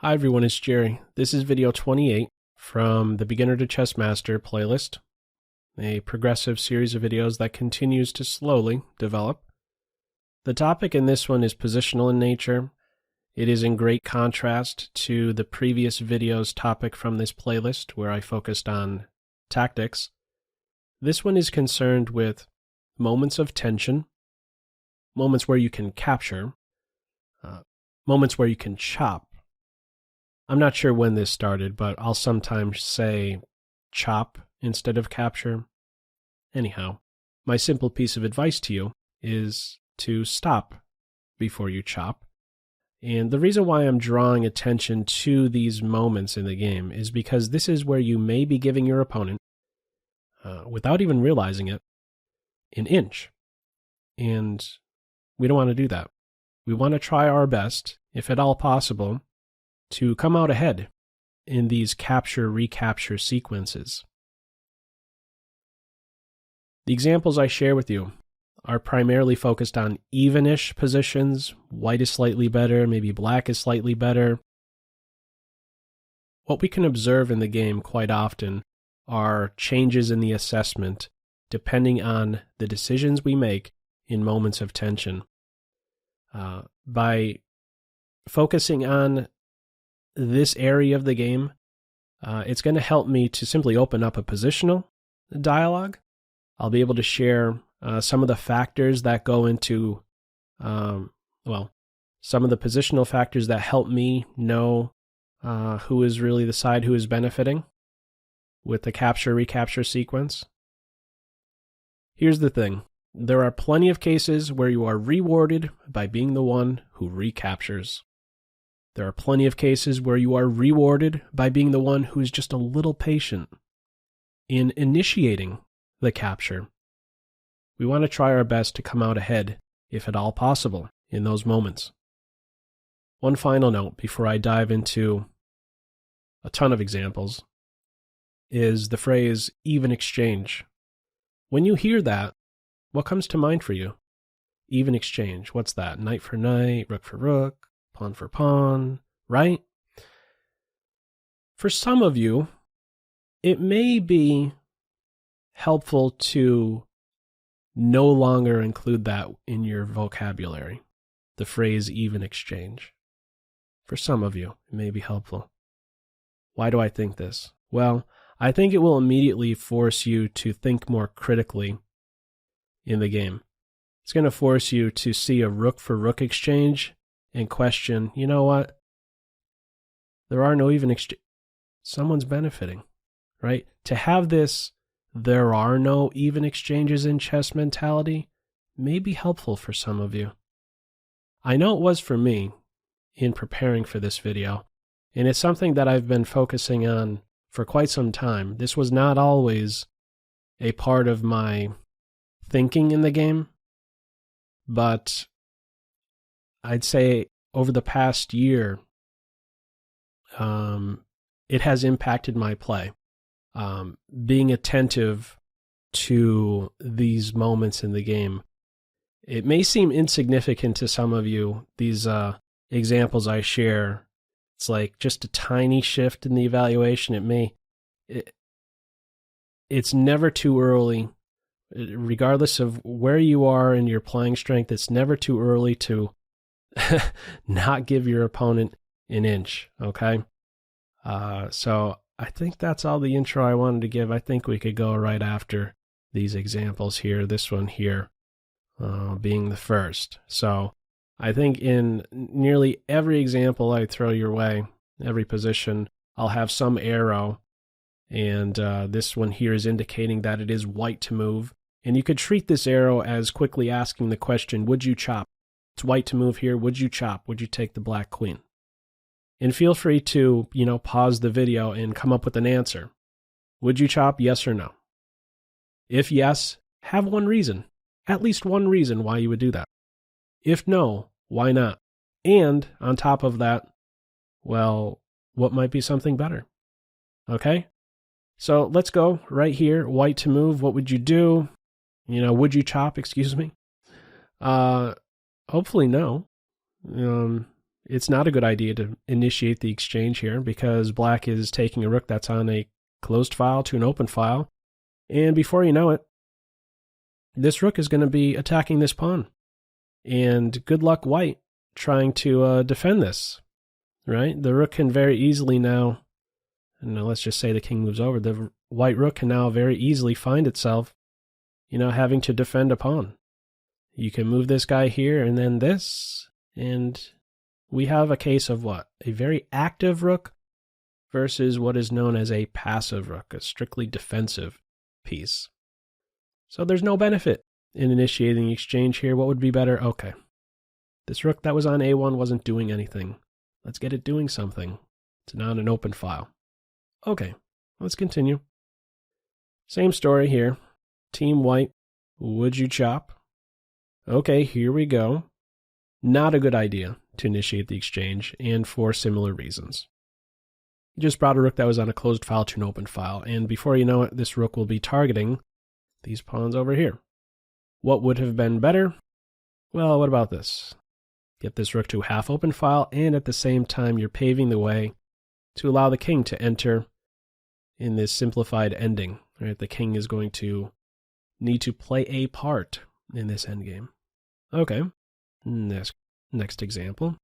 Hi everyone, it's Jerry. This is video 28 from the Beginner to Chess Master playlist, a progressive series of videos that continues to slowly develop. The topic in this one is positional in nature. It is in great contrast to the previous video's topic from this playlist where I focused on tactics. This one is concerned with moments of tension, moments where you can capture, moments where you can chop. I'm not sure when this started, but I'll sometimes say chop instead of capture. Anyhow, my simple piece of advice to you is to stop before you chop. And the reason why I'm drawing attention to these moments in the game is because this is where you may be giving your opponent, without even realizing it, an inch. And we don't want to do that. We want to try our best, if at all possible, to come out ahead in these capture-recapture sequences. The examples I share with you are primarily focused on even-ish positions. White is slightly better, maybe black is slightly better. What we can observe in the game quite often are changes in the assessment depending on the decisions we make in moments of tension. By focusing on this area of the game, it's going to help me to simply open up a positional dialogue. I'll be able to share some of the factors that go into, some of the positional factors that help me know who is really the side who is benefiting with the capture-recapture sequence. Here's the thing. There are plenty of cases where you are rewarded by being the one who recaptures. There are plenty of cases where you are rewarded by being the one who is just a little patient in initiating the capture. We want to try our best to come out ahead, if at all possible, in those moments. One final note before I dive into a ton of examples is the phrase even exchange. When you hear that, what comes to mind for you? Even exchange. What's that? Knight for knight, rook for rook, pawn for pawn, right? For some of you, it may be helpful to no longer include that in your vocabulary, the phrase even exchange. For some of you, it may be helpful. Why do I think this? Well, I think it will immediately force you to think more critically in the game. It's going to force you to see a rook for rook exchange and question, you know what? There are no even exchange. Someone's benefiting, right? To have this, there are no even exchanges in chess mentality may be helpful for some of you. I know it was for me in preparing for this video, and it's something that I've been focusing on for quite some time. This was not always a part of my thinking in the game, but I'd say over the past year, it has impacted my play. Being attentive to these moments in the game. It may seem insignificant to some of you, these examples I share. It's like just a tiny shift in the evaluation. It's never too early. Regardless of where you are in your playing strength, it's never too early to not give your opponent an inch, okay? So I think that's all the intro I wanted to give. I think we could go right after these examples here, this one here being the first. So I think in nearly every example I throw your way, every position, I'll have some arrow, and this one here is indicating that it is white to move. And you could treat this arrow as quickly asking the question, would you chop? It's white to move here. Would you chop? Would you take the black queen? And feel free to, pause the video and come up with an answer. Would you chop, yes or no? If yes, have one reason, at least one reason why you would do that. If no, why not? And on top of that, well, what might be something better? Okay? So let's go right here. White to move. What would you do? Would you chop? Excuse me. Hopefully no. it's not a good idea to initiate the exchange here because black is taking a rook that's on a closed file to an open file. And before you know it, this rook is going to be attacking this pawn. And good luck white trying to defend this, right? The rook can very easily now, let's just say the king moves over, the white rook can now very easily find itself, having to defend a pawn. You can move this guy here and then this, and we have a case of what? A very active rook versus what is known as a passive rook, a strictly defensive piece. So there's no benefit in initiating the exchange here. What would be better? Okay, this rook that was on A1 wasn't doing anything. Let's get it doing something. It's not an open file. Okay, let's continue. Same story here. Team white, would you chop? Okay, here we go. Not a good idea to initiate the exchange, and for similar reasons. You just brought a rook that was on a closed file to an open file, and before you know it, this rook will be targeting these pawns over here. What would have been better? Well, what about this? Get this rook to half open file, and at the same time, you're paving the way to allow the king to enter in this simplified ending. Right? The king is going to need to play a part in this endgame. Okay, next example.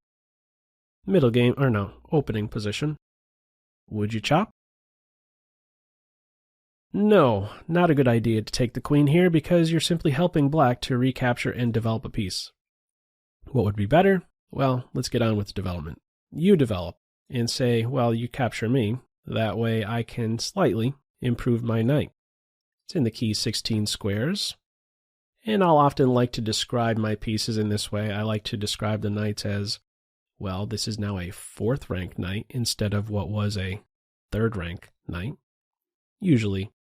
Middle game, or no, opening position. Would you chop? No, not a good idea to take the queen here because you're simply helping black to recapture and develop a piece. What would be better? Well, let's get on with development. You develop and say, well, you capture me. That way I can slightly improve my knight. It's in the key 16 squares. And I'll often like to describe my pieces in this way. I like to describe the knights as, well, this is now a 4th rank knight instead of what was a 3rd rank knight. Usually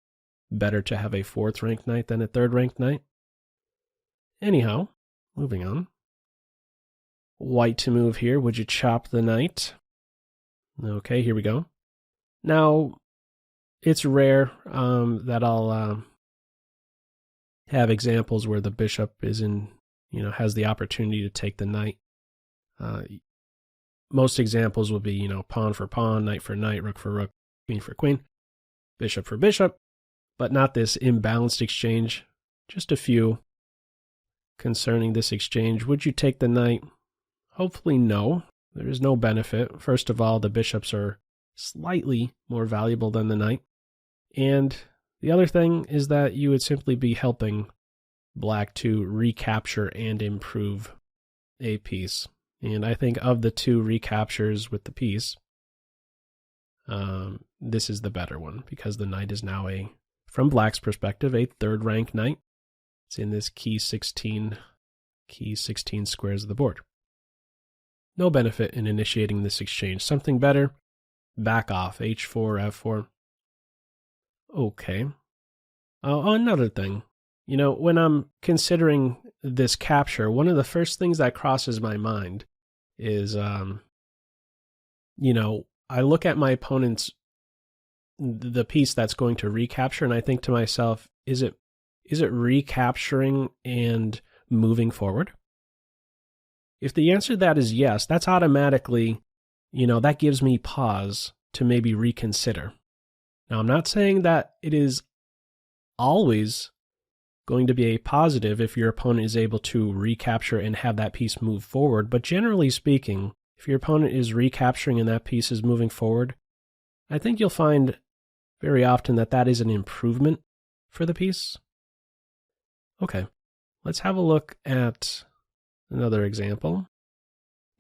better to have a 4th rank knight than a 3rd rank knight. Anyhow, moving on. White to move here. Would you chop the knight? Okay, here we go. Now, it's rare that I'll have examples where the bishop is has the opportunity to take the knight. Most examples will be, pawn for pawn, knight for knight, rook for rook, queen for queen, bishop for bishop, but not this imbalanced exchange. Just a few concerning this exchange. Would you take the knight? Hopefully no. There is no benefit. First of all, the bishops are slightly more valuable than the knight. And the other thing is that you would simply be helping black to recapture and improve a piece. And I think of the two recaptures with the piece, this is the better one because the knight is now from black's perspective, a 3rd rank knight. It's in this key 16 squares of the board. No benefit in initiating this exchange. Something better, back off, h4, f4. Okay. Another thing, when I'm considering this capture, one of the first things that crosses my mind is, I look at my opponent's, the piece that's going to recapture, and I think to myself, is it recapturing and moving forward? If the answer to that is yes, that's automatically, that gives me pause to maybe reconsider. Now, I'm not saying that it is always going to be a positive if your opponent is able to recapture and have that piece move forward, but generally speaking, if your opponent is recapturing and that piece is moving forward, I think you'll find very often that is an improvement for the piece. Okay, let's have a look at another example.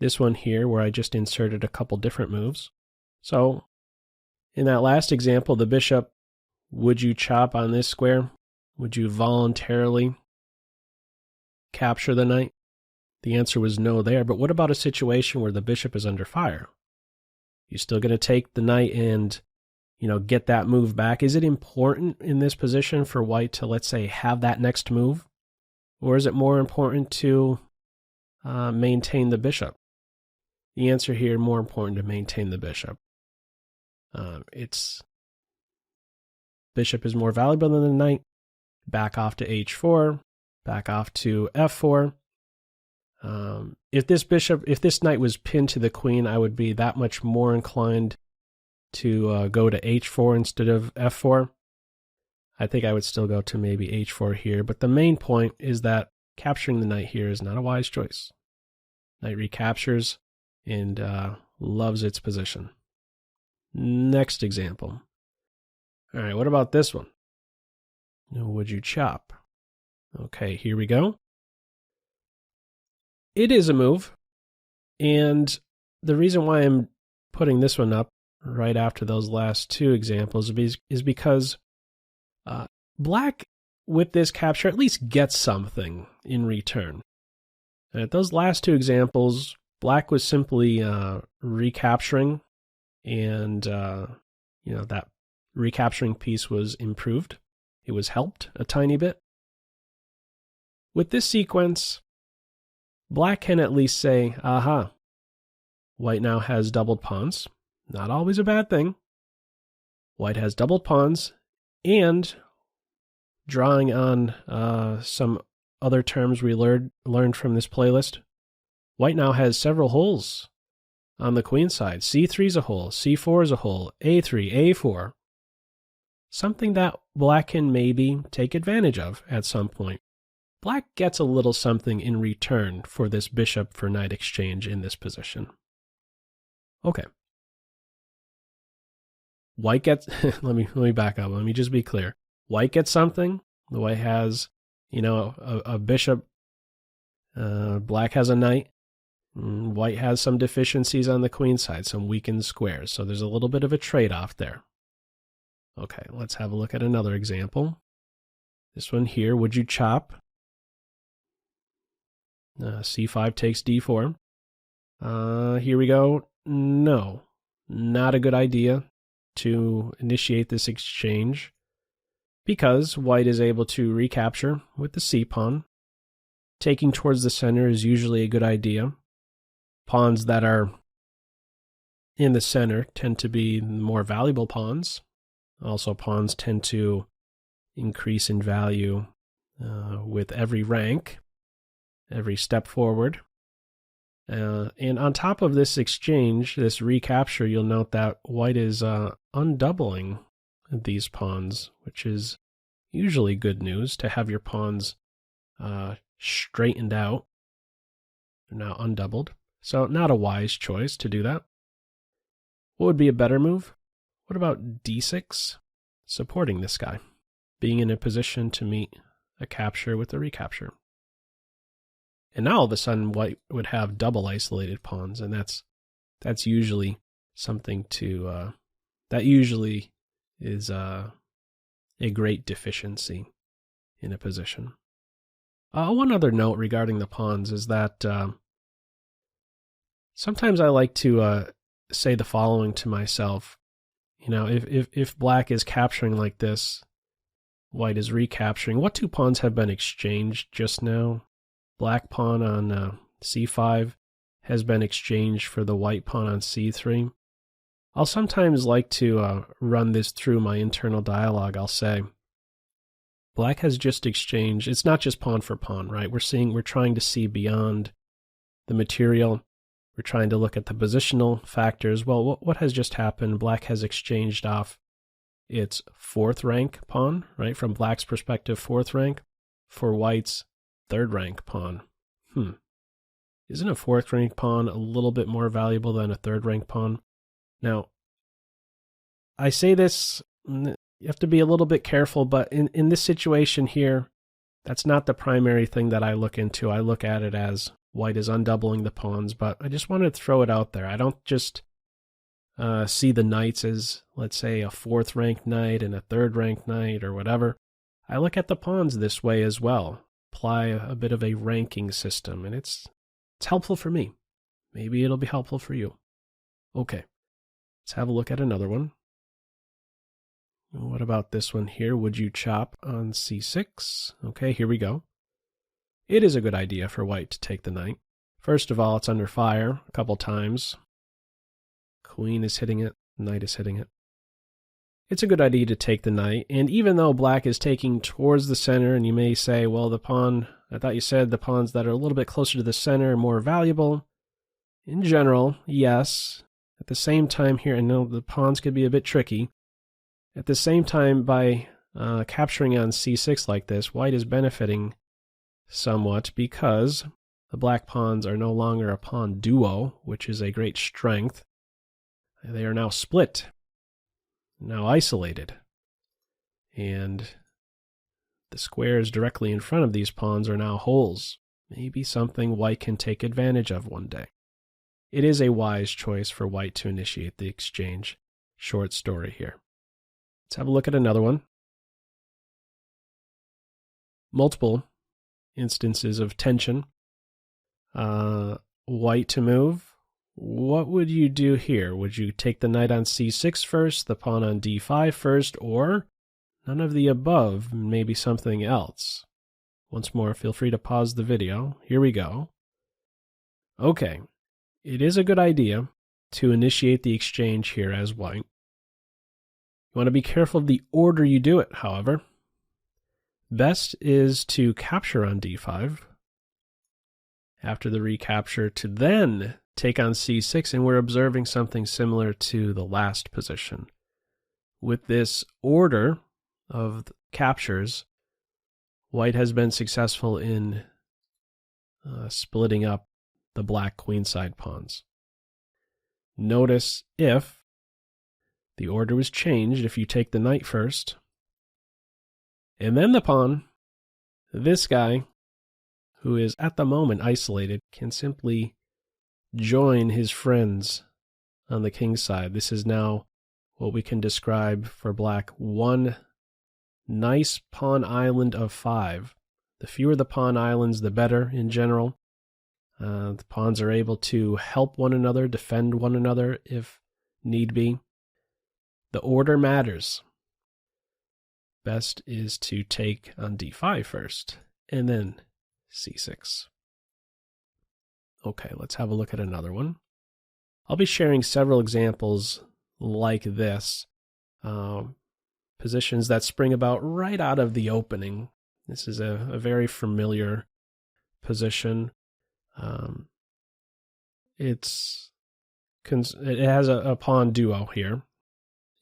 This one here where I just inserted a couple different moves. So in that last example, the bishop, would you chop on this square? Would you voluntarily capture the knight? The answer was no there, but what about a situation where the bishop is under fire? You still going to take the knight and, get that move back? Is it important in this position for white to, let's say, have that next move? Or is it more important to maintain the bishop? The answer here, more important to maintain the bishop. Bishop is more valuable than the knight. Back off to h4, back off to f4. If this knight was pinned to the queen, I would be that much more inclined to go to h4 instead of f4. I think I would still go to maybe h4 here, but the main point is that capturing the knight here is not a wise choice. Knight recaptures and loves its position. Next example. All right, what about this one? Would you chop? Okay, here we go. It is a move, and the reason why I'm putting this one up right after those last two examples is because Black, with this capture, at least gets something in return. At those last two examples, Black was simply recapturing, and that recapturing piece was improved. It was helped a tiny bit. With this sequence, Black can at least say, aha, White now has doubled pawns. Not always a bad thing. White has doubled pawns, and drawing on some other terms we learned from this playlist, White now has several holes on the queen side. C3 is a hole, C4 is a hole, A3, A4. Something that Black can maybe take advantage of at some point. Black gets a little something in return for this bishop for knight exchange in this position. Okay. White gets, let me back up. Let me just be clear. White gets something. The White has, a bishop. Black has a knight. White has some deficiencies on the queen side, some weakened squares. So there's a little bit of a trade-off there. Okay, let's have a look at another example. This one here, would you chop? C5 takes D4. Here we go. No, not a good idea to initiate this exchange because White is able to recapture with the C-pawn. Taking towards the center is usually a good idea. Pawns that are in the center tend to be more valuable pawns. Also, pawns tend to increase in value with every rank, every step forward. And on top of this exchange, this recapture, you'll note that White is undoubling these pawns, which is usually good news to have your pawns straightened out. They're now undoubled. So not a wise choice to do that. What would be a better move? What about d6? Supporting this guy, being in a position to meet a capture with a recapture. And now all of a sudden White would have double isolated pawns, and that's usually something to that usually is a great deficiency in a position. One other note regarding the pawns is that sometimes I like to say the following to myself. If Black is capturing like this, White is recapturing. What two pawns have been exchanged just now? Black pawn on c5 has been exchanged for the white pawn on c3. I'll sometimes like to run this through my internal dialogue. I'll say, Black has just exchanged. It's not just pawn for pawn, right? We're trying to see beyond the material. We're trying to look at the positional factors. Well, what has just happened? Black has exchanged off its fourth rank pawn, right? From Black's perspective, fourth rank, for White's third rank pawn. Isn't a fourth rank pawn a little bit more valuable than a third rank pawn? Now, I say this, you have to be a little bit careful, but in this situation here, that's not the primary thing that I look into. I look at it as White is undoubling the pawns, but I just want to throw it out there. I don't just see the knights as, let's say, a fourth ranked knight and a third ranked knight or whatever. I look at the pawns this way as well. Apply a bit of a ranking system, and it's helpful for me. Maybe it'll be helpful for you. Okay, let's have a look at another one. What about this one here? Would you chop on c6? Okay, here we go. It is a good idea for White to take the knight. First of all, it's under fire a couple times. Queen is hitting it, knight is hitting it. It's a good idea to take the knight, and even though Black is taking towards the center, and you may say, well, the pawn I thought you said the pawns that are a little bit closer to the center are more valuable. In general, yes. At the same time here, I know the pawns could be a bit tricky. At the same time, by capturing on c6 like this, white is benefiting somewhat because the black pawns are no longer a pawn duo, which is a great strength. They are now split, now isolated. And the squares directly in front of these pawns are now holes. Maybe something white can take advantage of one day. It is a wise choice for white to initiate the exchange. Short story here. Let's have a look at another one. Multiple instances of tension. White to move. What would you do here? Would you take the knight on c6 first, the pawn on d5 first, or none of the above, maybe something else? Once more, feel free to pause the video. Here we go. Okay, it is a good idea to initiate the exchange here as white. You want to be careful of the order you do it, however. Best is to capture on d5, after the recapture, to then take on c6, and we're observing something similar to the last position. With this order of captures, white has been successful in splitting up the black queenside pawns. Notice if the order was changed, if you take the knight first, and then the pawn, this guy, who is at the moment isolated, can simply join his friends on the king's side. This is now what we can describe for black one nice pawn island of 5. The fewer the pawn islands, the better in general. The pawns are able to help one another, defend one another if need be. The order matters. Best is to take on d5 first, and then c6. Okay, let's have a look at another one. I'll be sharing several examples like this. Positions that spring about right out of the opening. This is a very familiar position. It has a pawn duo here.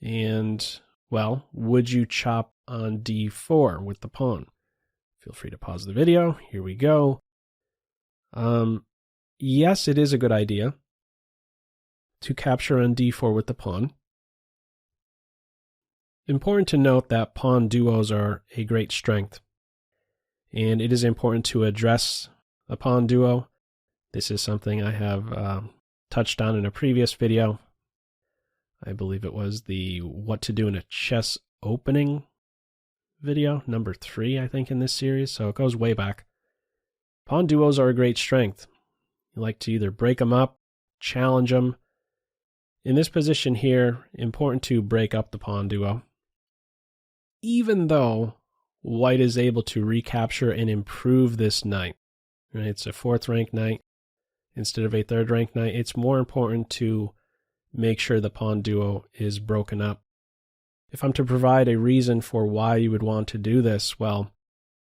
And, well, would you chop on d4 with the pawn? Feel free to pause the video. Here we go. Yes, it is a good idea to capture on d4 with the pawn. Important to note that pawn duos are a great strength, and it is important to address a pawn duo. This is something I have touched on in a previous video. I believe it was the what to do in a chess opening video, number 3, I think, in this series, so it goes way back. Pawn duos are a great strength. You like to either break them up, challenge them. In this position here, important to break up the pawn duo. Even though white is able to recapture and improve this knight. Right? It's a 4th rank knight instead of a 3rd rank knight. It's more important to make sure the pawn duo is broken up. If I'm to provide a reason for why you would want to do this, well,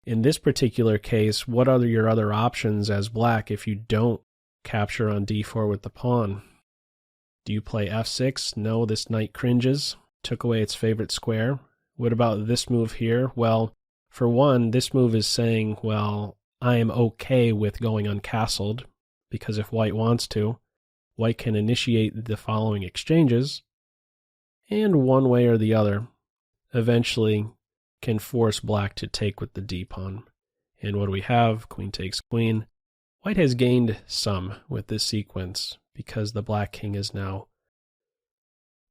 in this particular case, what are your other options as black if you don't capture on d4 with the pawn? Do you play f6? No, this knight cringes, took away its favorite square. What about this move here? Well, for one, this move is saying, well, I am okay with going uncastled, because if white wants to, white can initiate the following exchanges, and one way or the other, eventually can force black to take with the d-pawn. And what do we have? Queen takes queen. White has gained some with this sequence, because the black king is now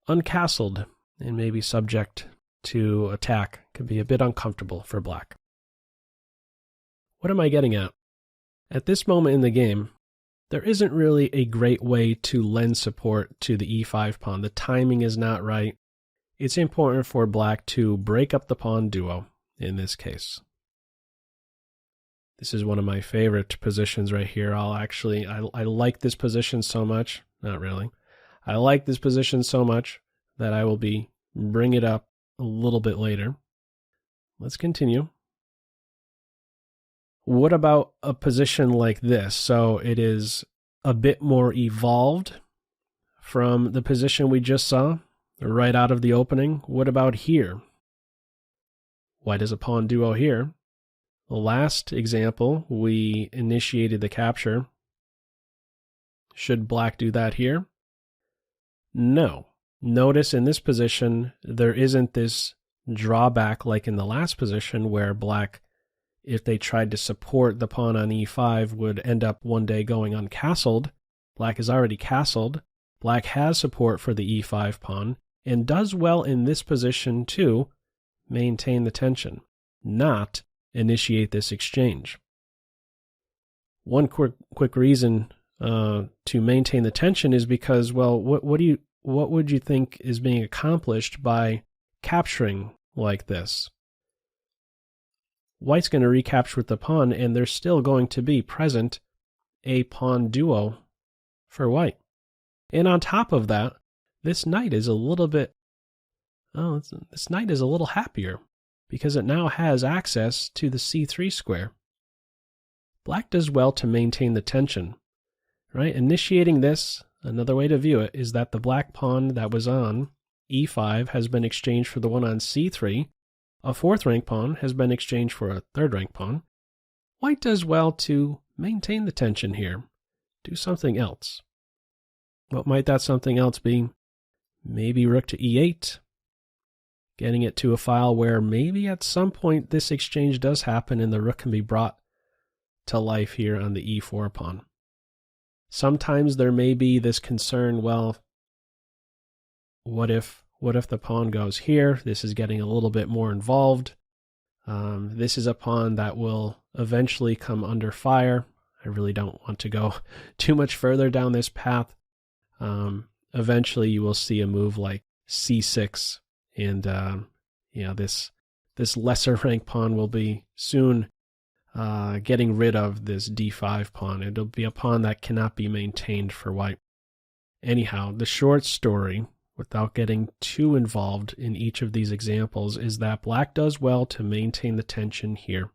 uncastled and maybe subject to attack. Could be a bit uncomfortable for black. What am I getting at? At this moment in the game, there isn't really a great way to lend support to the e5 pawn. The timing is not right. It's important for black to break up the pawn duo in this case. This is one of my favorite positions right here. I like this position so much. Not really. I like this position so much that I will bring it up a little bit later. Let's continue. What about a position like this? So it is a bit more evolved from the position we just saw right out of the opening. What about here? White is a pawn duo here. The last example, we initiated the capture. Should black do that here? No. Notice in this position, there isn't this drawback like in the last position where black, if they tried to support the pawn on e5, would end up one day going uncastled. Black is already castled. Black has support for the e5 pawn and does well in this position to maintain the tension, not initiate this exchange. One quick reason to maintain the tension is because, well, what would you think is being accomplished by capturing like this? White's going to recapture with the pawn, and there's still going to be present a pawn duo for white. And on top of that, this knight is a little bit, this knight is a little happier because it now has access to the c3 square. Black does well to maintain the tension, right? Initiating this, another way to view it, is that the black pawn that was on e5 has been exchanged for the one on c3. A fourth rank pawn has been exchanged for a third rank pawn. White does well to maintain the tension here. Do something else. What might that something else be? Maybe rook to e8. Getting it to a file where maybe at some point this exchange does happen and the rook can be brought to life here on the e4 pawn. Sometimes there may be this concern, well, what if the pawn goes here? This is getting a little bit more involved. This is a pawn that will eventually come under fire. I really don't want to go too much further down this path. Eventually you will see a move like c6, and this lesser rank pawn will be soon getting rid of this d5 pawn. It'll be a pawn that cannot be maintained for white. Anyhow, the short story, without getting too involved in each of these examples, is that black does well to maintain the tension here.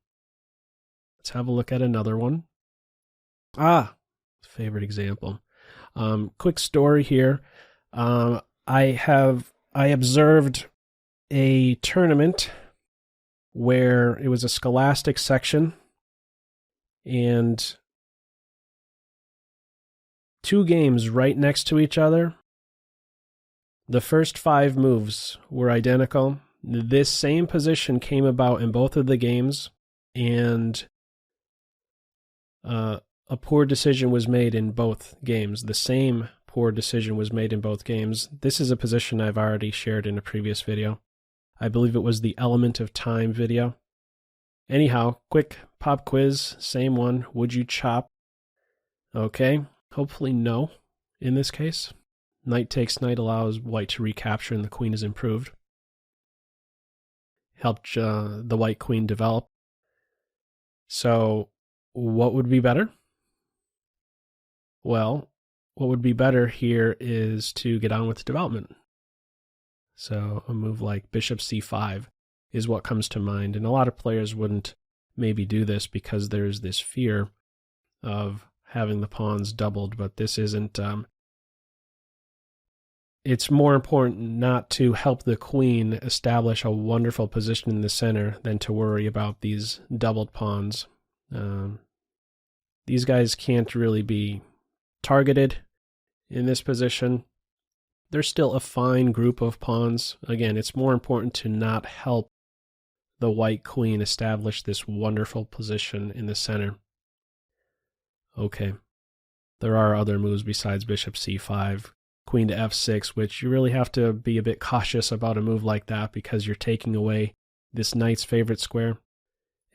Let's have a look at another one. Favorite example. Quick story here. I observed a tournament where it was a scholastic section, and two games right next to each other. The first 5 moves were identical. This same position came about in both of the games, and a poor decision was made in both games. The same poor decision was made in both games. This is a position I've already shared in a previous video. I believe it was the Element of Time video. Anyhow, quick pop quiz, same one. Would you chop? Okay, hopefully no in this case. Knight takes knight allows white to recapture and the queen is improved. Helped the white queen develop. So what would be better? Well, what would be better here is to get on with the development. So a move like bishop c5 is what comes to mind, and a lot of players wouldn't maybe do this because there's this fear of having the pawns doubled, but this isn't. It's more important not to help the queen establish a wonderful position in the center than to worry about these doubled pawns. These guys can't really be targeted in this position. They're still a fine group of pawns. Again, it's more important to not help the white queen establish this wonderful position in the center. Okay, there are other moves besides bishop c5, queen to f6, which you really have to be a bit cautious about a move like that because you're taking away this knight's favorite square.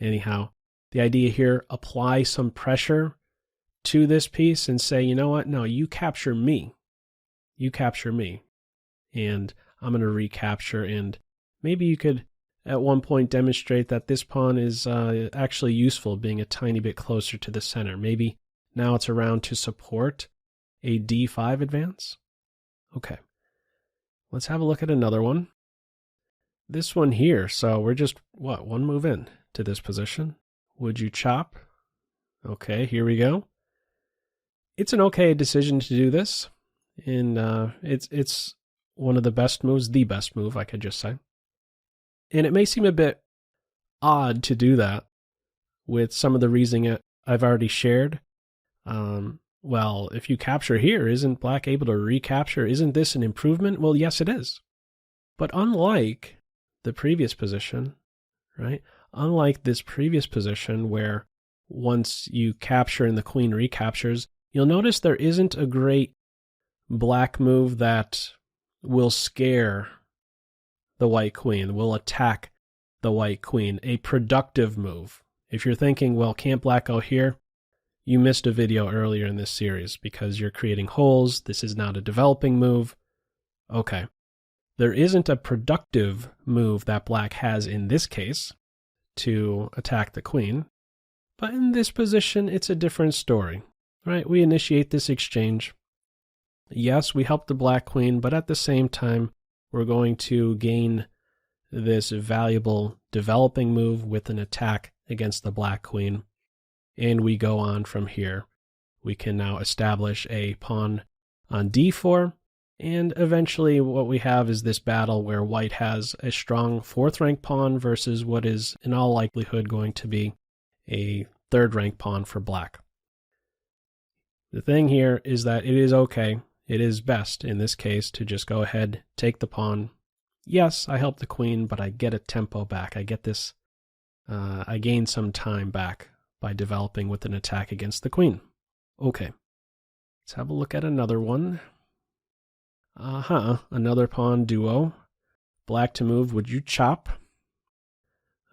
Anyhow, the idea here, apply some pressure to this piece and say, you know what, no, you capture me. You capture me, and I'm going to recapture, and maybe you could at one point demonstrate that this pawn is actually useful, being a tiny bit closer to the center. Maybe now it's around to support a d5 advance. Okay, let's have a look at another one. This one here, so we're just, one move in to this position. would you chop? Okay, here we go. It's an okay decision to do this, and it's one of the best moves, the best move, I could just say. And it may seem a bit odd to do that with some of the reasoning I've already shared. Well, if you capture here, isn't black able to recapture? Isn't this an improvement? Well, yes, it is. But unlike the previous position, right? Unlike this previous position where once you capture and the queen recaptures, you'll notice there isn't a great black move that will scare the white queen, will attack the white queen, a productive move. If you're thinking, well, can't black go here? You missed a video earlier in this series because you're creating holes. This is not a developing move. Okay. There isn't a productive move that black has in this case to attack the queen. But in this position, it's a different story, right? We initiate this exchange. Yes, we help the black queen, but at the same time, we're going to gain this valuable developing move with an attack against the black queen. And we go on from here. We can now establish a pawn on d4. And eventually what we have is this battle where white has a strong 4th rank pawn versus what is in all likelihood going to be a 3rd rank pawn for black. The thing here is that it is okay. It is best in this case to just go ahead, take the pawn. Yes, I help the queen, but I get a tempo back. I get this, I gain some time back by developing with an attack against the queen. Okay, let's have a look at another one. Another pawn duo. Black to move, would you chop?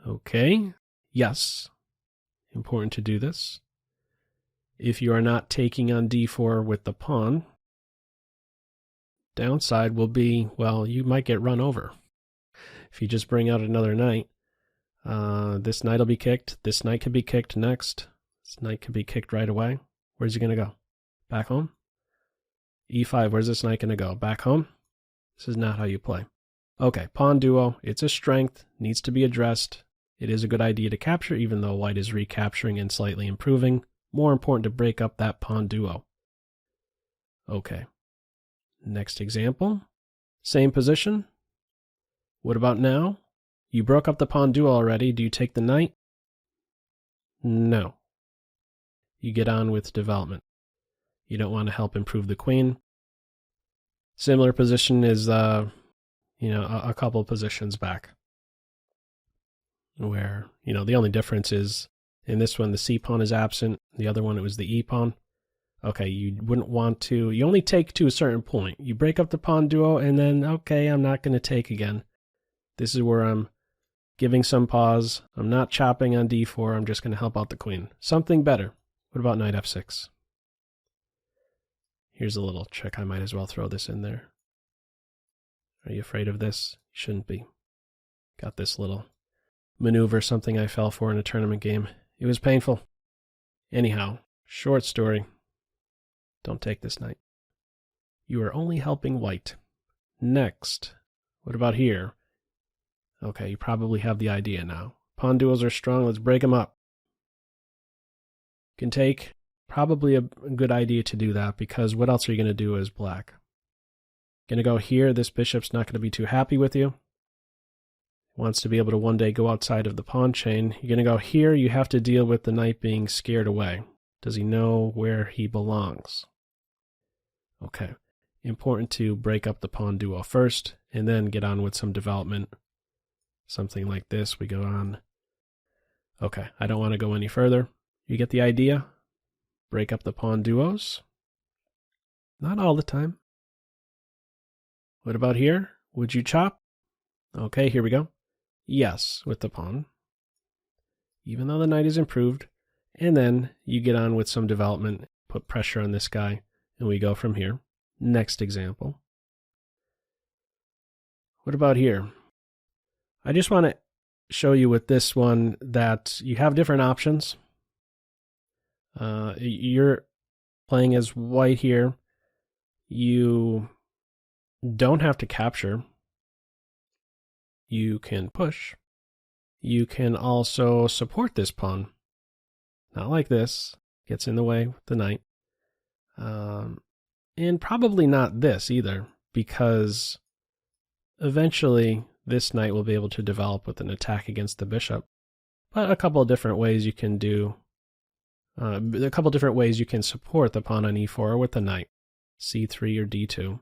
Okay, yes. Important to do this. If you are not taking on d4 with the pawn, downside will be, well, you might get run over. If you just bring out another knight, this knight will be kicked. This knight could be kicked next. This knight could be kicked right away. Where's he going to go? Back home? e5, where's this knight going to go? Back home? This is not how you play. Okay, pawn duo. It's a strength. Needs to be addressed. It is a good idea to capture, even though white is recapturing and slightly improving. More important to break up that pawn duo. Okay. Next example. Same position. What about now? You broke up the pawn duo already. Do you take the knight? No. You get on with development. You don't want to help improve the queen. Similar position is, a couple positions back. Where, the only difference is in this one, the C pawn is absent. The other one, it was the E pawn. Okay, you wouldn't want to, you only take to a certain point. You break up the pawn duo and then, okay, I'm not going to take again. This is where I'm giving some pause. I'm not chopping on d4. I'm just going to help out the queen. Something better. What about knight f6? Here's a little trick. I might as well throw this in there. Are you afraid of this? You shouldn't be. Got this little maneuver, something I fell for in a tournament game. It was painful. Anyhow, short story. Don't take this knight. You are only helping white. Next. What about here? Okay, you probably have the idea now. Pawn duos are strong. Let's break them up. Can take. Probably a good idea to do that because what else are you going to do as black? Going to go here. This bishop's not going to be too happy with you. Wants to be able to one day go outside of the pawn chain. You're going to go here. You have to deal with the knight being scared away. Does he know where he belongs? Okay. Important to break up the pawn duo first and then get on with some development. Something like this. We go on. Okay. I don't want to go any further. You get the idea? Break up the pawn duos. Not all the time. What about here? Would you chop? Okay, here we go. Yes, with the pawn. Even though the knight is improved. And then you get on with some development, put pressure on this guy, and we go from here. Next example. What about here? I just want to show you with this one that you have different options. You're playing as white here. You don't have to capture. You can push. You can also support this pawn. Not like this. Gets in the way with the knight. And probably not this either, because eventually this knight will be able to develop with an attack against the bishop. But a couple of different ways you can do, a couple of different ways you can support the pawn on e4 with the knight, c3 or d2.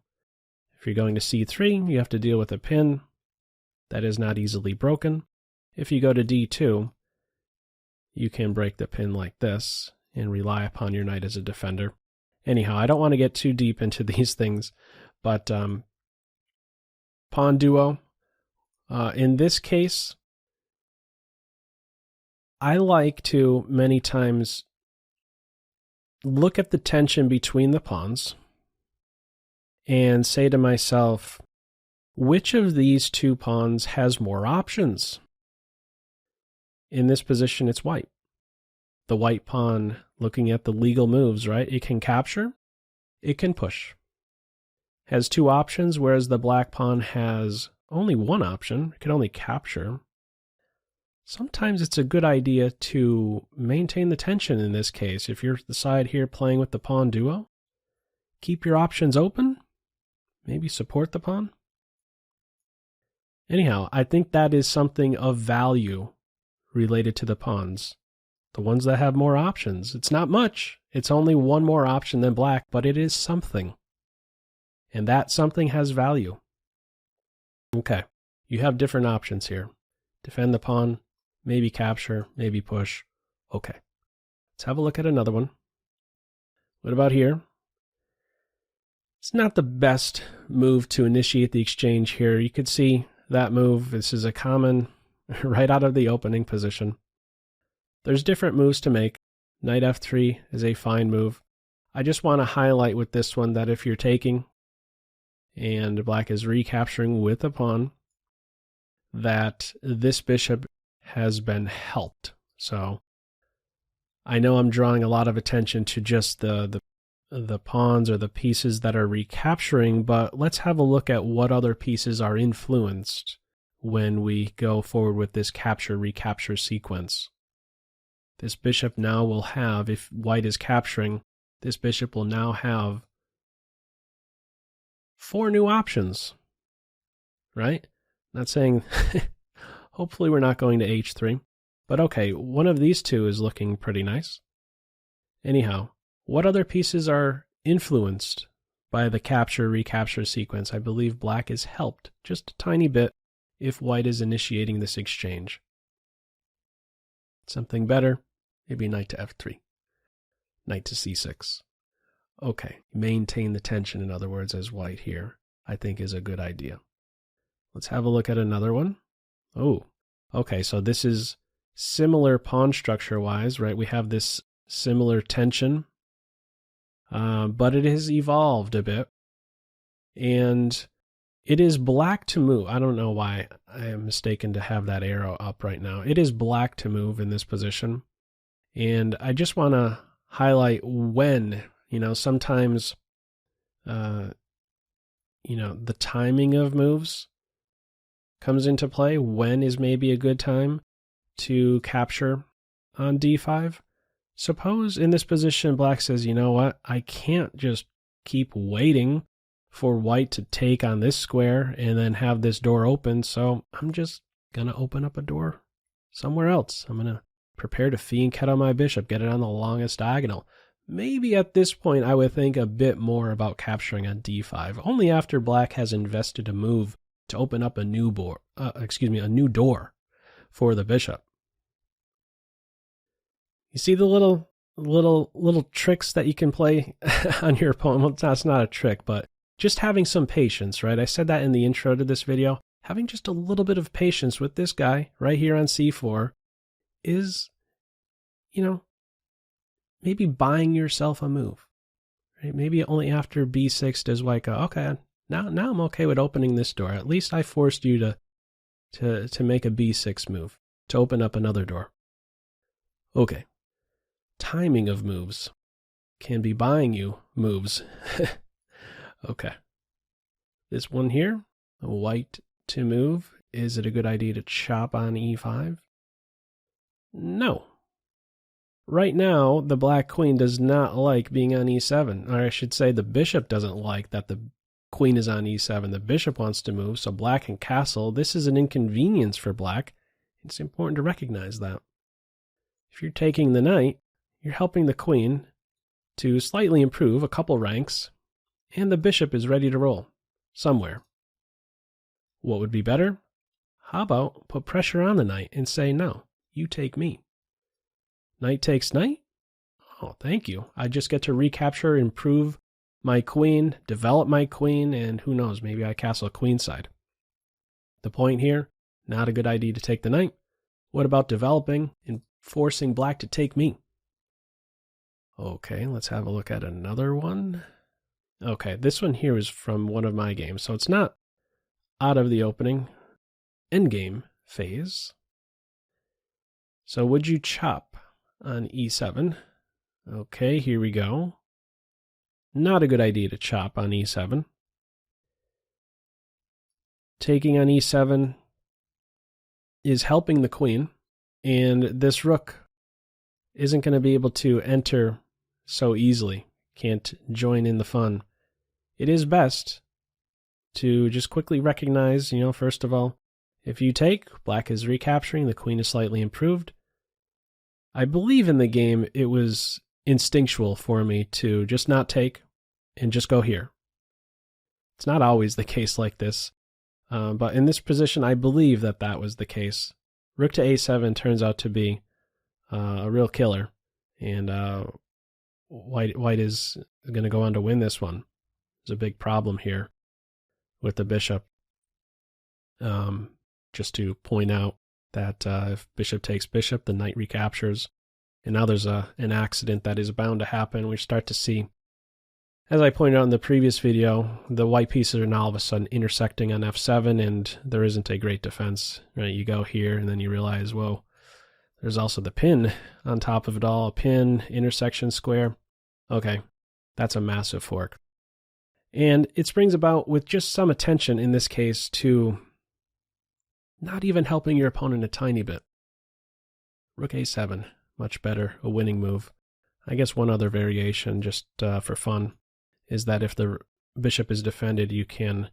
If you're going to c3, you have to deal with a pin that is not easily broken. If you go to d2, you can break the pin like this and rely upon your knight as a defender. Anyhow, I don't want to get too deep into these things, but pawn duo, in this case, I like to many times look at the tension between the pawns and say to myself, which of these two pawns has more options? In this position, it's white. The white pawn, looking at the legal moves, right? It can capture, it can push. Has two options, whereas the black pawn has only one option. It can only capture. Sometimes it's a good idea to maintain the tension in this case. If you're the side here playing with the pawn duo, keep your options open, maybe support the pawn. Anyhow, I think that is something of value related to the pawns. The ones that have more options. It's not much. It's only one more option than black, but it is something. And that something has value. Okay, you have different options here. Defend the pawn, maybe capture, maybe push. Okay, let's have a look at another one. What about here? It's not the best move to initiate the exchange here. You could see that move. This is a common right out of the opening position. There's different moves to make. Knight f3 is a fine move. I just want to highlight with this one that if you're taking and black is recapturing with a pawn, that this bishop has been helped. So I know I'm drawing a lot of attention to just the pawns or the pieces that are recapturing, but let's have a look at what other pieces are influenced when we go forward with this capture-recapture sequence. This bishop now will have, if white is capturing, this bishop will now have 4 new options, right? Not saying, hopefully we're not going to h3, but okay, one of these two is looking pretty nice. Anyhow, what other pieces are influenced by the capture-recapture sequence? I believe black is helped just a tiny bit if white is initiating this exchange. Something better, maybe knight to f3, knight to c6. Okay, maintain the tension, in other words, as white here, I think is a good idea. Let's have a look at another one. Oh, okay, so this is similar pawn structure-wise, right? We have this similar tension, but it has evolved a bit, and it is black to move. I don't know why I am mistaken to have that arrow up right now. It is black to move in this position, and I just want to highlight when, sometimes, the timing of moves comes into play. When is maybe a good time to capture on d5? Suppose in this position, black says, you know what, I can't just keep waiting for white to take on this square and then have this door open, so I'm just going to open up a door somewhere else. I'm going to prepare to fianchetto on my bishop, get it on the longest diagonal. Maybe at this point I would think a bit more about capturing on d5, only after black has invested a move to open up a new door for the bishop. You see the little tricks that you can play on your opponent? Well, that's not a trick, but just having some patience, right? I said that in the intro to this video. Having just a little bit of patience with this guy right here on c4 is, maybe buying yourself a move. Right? Maybe only after b6 does white go, okay, now I'm okay with opening this door. At least I forced you to make a b6 move, to open up another door. Okay. Timing of moves can be buying you moves. Okay. This one here, white to move. Is it a good idea to chop on e5? No. right now, the black queen does not like being on e7. Or I should say the bishop doesn't like that the queen is on e7. The bishop wants to move, so black can castle. This is an inconvenience for black. It's important to recognize that. If you're taking the knight, you're helping the queen to slightly improve a couple ranks, and the bishop is ready to roll somewhere. What would be better? How about put pressure on the knight and say, no, you take me. Knight takes knight? Oh, thank you. I just get to recapture, improve my queen, develop my queen, and who knows, maybe I castle queenside. The point here, not a good idea to take the knight. What about developing and forcing black to take me? Okay, let's have a look at another one. Okay, this one here is from one of my games, so it's not out of the opening endgame phase. So would you chop on e7? Okay, here we go. Not a good idea to chop on e7. Taking on e7 is helping the queen, and this rook isn't going to be able to enter so easily. Can't join in the fun. It is best to just quickly recognize, first of all, if you take, black is recapturing, the queen is slightly improved. I believe in the game it was instinctual for me to just not take and just go here. It's not always the case like this, but in this position I believe that that was the case. Rook to a7 turns out to be a real killer, and white is going to go on to win this one. There's a big problem here with the bishop. Just to point out that if bishop takes bishop, the knight recaptures. And now there's an accident that is bound to happen. We start to see, as I pointed out in the previous video, the white pieces are now all of a sudden intersecting on f7, and there isn't a great defense. Right? You go here, and then you realize, whoa, there's also the pin on top of it all. A pin, intersection square. Okay, that's a massive fork. And it springs about with just some attention, in this case, to not even helping your opponent a tiny bit. Rook a7, much better, a winning move. I guess one other variation, just for fun, is that if the bishop is defended, you can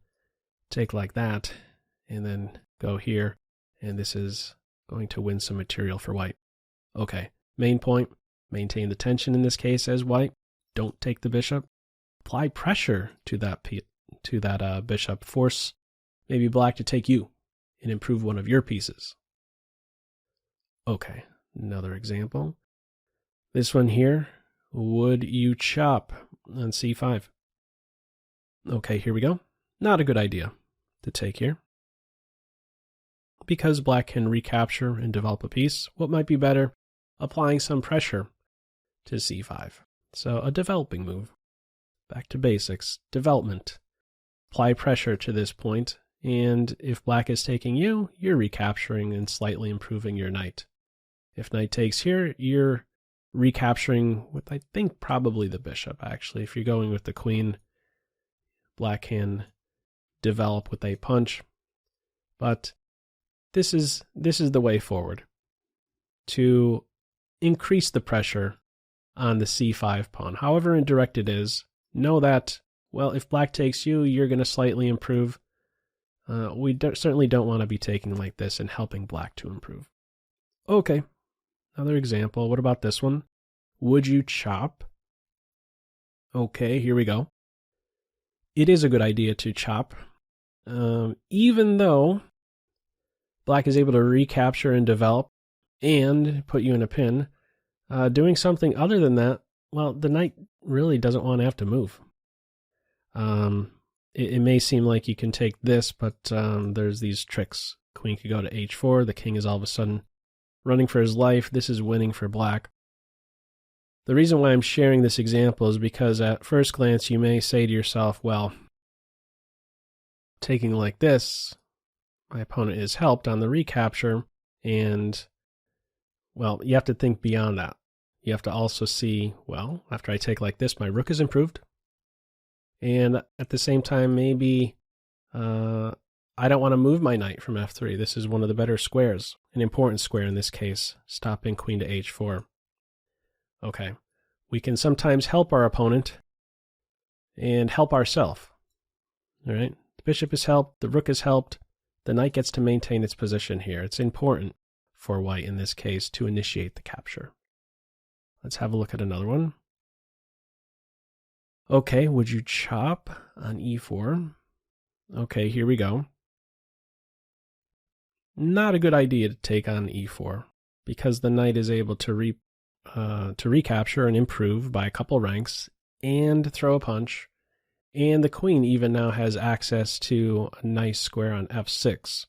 take like that, and then go here, and this is going to win some material for white. Okay, main point, maintain the tension in this case as white. Don't take the bishop. Apply pressure to that bishop. Force maybe black to take you and improve one of your pieces. Okay, another example. This one here, would you chop on c5? Okay, here we go. Not a good idea to take here. Because black can recapture and develop a piece, what might be better? Applying some pressure to c5. So a developing move. Back to basics, development. Apply pressure to this point, and if black is taking you, you're recapturing and slightly improving your knight. If knight takes here, you're recapturing with, I think, probably the bishop, actually. If you're going with the queen, black can develop with a punch. But this is the way forward. To increase the pressure on the c5 pawn, however indirect it is, know that, well, if black takes you, you're going to slightly improve. We certainly don't want to be taking like this and helping black to improve. Okay, another example. What about this one? Would you chop? Okay, here we go. It is a good idea to chop. Even though black is able to recapture and develop and put you in a pin, doing something other than that, well, the knight really doesn't want to have to move. It may seem like you can take this, but there's these tricks. Queen could go to h4. The king is all of a sudden running for his life. This is winning for black. The reason why I'm sharing this example is because at first glance you may say to yourself, well, taking like this, my opponent is helped on the recapture, and, well, you have to think beyond that. You have to also see, well, after I take like this, my rook is improved. And at the same time, maybe I don't want to move my knight from f3. This is one of the better squares, an important square in this case, stopping queen to h4. Okay, we can sometimes help our opponent and help ourselves. All right, the bishop is helped, the rook is helped, the knight gets to maintain its position here. It's important for white in this case to initiate the capture. Let's have a look at another one. Okay, would you chop on e4? Okay, here we go. Not a good idea to take on e4 because the knight is able to recapture and improve by a couple ranks and throw a punch, and the queen even now has access to a nice square on f6.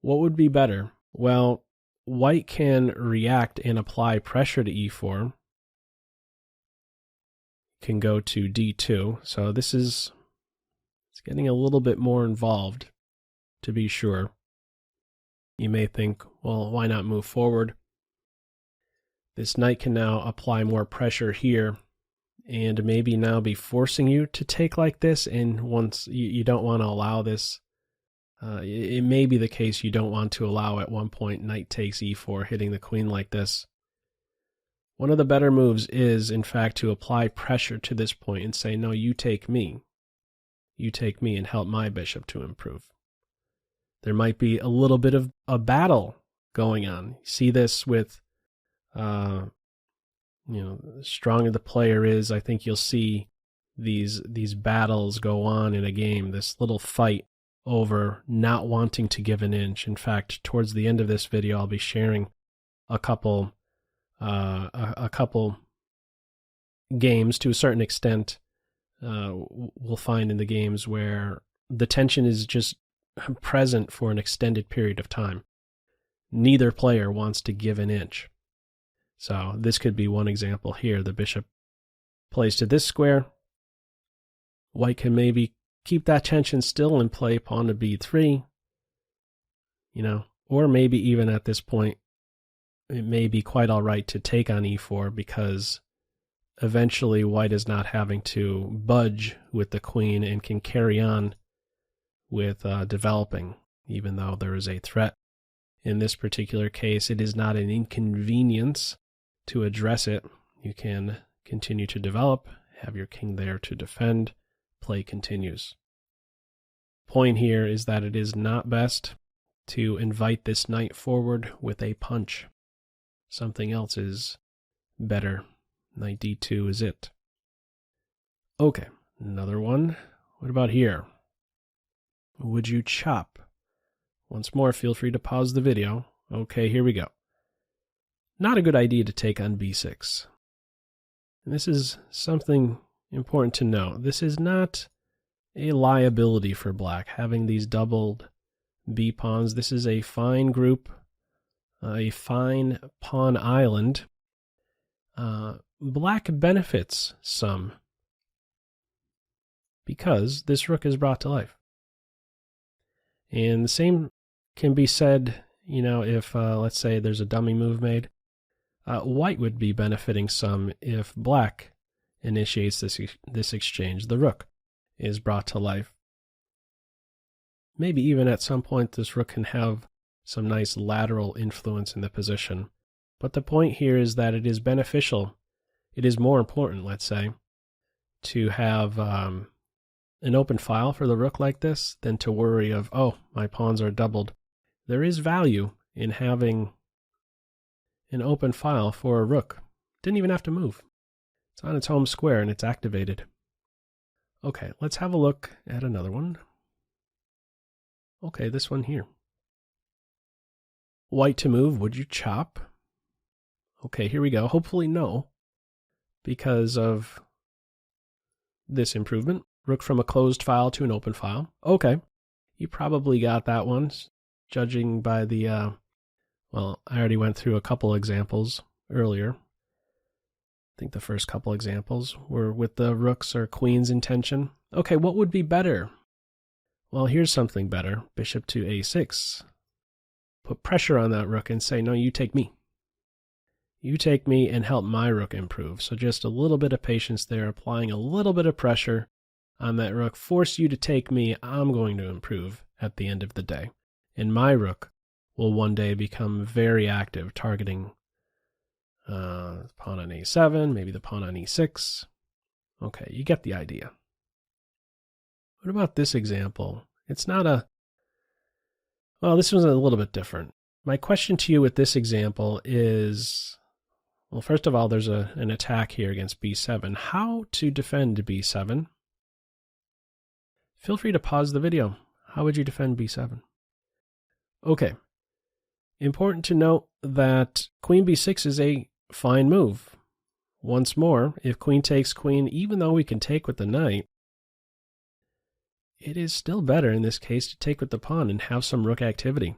What would be better? Well, white can react and apply pressure to e4. Can go to d2. So it's getting a little bit more involved, to be sure. You may think, well, why not move forward? This knight can now apply more pressure here and maybe now be forcing you to take like this, and once you don't want to allow this, it may be the case you don't want to allow at one point knight takes e4 hitting the queen like this. One of the better moves is, in fact, to apply pressure to this point and say, no, you take me. You take me and help my bishop to improve. There might be a little bit of a battle going on. You see this with, the stronger the player is, I think you'll see these battles go on in a game, this little fight over not wanting to give an inch. In fact, towards the end of this video, I'll be sharing a couple games to a certain extent. We'll find in the games where the tension is just present for an extended period of time. Neither player wants to give an inch. So this could be one example here. The bishop plays to this square. White can maybe keep that tension still and play pawn to b3, or maybe even at this point, it may be quite all right to take on e4 because eventually white is not having to budge with the queen and can carry on with developing, even though there is a threat. In this particular case, it is not an inconvenience to address it. You can continue to develop, have your king there to defend, play continues. Point here is that it is not best to invite this knight forward with a punch. Something else is better. Knight d2 is it. Okay, another one. What about here? Would you chop? Once more, feel free to pause the video. Okay, here we go. Not a good idea to take on b6. And this is something important to know. This is not a liability for black, having these doubled b pawns. This is a fine group, a fine pawn island. Black benefits some because this rook is brought to life. And the same can be said, if, let's say, there's a dummy move made. White would be benefiting some if black initiates this exchange. The rook is brought to life. Maybe even at some point this rook can have some nice lateral influence in the position. But the point here is that it is beneficial. It is more important, let's say, to have an open file for the rook like this than to worry of, oh, my pawns are doubled. There is value in having an open file for a rook. Didn't even have to move. It's on its home square and it's activated. Okay, let's have a look at another one. Okay, this one here. White to move, would you chop? Okay, here we go. Hopefully no, because of this improvement. Rook from a closed file to an open file. Okay, you probably got that one, judging by the, well, I already went through a couple examples earlier. I think the first couple examples were with the rooks or queens in tension. Okay, what would be better? Well, here's something better. Bishop to a6. Put pressure on that rook and say, no, you take me. You take me and help my rook improve. So just a little bit of patience there, applying a little bit of pressure on that rook. Force you to take me. I'm going to improve at the end of the day. And my rook will one day become very active, targeting Pawn on a7, maybe the pawn on e6. Okay, you get the idea. What about this example? It's not a... Well, this one's a little bit different. My question to you with this example is, well, first of all, there's an attack here against b7. How to defend b7? Feel free to pause the video. How would you defend b7? Okay. Important to note that queen b6 is a fine move. Once more, if queen takes queen, even though we can take with the knight, it is still better in this case to take with the pawn and have some rook activity.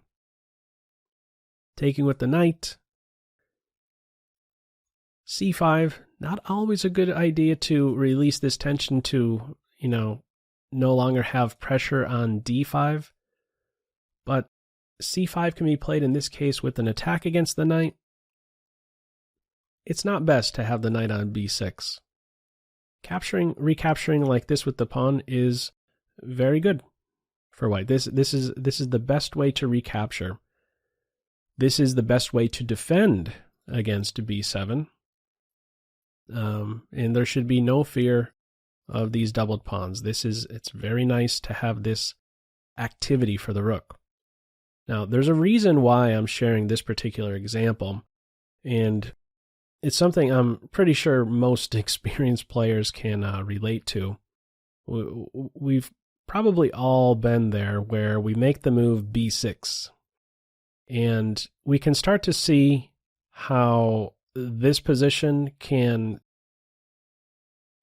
Taking with the knight, c5, not always a good idea to release this tension to, no longer have pressure on d5, but c5 can be played in this case with an attack against the knight. It's not best to have the knight on b6. Recapturing like this with the pawn is very good for white. This is the best way to recapture. This is the best way to defend against b7. And there should be no fear of these doubled pawns. It's very nice to have this activity for the rook. Now, there's a reason why I'm sharing this particular example, and it's something I'm pretty sure most experienced players can relate to. We've probably all been there where we make the move b6, and we can start to see how this position can,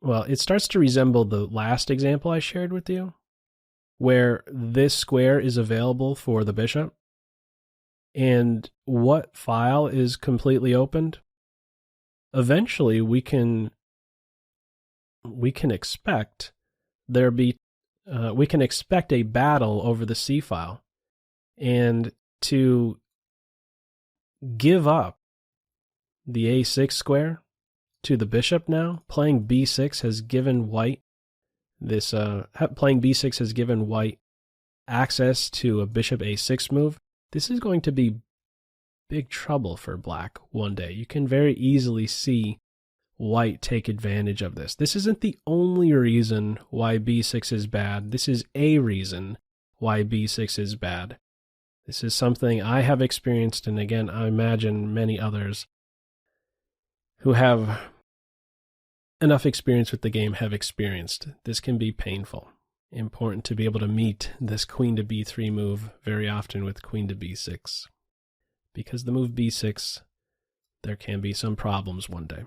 well, it starts to resemble the last example I shared with you, where this square is available for the bishop, and what file is completely opened? Eventually, we can expect we can expect a battle over the c file, and to give up the a6 square to the bishop now. Playing b6 has given white this. Playing b6 has given white access to a bishop a6 move. This is going to be big trouble for black one day. You can very easily see white take advantage of this. This isn't the only reason why b6 is bad. This is a reason why b6 is bad. This is something I have experienced, and again, I imagine many others who have enough experience with the game have experienced. This can be painful. Important to be able to meet this queen to b3 move very often with queen to b6. Because the move b6, there can be some problems one day.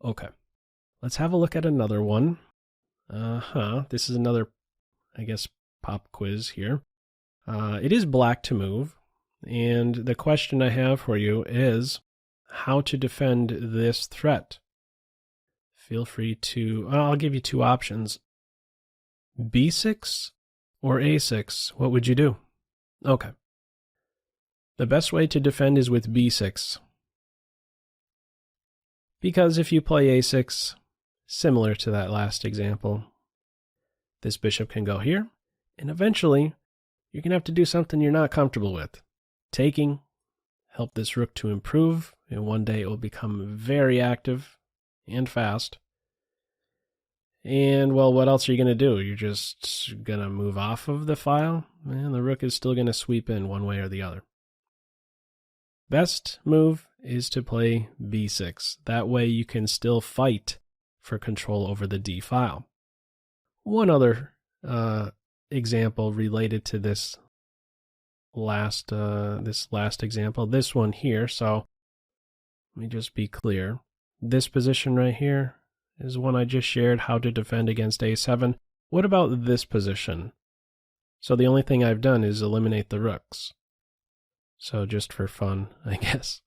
Okay, let's have a look at another one. This is another, I guess, pop quiz here. It is black to move, and the question I have for you is how to defend this threat. Feel free to, I'll give you two options. b6 or a6, what would you do? Okay. The best way to defend is with b6. Because if you play a6, similar to that last example, this bishop can go here, and eventually you're going to have to do something you're not comfortable with. Taking, help this rook to improve, and one day it will become very active and fast. And, well, what else are you going to do? You're just going to move off of the file, and the rook is still going to sweep in one way or the other. Best move is to play b6. That way you can still fight for control over the d file. One other example related to this last example, this one here. So let me just be clear. This position right here is one I just shared, how to defend against a7. What about this position? So the only thing I've done is eliminate the rooks. So just for fun, I guess.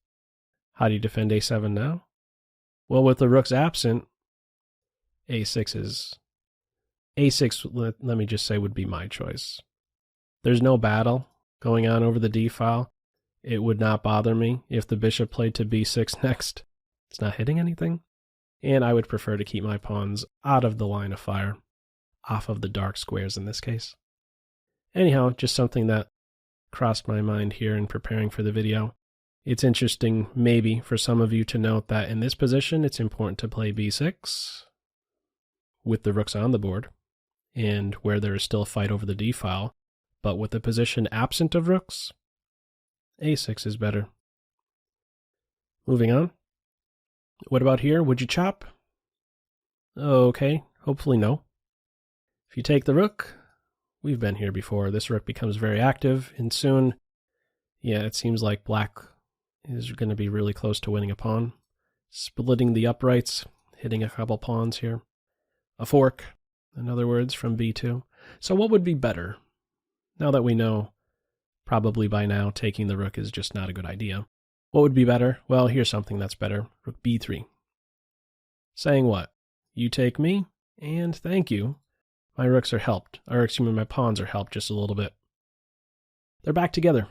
How do you defend a7 now? Well, with the rooks absent, a6, let me just say, would be my choice. There's no battle going on over the d file. It would not bother me if the bishop played to b6 next. It's not hitting anything. And I would prefer to keep my pawns out of the line of fire, off of the dark squares in this case. Anyhow, just something that crossed my mind here in preparing for the video. It's interesting, maybe, for some of you to note that in this position, it's important to play b6 with the rooks on the board, and where there is still a fight over the d file. But with the position absent of rooks, a6 is better. Moving on. What about here? Would you chop? Okay, hopefully no. If you take the rook, we've been here before. This rook becomes very active, and soon, yeah, it seems like black is going to be really close to winning a pawn. Splitting the uprights, hitting a couple pawns here. A fork, in other words, from b2. So what would be better? Now that we know, probably by now, taking the rook is just not a good idea. What would be better? Well, here's something that's better. Rook b3. Saying what? You take me, and thank you. My rooks are helped. Or excuse me, my pawns are helped just a little bit. They're back together.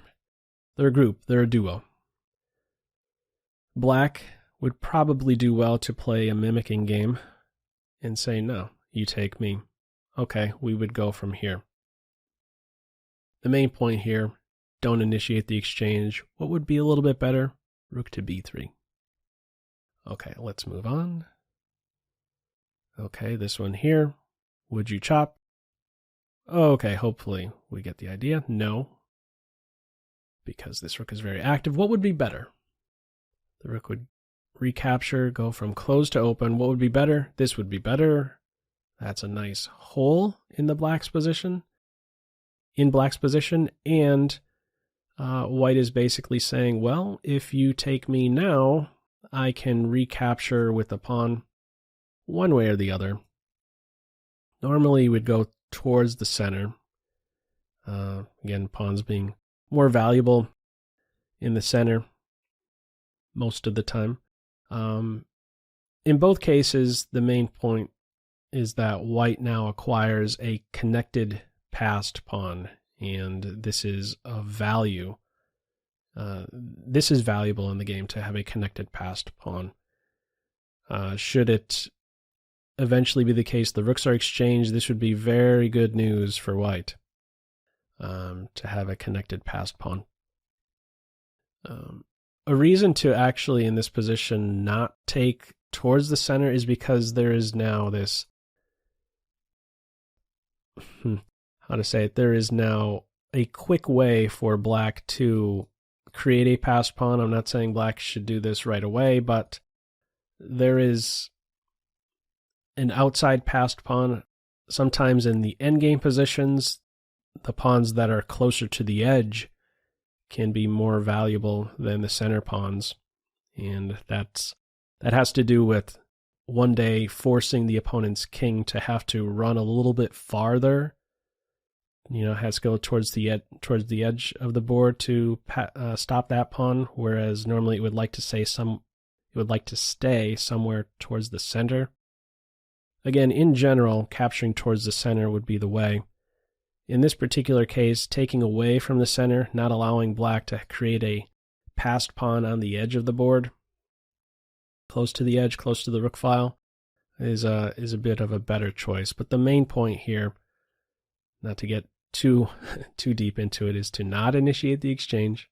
They're a group. They're a duo. Black would probably do well to play a mimicking game and say, no, you take me. Okay, we would go from here. The main point here, don't initiate the exchange. What would be a little bit better? Rook to b3. Okay, let's move on. Okay, this one here. Would you chop? Okay, hopefully we get the idea. No, because this rook is very active. What would be better? The rook would recapture, go from closed to open. What would be better? This would be better. That's a nice hole in the black's position. And white is basically saying, well, if you take me now, I can recapture with the pawn one way or the other. Normally you would go towards the center. Again, pawns being more valuable in the center most of the time. In both cases, the main point is that white now acquires a connected passed pawn, and this is of value. This is valuable in the game to have a connected passed pawn. Should it eventually be the case the rooks are exchanged, this would be very good news for white, to have a connected passed pawn. A reason to actually, in this position, not take towards the center is because there is now this, there is now a quick way for black to create a passed pawn. I'm not saying black should do this right away, but there is an outside passed pawn. Sometimes in the endgame positions, the pawns that are closer to the edge can be more valuable than the center pawns. And that has to do with one day forcing the opponent's king to have to run a little bit farther. Has to go towards the edge of the board to stop that pawn, whereas normally it would like to stay somewhere towards the center. Again, in general, capturing towards the center would be the way. In this particular case, taking away from the center, not allowing black to create a passed pawn on the edge of the board, close to the edge, close to the rook file, is a bit of a better choice. But the main point here, not to get too deep into it, is to not initiate the exchange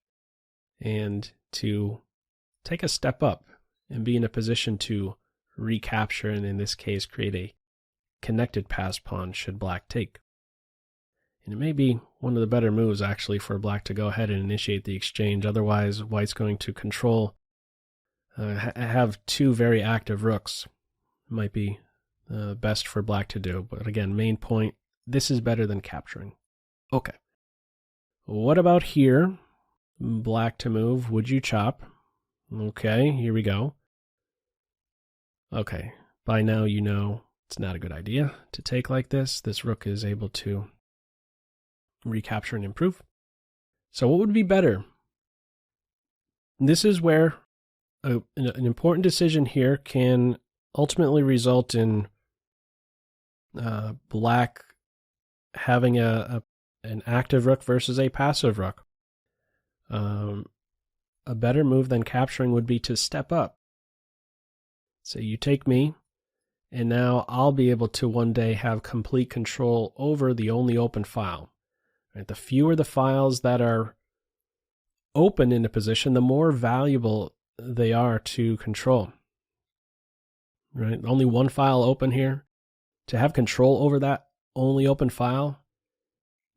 and to take a step up and be in a position to recapture, and in this case create a connected passed pawn should black take. And it may be one of the better moves actually for black to go ahead and initiate the exchange. Otherwise, white's going to control, have two very active rooks. Might be best for black to do. But again, main point, this is better than capturing. Okay. What about here? Black to move. Would you chop? Okay, here we go. Okay, by now you know it's not a good idea to take like this. This rook is able to recapture and improve. So what would be better? This is where an important decision here can ultimately result in black having an active rook versus a passive rook. A better move than capturing would be to step up. So you take me, and now I'll be able to one day have complete control over the only open file. Right? The fewer the files that are open in a position, the more valuable they are to control. Right? Only one file open here. To have control over that only open file,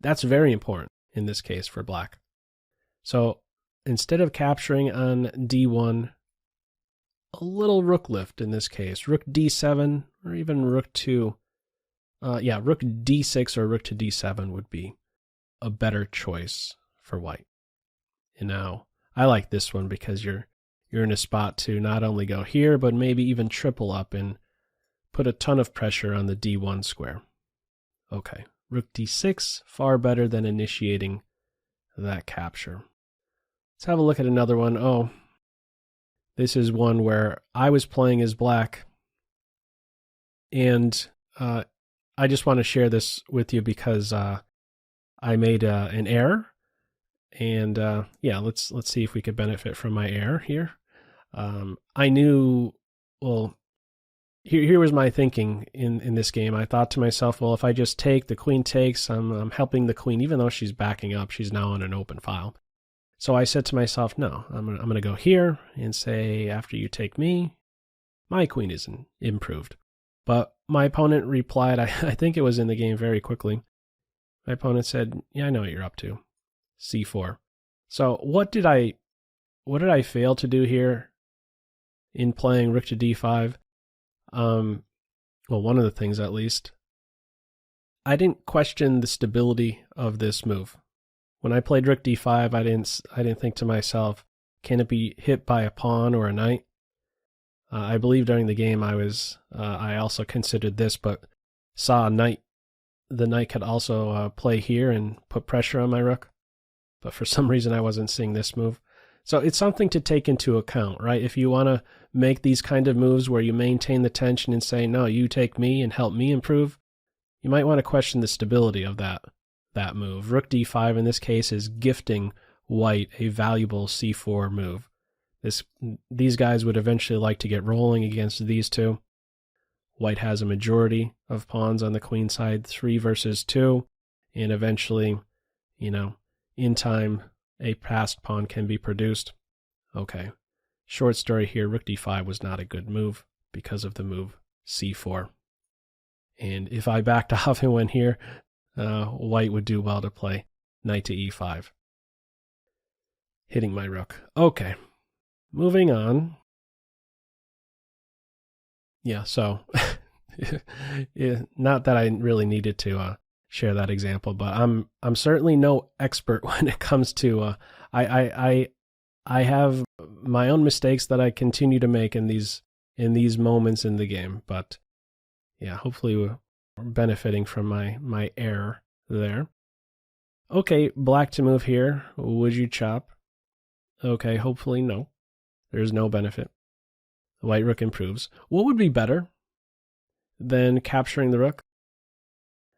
that's very important in this case for black. So instead of capturing on d1, a little rook lift in this case, rook d7 or even rook to, rook d6 or rook to d7 would be a better choice for white. And now I like this one because you're in a spot to not only go here, but maybe even triple up and put a ton of pressure on the d1 square. Okay, rook d6, far better than initiating that capture. Let's have a look at another one. Oh, this is one where I was playing as black, and I just want to share this with you because I made an error, and let's see if we could benefit from my error here. I knew, well, here was my thinking in this game. I thought to myself, well, if I just take, the queen takes, I'm helping the queen, even though she's backing up, she's now on an open file. So I said to myself, no, I'm going to go here and say, after you take me, my queen isn't improved. But my opponent replied, I think it was in the game very quickly. My opponent said, yeah, I know what you're up to. c4. So what did I fail to do here in playing rook to d5? Well, one of the things at least, I didn't question the stability of this move. When I played rook d5, I didn't think to myself, can it be hit by a pawn or a knight? I believe during the game I also considered this, but saw a knight. The knight could also play here and put pressure on my rook. But for some reason I wasn't seeing this move. So it's something to take into account, right? If you want to make these kind of moves where you maintain the tension and say, no, you take me and help me improve, you might want to question the stability of that move. Rook d5 in this case is gifting white a valuable c4 move. These guys would eventually like to get rolling against these two. White has a majority of pawns on the queen side, 3 versus 2, and eventually, in time, a passed pawn can be produced. Okay, short story here, rook d5 was not a good move because of the move c4. And if I backed off and went here, white would do well to play knight to e5. Hitting my rook. Okay, moving on. Yeah, so not that I really needed to share that example, but I'm certainly no expert when it comes to I have my own mistakes that I continue to make in these moments in the game, but yeah, hopefully we're benefiting from my error there. Okay, black to move here. Would you chop? Okay, hopefully no. There's no benefit. The white rook improves. What would be better than capturing the rook?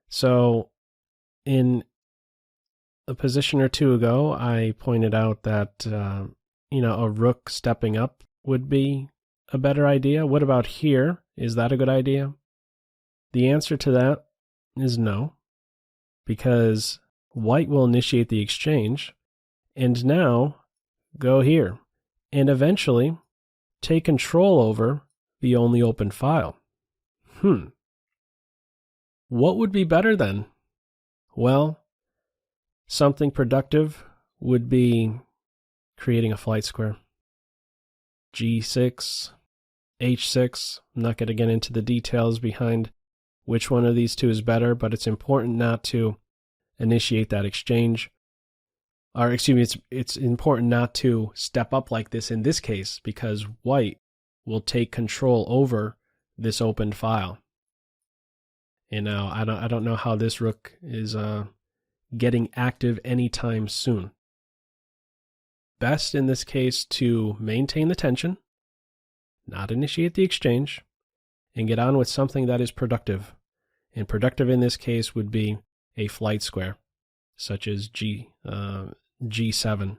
So in a position or two ago, I pointed out that a rook stepping up would be a better idea. What about here? Is that a good idea? The answer to that is no, because white will initiate the exchange and now go here and eventually take control over the only open file. What would be better then? Well, something productive would be creating a flight square. G6, H6. I'm not going to get into the details behind which one of these two is better, but it's important not to initiate that exchange. Or excuse me, it's important not to step up like this in this case, because white will take control over this opened file. And now I don't know how this rook is getting active anytime soon. Best in this case to maintain the tension, not initiate the exchange, and get on with something that is productive. And productive in this case would be a flight square, such as G7.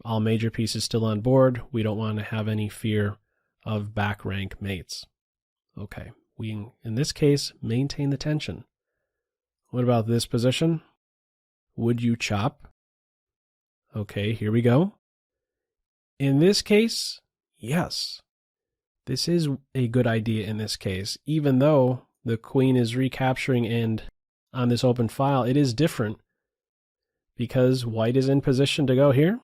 All major pieces still on board. We don't want to have any fear of back rank mates. Okay, we, in this case, maintain the tension. What about this position? Would you chop? Okay, here we go. In this case, yes, this is a good idea in this case. Even though the queen is recapturing and on this open file, it is different because white is in position to go here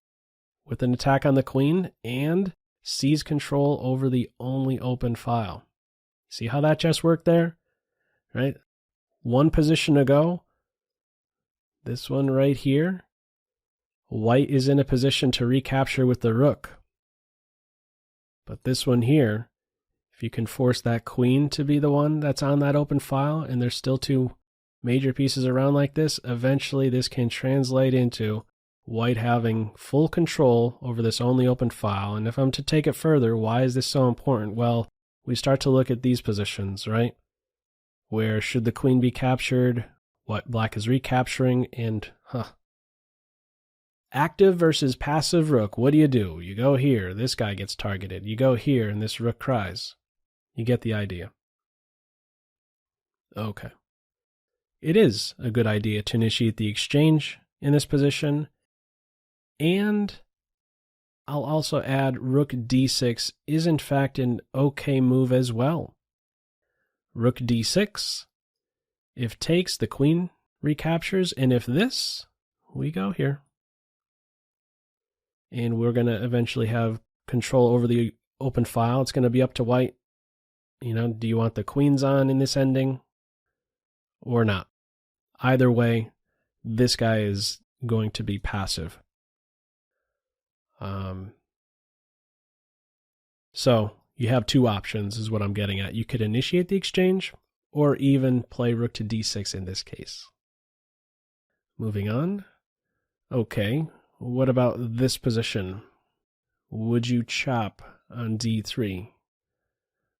with an attack on the queen and seize control over the only open file. See how that just worked there? Right? One position to go. This one right here. White is in a position to recapture with the rook. But this one here, if you can force that queen to be the one that's on that open file, and there's still two major pieces around like this, eventually this can translate into white having full control over this only open file. And if I'm to take it further, why is this so important? Well, we start to look at these positions, right? Where should the queen be captured? What black is recapturing, and active versus passive rook. What do? You go here, this guy gets targeted. You go here, and this rook cries. You get the idea. Okay. It is a good idea to initiate the exchange in this position. And I'll also add rook d6 is in fact an okay move as well. Rook d6. If takes, the queen recaptures, and if this, we go here. And we're going to eventually have control over the open file. It's going to be up to white. You know, do you want the queens on in this ending or not? Either way, this guy is going to be passive. So you have two options is what I'm getting at. You could initiate the exchange or even play rook to d6 in this case. Moving on. Okay, what about this position? Would you chop on d3?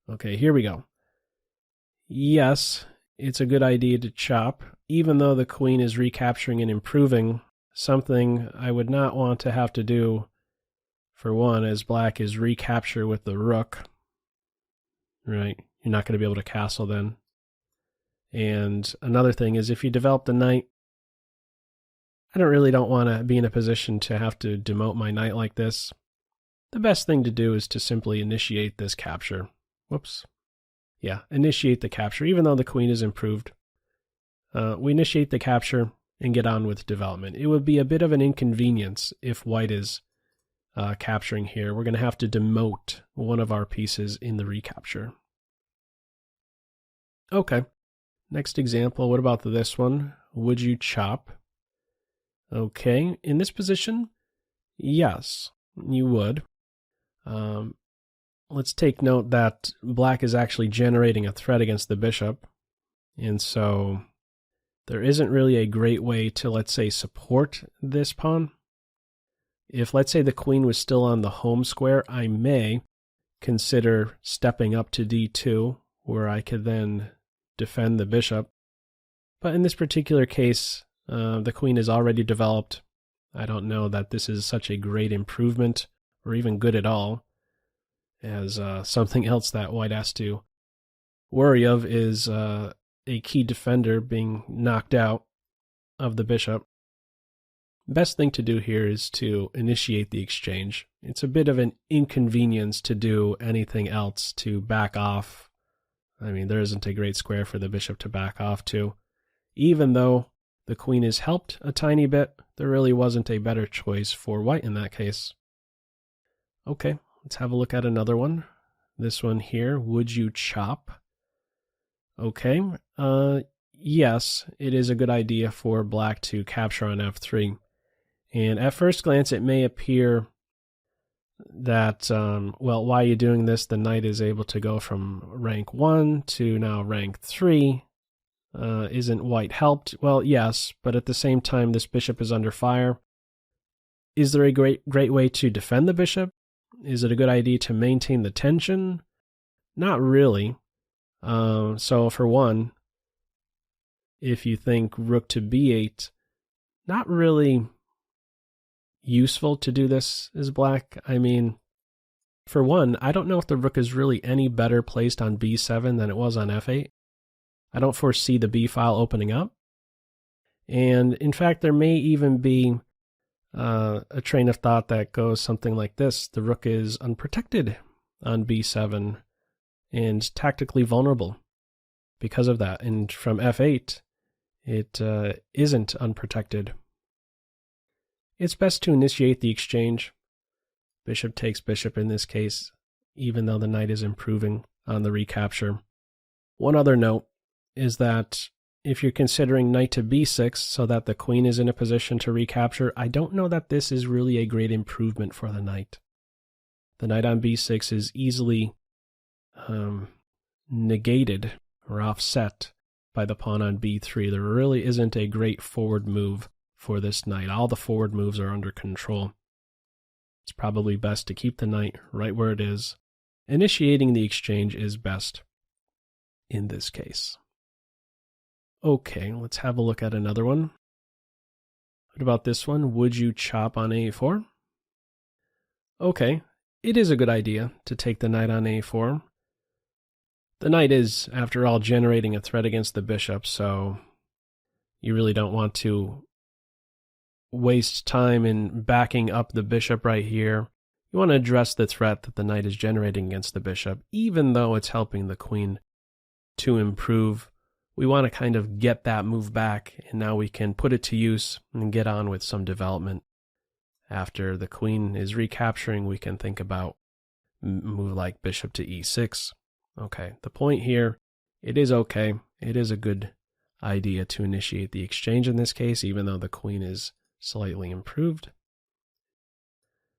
Okay, here we go. Yes, it's a good idea to chop, even though the queen is recapturing and improving, something I would not want to have to do, for one, as black is recapture with the rook. Right, you're not going to be able to castle then. And another thing is if you develop the knight, I don't want to be in a position to have to demote my knight like this. The best thing to do is to simply initiate this capture. Whoops. Yeah, initiate the capture, even though the queen is improved. We initiate the capture and get on with development. It would be a bit of an inconvenience if white is capturing here. We're going to have to demote one of our pieces in the recapture. Okay, next example. What about this one? Would you chop? Okay, in this position, yes, you would. Let's take note that black is actually generating a threat against the bishop. And so there isn't really a great way to, let's say, support this pawn. If, let's say, the queen was still on the home square, I may consider stepping up to d2, where I could then defend the bishop. But in this particular case, the queen is already developed. I don't know that this is such a great improvement or even good at all, as something else that white has to worry of is a key defender being knocked out of the bishop. Best thing to do here is to initiate the exchange. It's a bit of an inconvenience to do anything else, to back off. I mean, there isn't a great square for the bishop to back off to. Even though the queen is helped a tiny bit, there really wasn't a better choice for white in that case. Okay, let's have a look at another one. This one here, would you chop? Okay, yes, it is a good idea for black to capture on f3. And at first glance, it may appear that, well, why are you doing this? The knight is able to go from rank 1 to now rank 3. Isn't white helped? Well, yes, but at the same time, this bishop is under fire. Is there a great way to defend the bishop? Is it a good idea to maintain the tension? Not really. So for one, if you think rook to b8, not really useful to do this as black. I mean, for one, I don't know if the rook is really any better placed on b7 than it was on f8. I don't foresee the b file opening up. And in fact, there may even be a train of thought that goes something like this. The rook is unprotected on b7 and tactically vulnerable because of that. And from f8, it isn't unprotected. It's best to initiate the exchange. Bishop takes bishop in this case, even though the knight is improving on the recapture. One other note is that if you're considering knight to b6 so that the queen is in a position to recapture, I don't know that this is really a great improvement for the knight. The knight on b6 is easily negated or offset by the pawn on b3. There really isn't a great forward move for this knight. All the forward moves are under control. It's probably best to keep the knight right where it is. Initiating the exchange is best in this case. Okay, let's have a look at another one. What about this one? Would you chop on a4? Okay, it is a good idea to take the knight on a4. The knight is, after all, generating a threat against the bishop, so you really don't want to waste time in backing up the bishop right here. You want to address the threat that the knight is generating against the bishop, even though it's helping the queen to improve. We want to kind of get that move back, and now we can put it to use and get on with some development. After the queen is recapturing, we can think about a move like bishop to e6. Okay, the point here, it is okay. It is a good idea to initiate the exchange in this case, even though the queen is slightly improved.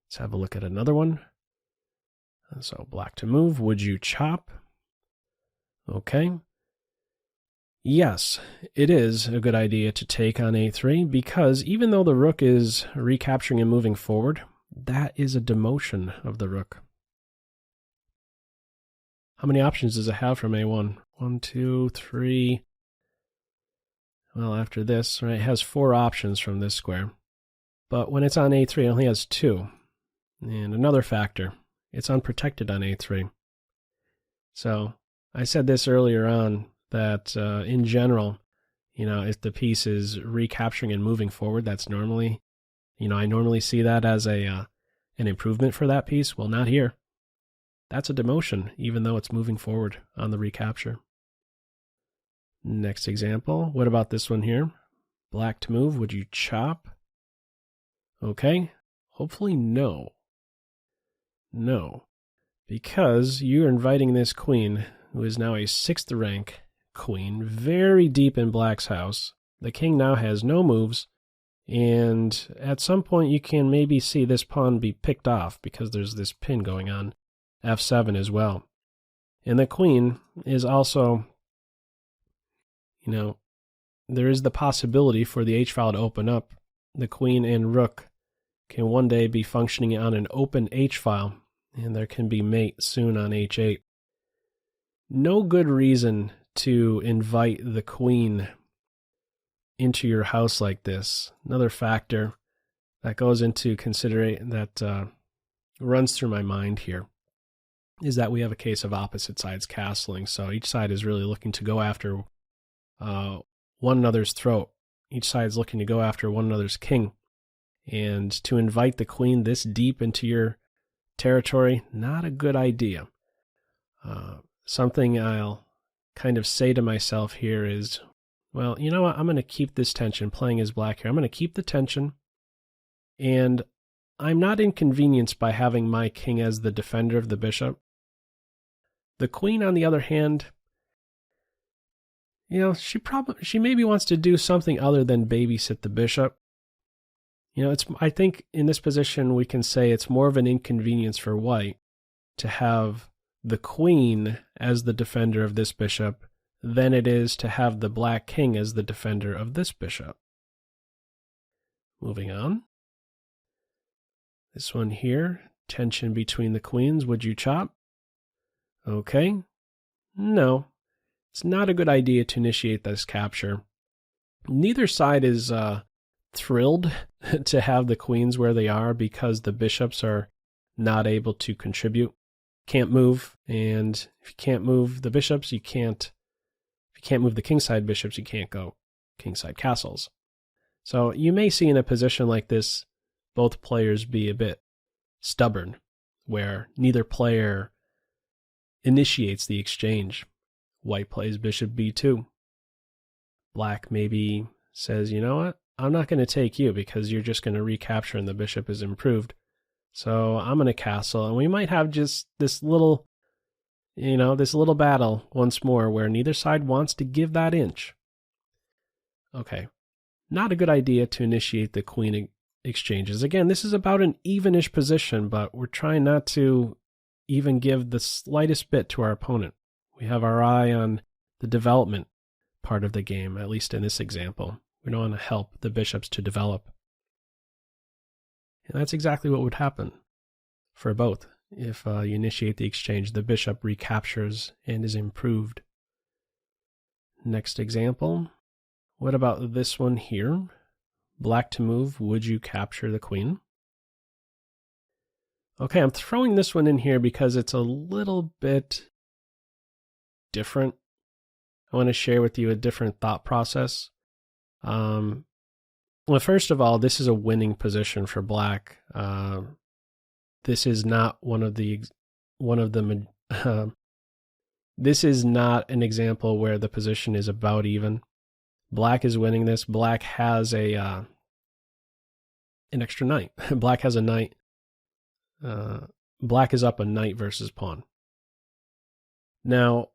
Let's have a look at another one. So black to move. Would you chop? Okay. Yes, it is a good idea to take on a3 because even though the rook is recapturing and moving forward, that is a demotion of the rook. How many options does it have from a1? 1, 2, 3. Well, after this, right, it has 4 options from this square. But when it's on a3, it only has 2. And another factor, it's unprotected on a3. So I said this earlier on, that in general, if the piece is recapturing and moving forward, that's normally, I normally see that as an improvement for that piece. Well, not here. That's a demotion, even though it's moving forward on the recapture. Next example, what about this one here? Black to move, would you chop? Okay, hopefully no. No, because you're inviting this queen, who is now a 6th rank queen, very deep in black's house. The king now has no moves, and at some point you can maybe see this pawn be picked off because there's this pin going on f7 as well. And the queen is also, there is the possibility for the h-file to open up. The queen and rook can one day be functioning on an open h-file, and there can be mate soon on h8. No good reason to invite the queen into your house like this. Another factor that goes into consideration that runs through my mind here is that we have a case of opposite sides castling. So each side is really looking to go after one another's throat. Each side is looking to go after one another's king. And to invite the queen this deep into your territory, not a good idea. Something I'll kind of say to myself here is, well, you know what? I'm going to keep this tension, playing as black here. I'm going to keep the tension, and I'm not inconvenienced by having my king as the defender of the bishop. The queen, on the other hand, she maybe wants to do something other than babysit the bishop. I think in this position we can say it's more of an inconvenience for white to have the queen as the defender of this bishop than it is to have the black king as the defender of this bishop. Moving on. This one here, tension between the queens. Would you chop? Okay. No, it's not a good idea to initiate this capture. Neither side is thrilled to have the queens where they are because the bishops are not able to contribute. Can't move, and if you can't move the bishops, if you can't move the kingside bishops, you can't go kingside castles. So you may see in a position like this both players be a bit stubborn, where neither player initiates the exchange. White plays bishop b2. Black maybe says, you know what, I'm not going to take you because you're just going to recapture and the bishop is improved. So I'm going to castle, and we might have just this little, this little battle once more where neither side wants to give that inch. Okay, not a good idea to initiate the queen exchanges. Again, this is about an evenish position, but we're trying not to even give the slightest bit to our opponent. We have our eye on the development part of the game, at least in this example. We don't want to help the bishops to develop. And that's exactly what would happen for both. If you initiate the exchange, the bishop recaptures and is improved. Next example. What about this one here? Black to move, would you capture the queen? Okay, I'm throwing this one in here because it's a little bit different. I want to share with you a different thought process. Well, first of all, this is a winning position for Black. This is not this is not an example where the position is about even. Black is winning this. Black has an extra knight. Black has a knight. Black is up a knight versus pawn. Now,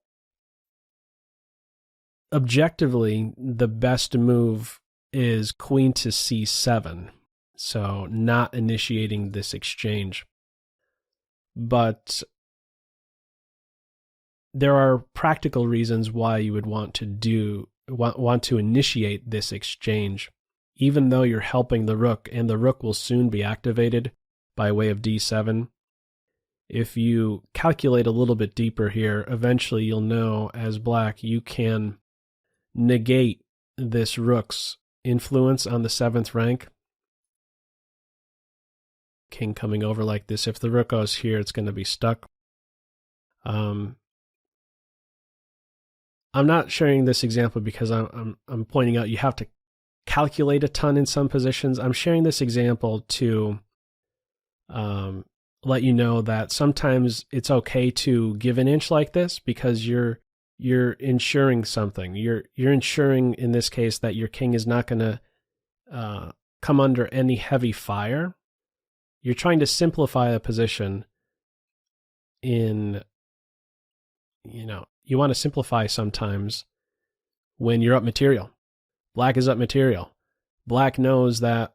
objectively, the best move is queen to c7, so not initiating this exchange. But there are practical reasons why you would want to initiate this exchange, even though you're helping the rook, and the rook will soon be activated by way of d7. If you calculate a little bit deeper here, eventually you'll know as Black you can negate this rook's influence on the 7th rank. King coming over like this. If the rook goes here, it's going to be stuck. I'm not sharing this example because I'm pointing out you have to calculate a ton in some positions. I'm sharing this example to let you know that sometimes it's okay to give an inch like this because you're ensuring something. You're ensuring in this case that your king is not going to come under any heavy fire. You're trying to simplify a position in, you want to simplify sometimes when you're up material. Black is up material. Black knows that,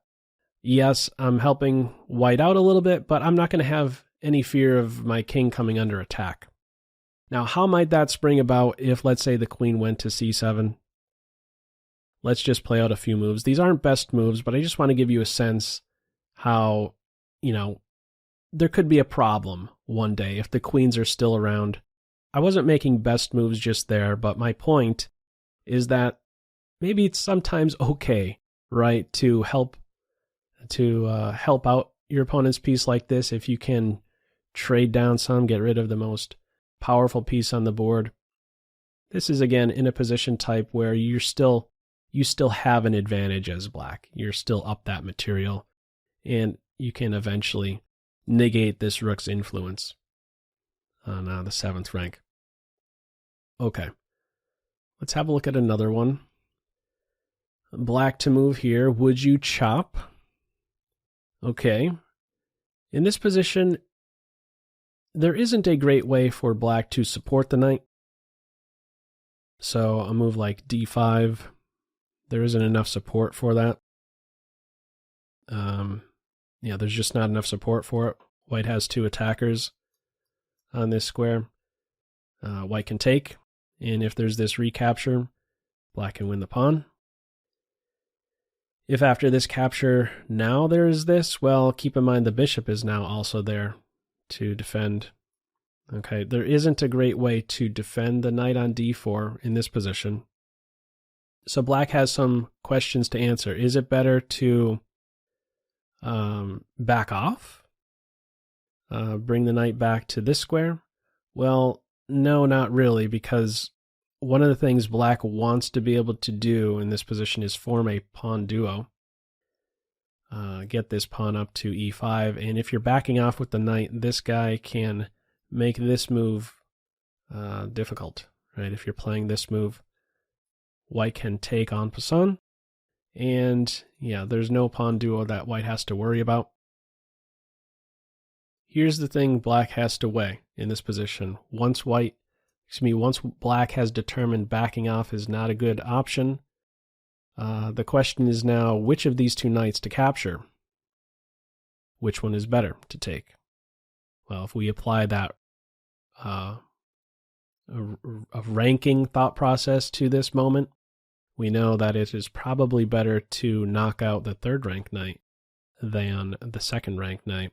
yes, I'm helping white out a little bit, but I'm not going to have any fear of my king coming under attack. Now, how might that spring about if, let's say, the queen went to c7? Let's just play out a few moves. These aren't best moves, but I just want to give you a sense how, there could be a problem one day if the queens are still around. I wasn't making best moves just there, but my point is that maybe it's sometimes okay, right, to help out your opponent's piece like this. If you can trade down some, get rid of the most powerful piece on the board. This is again in a position type where you still have an advantage as Black. You're still up that material, and you can eventually negate this rook's influence on the 7th rank. Okay, let's have a look at another one. Black to move here. Would you chop? Okay. In this position, there isn't a great way for Black to support the knight. So a move like d5, there isn't enough support for that. There's just not enough support for it. White has 2 attackers on this square. White can take, and if there's this recapture, Black can win the pawn. If after this capture now there's this, well, keep in mind the bishop is now also there to defend. Okay, there isn't a great way to defend the knight on d4 in this position. So Black has some questions to answer. Is it better to back off? Bring the knight back to this square? Well, no, not really, because one of the things Black wants to be able to do in this position is form a pawn duo. get this pawn up to e5. And if you're backing off with the knight, this guy can make this move difficult, right? If you're playing this move, white can take en passant. And yeah, there's no pawn duo that white has to worry about. Here's the thing black has to weigh in this position. Once black has determined backing off is not a good option, the question is now which of these two knights to capture? Which one is better to take? Well, if we apply that a ranking thought process to this moment, we know that it is probably better to knock out the third rank knight than the second rank knight.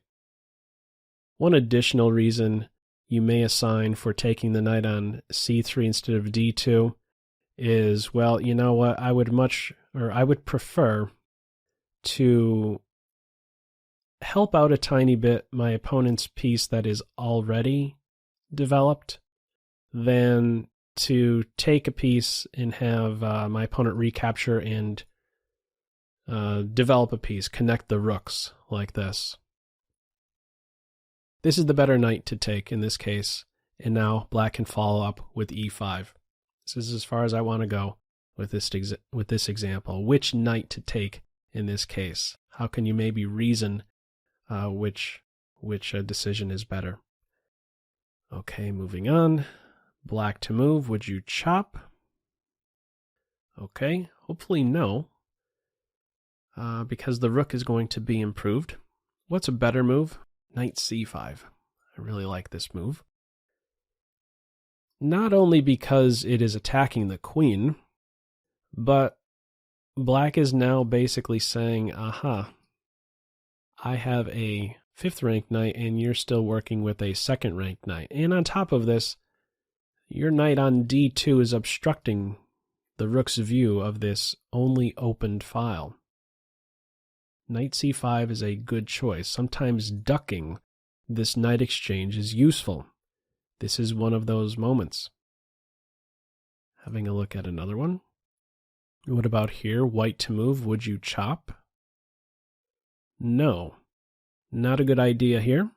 One additional reason you may assign for taking the knight on c3 instead of d2 is, well, you know what, I would prefer to help out a tiny bit my opponent's piece that is already developed than to take a piece and have my opponent recapture and develop a piece, connect the rooks like this. This is the better knight to take in this case, and now black can follow up with e5. This is as far as I want to go with this example. Which knight to take in this case? How can you maybe reason which decision is better? Okay, moving on. Black to move. Would you chop? Okay, hopefully no, because the rook is going to be improved. What's a better move? Knight c5. I really like this move. Not only because it is attacking the queen, but black is now basically saying, aha, I have a 5th rank knight and you're still working with a 2nd rank knight. And on top of this, your knight on d2 is obstructing the rook's view of this only opened file. Knight c5 is a good choice. Sometimes ducking this knight exchange is useful. This is one of those moments. Having a look at another one. What about here? White to move. Would you chop? No. Not a good idea here.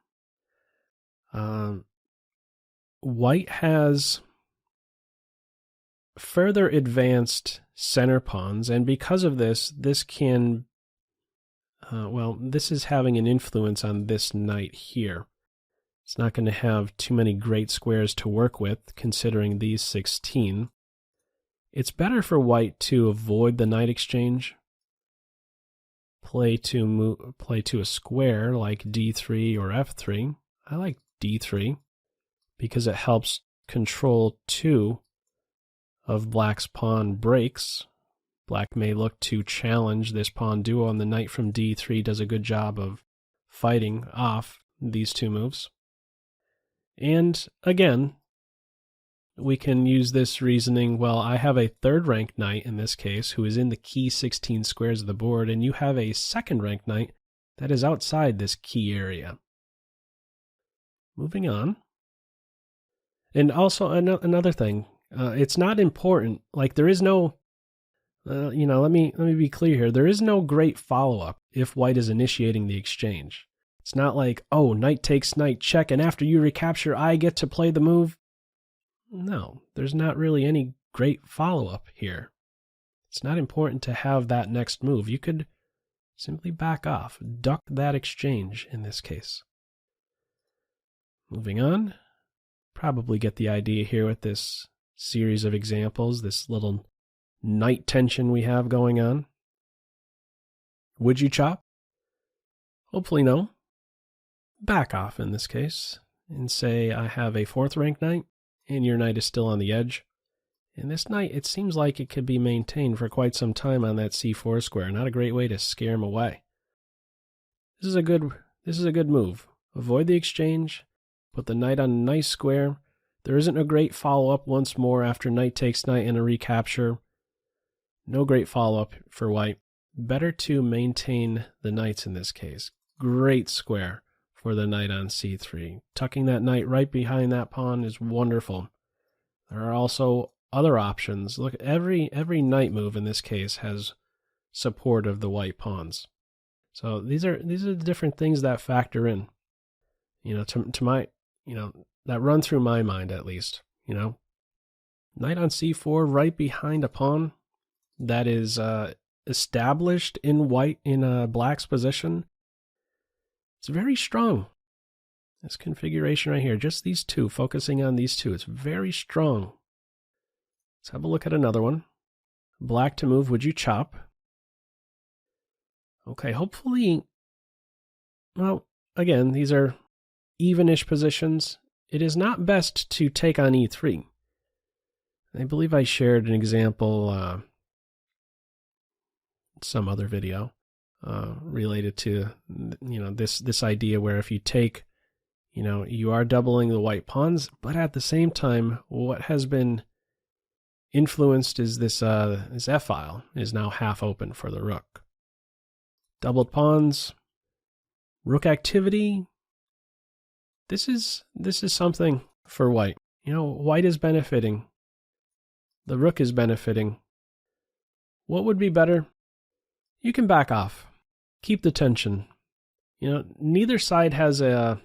White has further advanced center pawns, and because of this, this can this is having an influence on this knight here. It's not going to have too many great squares to work with, considering these 16. It's better for white to avoid the knight exchange, play to a square like d3 or f3. I like d3 because it helps control 2 of black's pawn breaks. Black may look to challenge this pawn duo, and the knight from d3 does a good job of fighting off these 2 moves. And again, we can use this reasoning, well, I have a 3rd rank knight in this case who is in the key 16 squares of the board, and you have a 2nd rank knight that is outside this key area. Moving on. And also another thing, it's not important, like there is no let me be clear here. There is no great follow-up if white is initiating the exchange. It's not like, oh, knight takes knight, check, and after you recapture, I get to play the move. No, there's not really any great follow-up here. It's not important to have that next move. You could simply back off, duck that exchange in this case. Moving on. Probably get the idea here with this series of examples, this little knight tension we have going on. Would you chop? Hopefully no. Back off in this case and say I have a 4th rank knight and your knight is still on the edge. And this knight, it seems like it could be maintained for quite some time on that c4 square. Not a great way to scare him away. This is a good move. Avoid the exchange, put the knight on a nice square. There isn't a great follow-up once more after knight takes knight and a recapture. No great follow-up for white. Better to maintain the knights in this case. Great square for the knight on c3. Tucking that knight right behind that pawn is wonderful. There are also other options. Look, every knight move in this case has support of the white pawns. So these are the different things that factor in, to my, that run through my mind at least. Knight on c4 right behind a pawn that is established in black's position. It's very strong. This configuration right here, just these two, focusing on these two, it's very strong. Let's have a look at another one. Black to move, would you chop? Okay, hopefully, well, again, these are evenish positions. It is not best to take on e3. I believe I shared an example some other video related to this idea where if you take, you are doubling the white pawns, but at the same time, what has been influenced is this f file is now half open for the rook. Doubled pawns, rook activity. This is something for white. White is benefiting. The rook is benefiting. What would be better? You can back off. Keep the tension. Neither side has a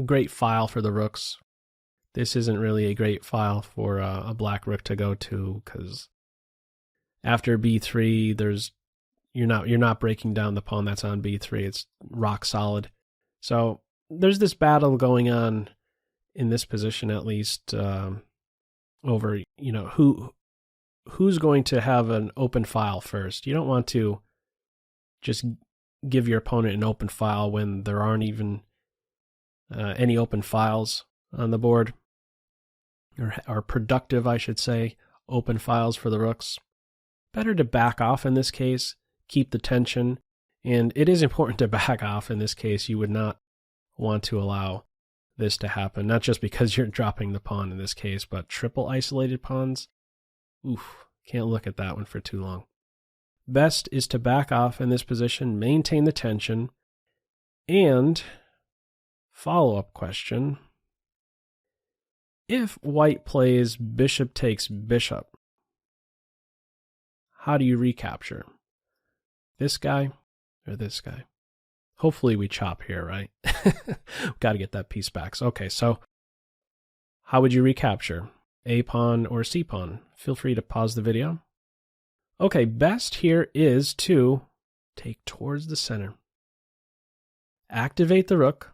great file for the rooks. This isn't really a great file for a black rook to go to, because after b3, you're not breaking down the pawn that's on b3. It's rock solid. So there's this battle going on in this position, at least, over who's going to have an open file first. You don't want to just give your opponent an open file when there aren't even any open files on the board, or productive, I should say, open files for the rooks. Better to back off in this case, keep the tension, and it is important to back off in this case. You would not want to allow this to happen, not just because you're dropping the pawn in this case, but triple isolated pawns. Oof, can't look at that one for too long. Best is to back off in this position, maintain the tension, and follow-up question. If white plays bishop takes bishop, how do you recapture? This guy or this guy? Hopefully we chop here, right? Got to get that piece back. Okay, so how would you recapture? A pawn or C pawn? Feel free to pause the video. Okay, best here is to take towards the center. Activate the rook.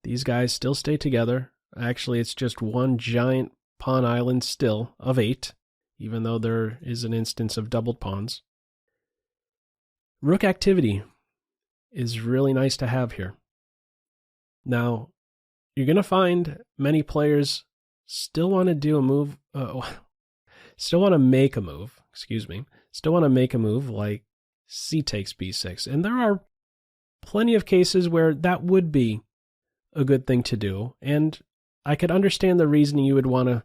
These guys still stay together. Actually, it's just one giant pawn island still of 8, even though there is an instance of doubled pawns. Rook activity is really nice to have here. Now, you're going to find many players still want to do a move, still want to make a move, still want to make a move like c takes b6. And there are plenty of cases where that would be a good thing to do. And I could understand the reasoning you would want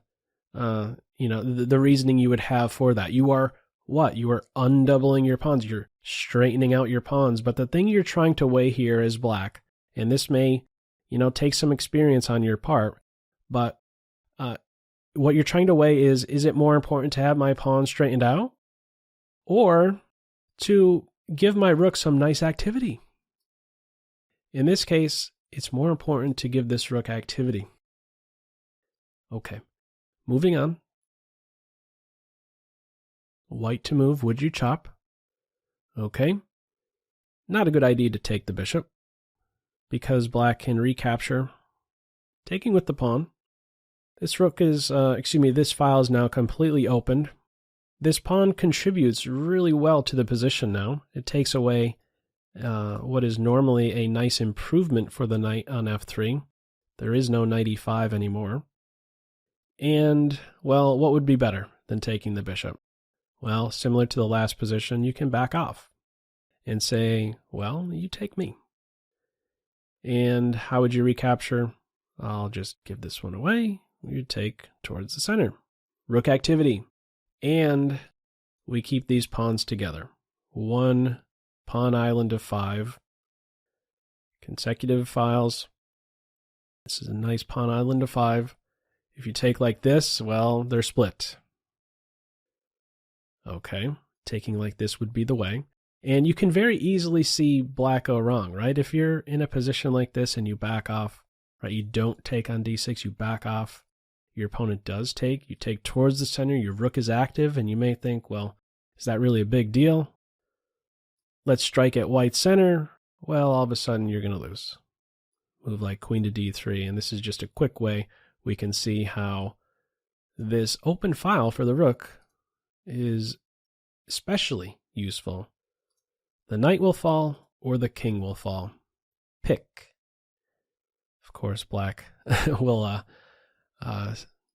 to, the reasoning you would have for that. You are what? You are undoubling your pawns. You're straightening out your pawns. But the thing you're trying to weigh here is black. And this may, take some experience on your part. But what you're trying to weigh is it more important to have my pawn straightened out, or to give my rook some nice activity? In this case, it's more important to give this rook activity. Okay, moving on. White to move, would you chop? Okay, not a good idea to take the bishop, because black can recapture, taking with the pawn. This rook is, this file is now completely opened. This pawn contributes really well to the position now. It takes away what is normally a nice improvement for the knight on f3. There is no knight e5 anymore. And, well, what would be better than taking the bishop? Well, similar to the last position, you can back off and say, well, you take me. And how would you recapture? I'll just give this one away. You take towards the center. Rook activity. And we keep these pawns together. One pawn island of 5. Consecutive files. This is a nice pawn island of 5. If you take like this, well, they're split. Okay, taking like this would be the way. And you can very easily see black go wrong, right? If you're in a position like this and you back off, right? You don't take on d6, you back off. Your opponent does take. You take towards the center, your rook is active, and you may think, well, is that really a big deal? Let's strike at white center. Well, all of a sudden you're going to lose. Move like queen to d3, and this is just a quick way we can see how this open file for the rook is especially useful. The knight will fall or the king will fall. Pick. Of course, black will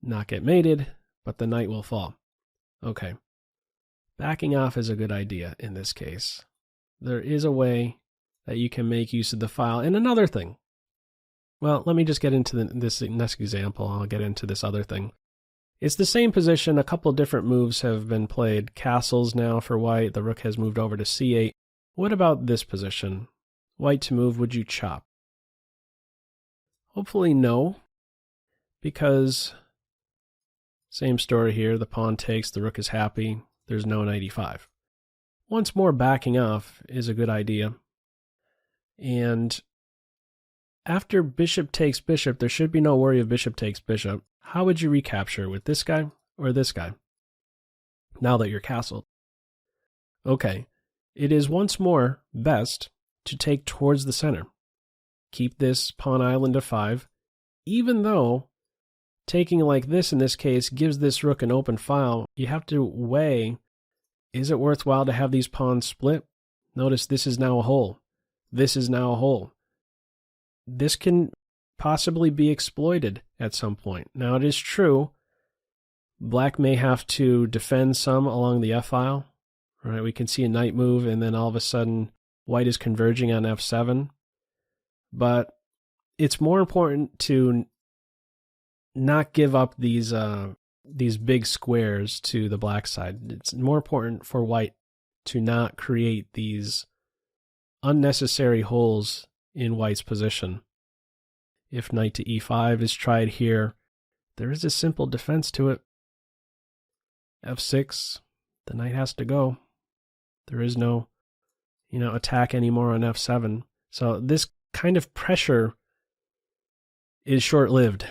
not get mated, but the knight will fall. Okay. Backing off is a good idea in this case. There is a way that you can make use of the file. And another thing. Well, let me just get into this next example. I'll get into this other thing. It's the same position. A couple different moves have been played. Castles now for white. The rook has moved over to c8. What about this position? White to move, would you chop? Hopefully no, because same story here. The pawn takes, the rook is happy. There's no knight e5. Once more, backing off is a good idea. And after bishop takes bishop, there should be no worry of bishop takes bishop. How would you recapture, with this guy or this guy? Now that you're castled. Okay, it is once more best to take towards the center. Keep this pawn island to 5, even though taking like this in this case gives this rook an open file. You have to weigh, is it worthwhile to have these pawns split? Notice this is now a hole. This is now a hole. This can possibly be exploited at some point. Now it is true, black may have to defend some along the f-file. Right, we can see a knight move, and then all of a sudden white is converging on f7. But it's more important to not give up these big squares to the black side. It's more important for white to not create these unnecessary holes in white's position. If knight to e5 is tried here, there is a simple defense to it. f6, the knight has to go. There is no, attack anymore on f7. So this kind of pressure is short-lived.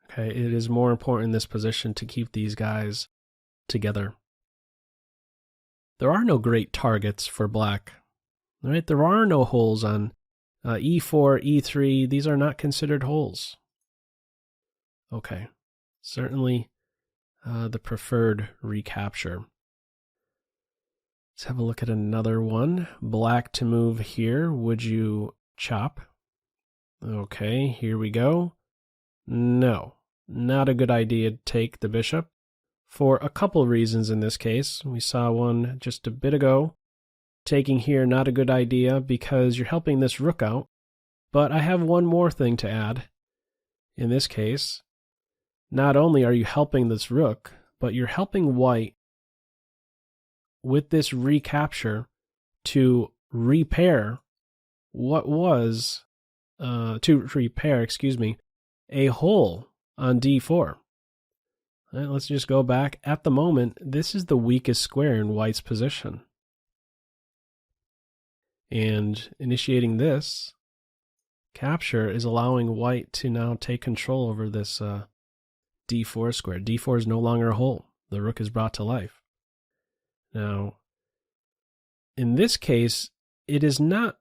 Okay, it is more important in this position to keep these guys together. There are no great targets for black. Right? There are no holes on e4, e3. These are not considered holes. Okay, certainly the preferred recapture. Let's have a look at another one. Black to move here. Would you chop? Okay, here we go. No, not a good idea to take the bishop for a couple reasons in this case. We saw one just a bit ago. Taking here, not a good idea because you're helping this rook out. But I have one more thing to add. In this case, not only are you helping this rook, but you're helping white with this recapture to repair what was, a hole on d4. Right, let's just go back. At the moment, this is the weakest square in white's position. And initiating this capture is allowing white to now take control over this d4 square. d4 is no longer a hole. The rook is brought to life. Now, in this case, it is not...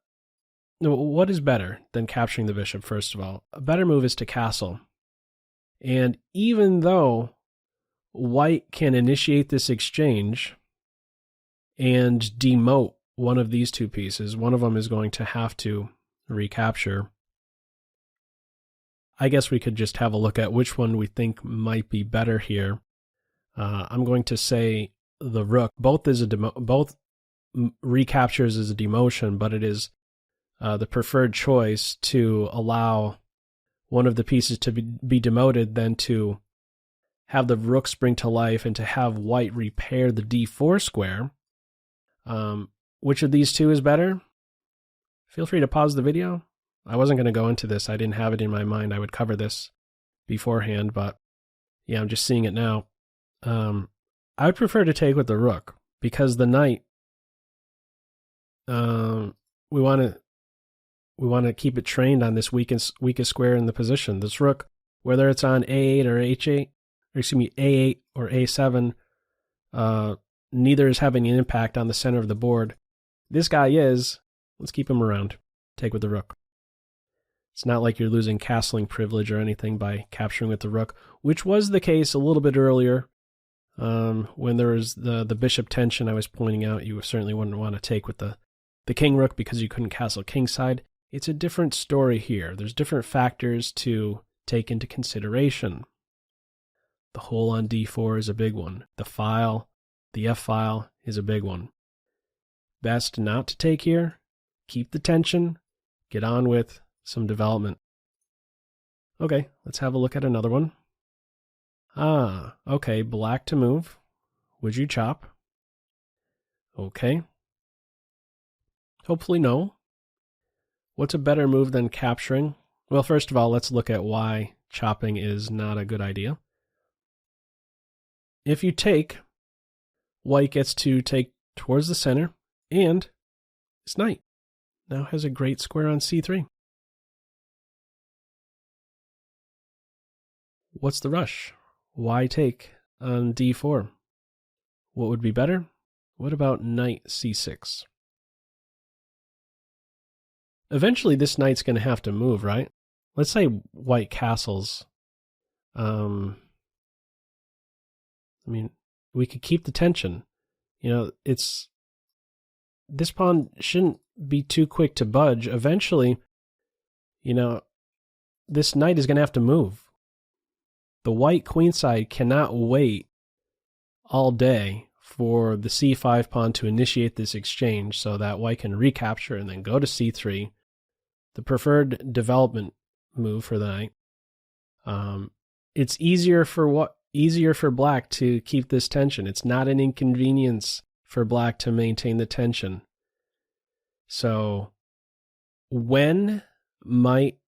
What is better than capturing the bishop, first of all? A better move is to castle. And even though white can initiate this exchange and demote one of these two pieces, one of them is going to have to recapture. I guess we could just have a look at which one we think might be better here. I'm going to say the rook. Both recaptures as a demotion, but it is the preferred choice to allow one of the pieces to be demoted than to have the rook spring to life and to have white repair the d4 square. Which of these two is better? Feel free to pause the video. I wasn't going to go into this. I didn't have it in my mind. I would cover this beforehand, but yeah, I'm just seeing it now. I would prefer to take with the rook because the knight we want to keep it trained on this weakest square in the position. This rook, whether it's on A8 or H8, or excuse me, A8 or A7, neither is having an impact on the center of the board. This guy is. Let's keep him around. Take with the rook. It's not like you're losing castling privilege or anything by capturing with the rook, which was the case a little bit earlier. When there was the bishop tension I was pointing out, you certainly wouldn't want to take with the king rook because you couldn't castle kingside. It's a different story here. There's different factors to take into consideration. The hole on d4 is a big one. The file, the f file, is a big one. Best not to take here. Keep the tension. Get on with some development. Okay, let's have a look at another one. Okay, black to move. Would you chop? Okay. Hopefully no. What's a better move than capturing? Well, first of all, let's look at why chopping is not a good idea. If you take, white gets to take towards the center, and his knight now has a great square on c3. What's the rush? Why take on d4? What would be better? What about knight c6? Eventually this knight's going to have to move, right? Let's say white castles. I mean, we could keep the tension. You know, this pawn shouldn't be too quick to budge. Eventually, you know, this knight is going to have to move. The white queenside cannot wait all day for the c5 pawn to initiate this exchange so that white can recapture and then go to c3. The preferred development move for the knight. It's easier for black to keep this tension. It's not an inconvenience for black to maintain the tension. So when might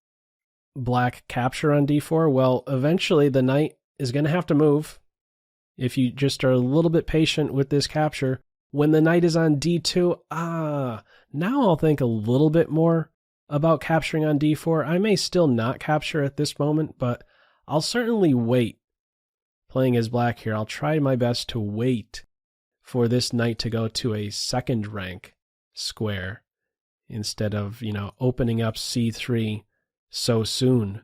black capture on d4? Well, eventually the knight is going to have to move. If you just are a little bit patient with this capture, when the knight is on d2, now I'll think a little bit more about capturing on d4. I may still not capture at this moment, but I'll certainly wait. Playing as black here, I'll try my best to wait for this knight to go to a second rank square instead of, opening up c3 so soon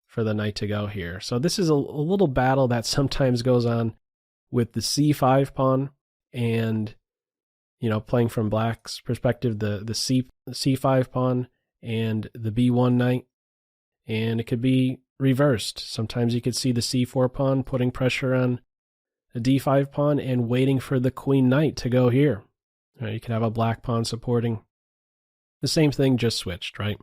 for the knight to go here. So this is a little battle that sometimes goes on with the c5 pawn and, playing from black's perspective, the c5 pawn and the b1 knight. And it could be reversed. Sometimes you could see the c4 pawn putting pressure on a d5 pawn and waiting for the queen knight to go here. You could have a black pawn supporting. The same thing, just switched, right?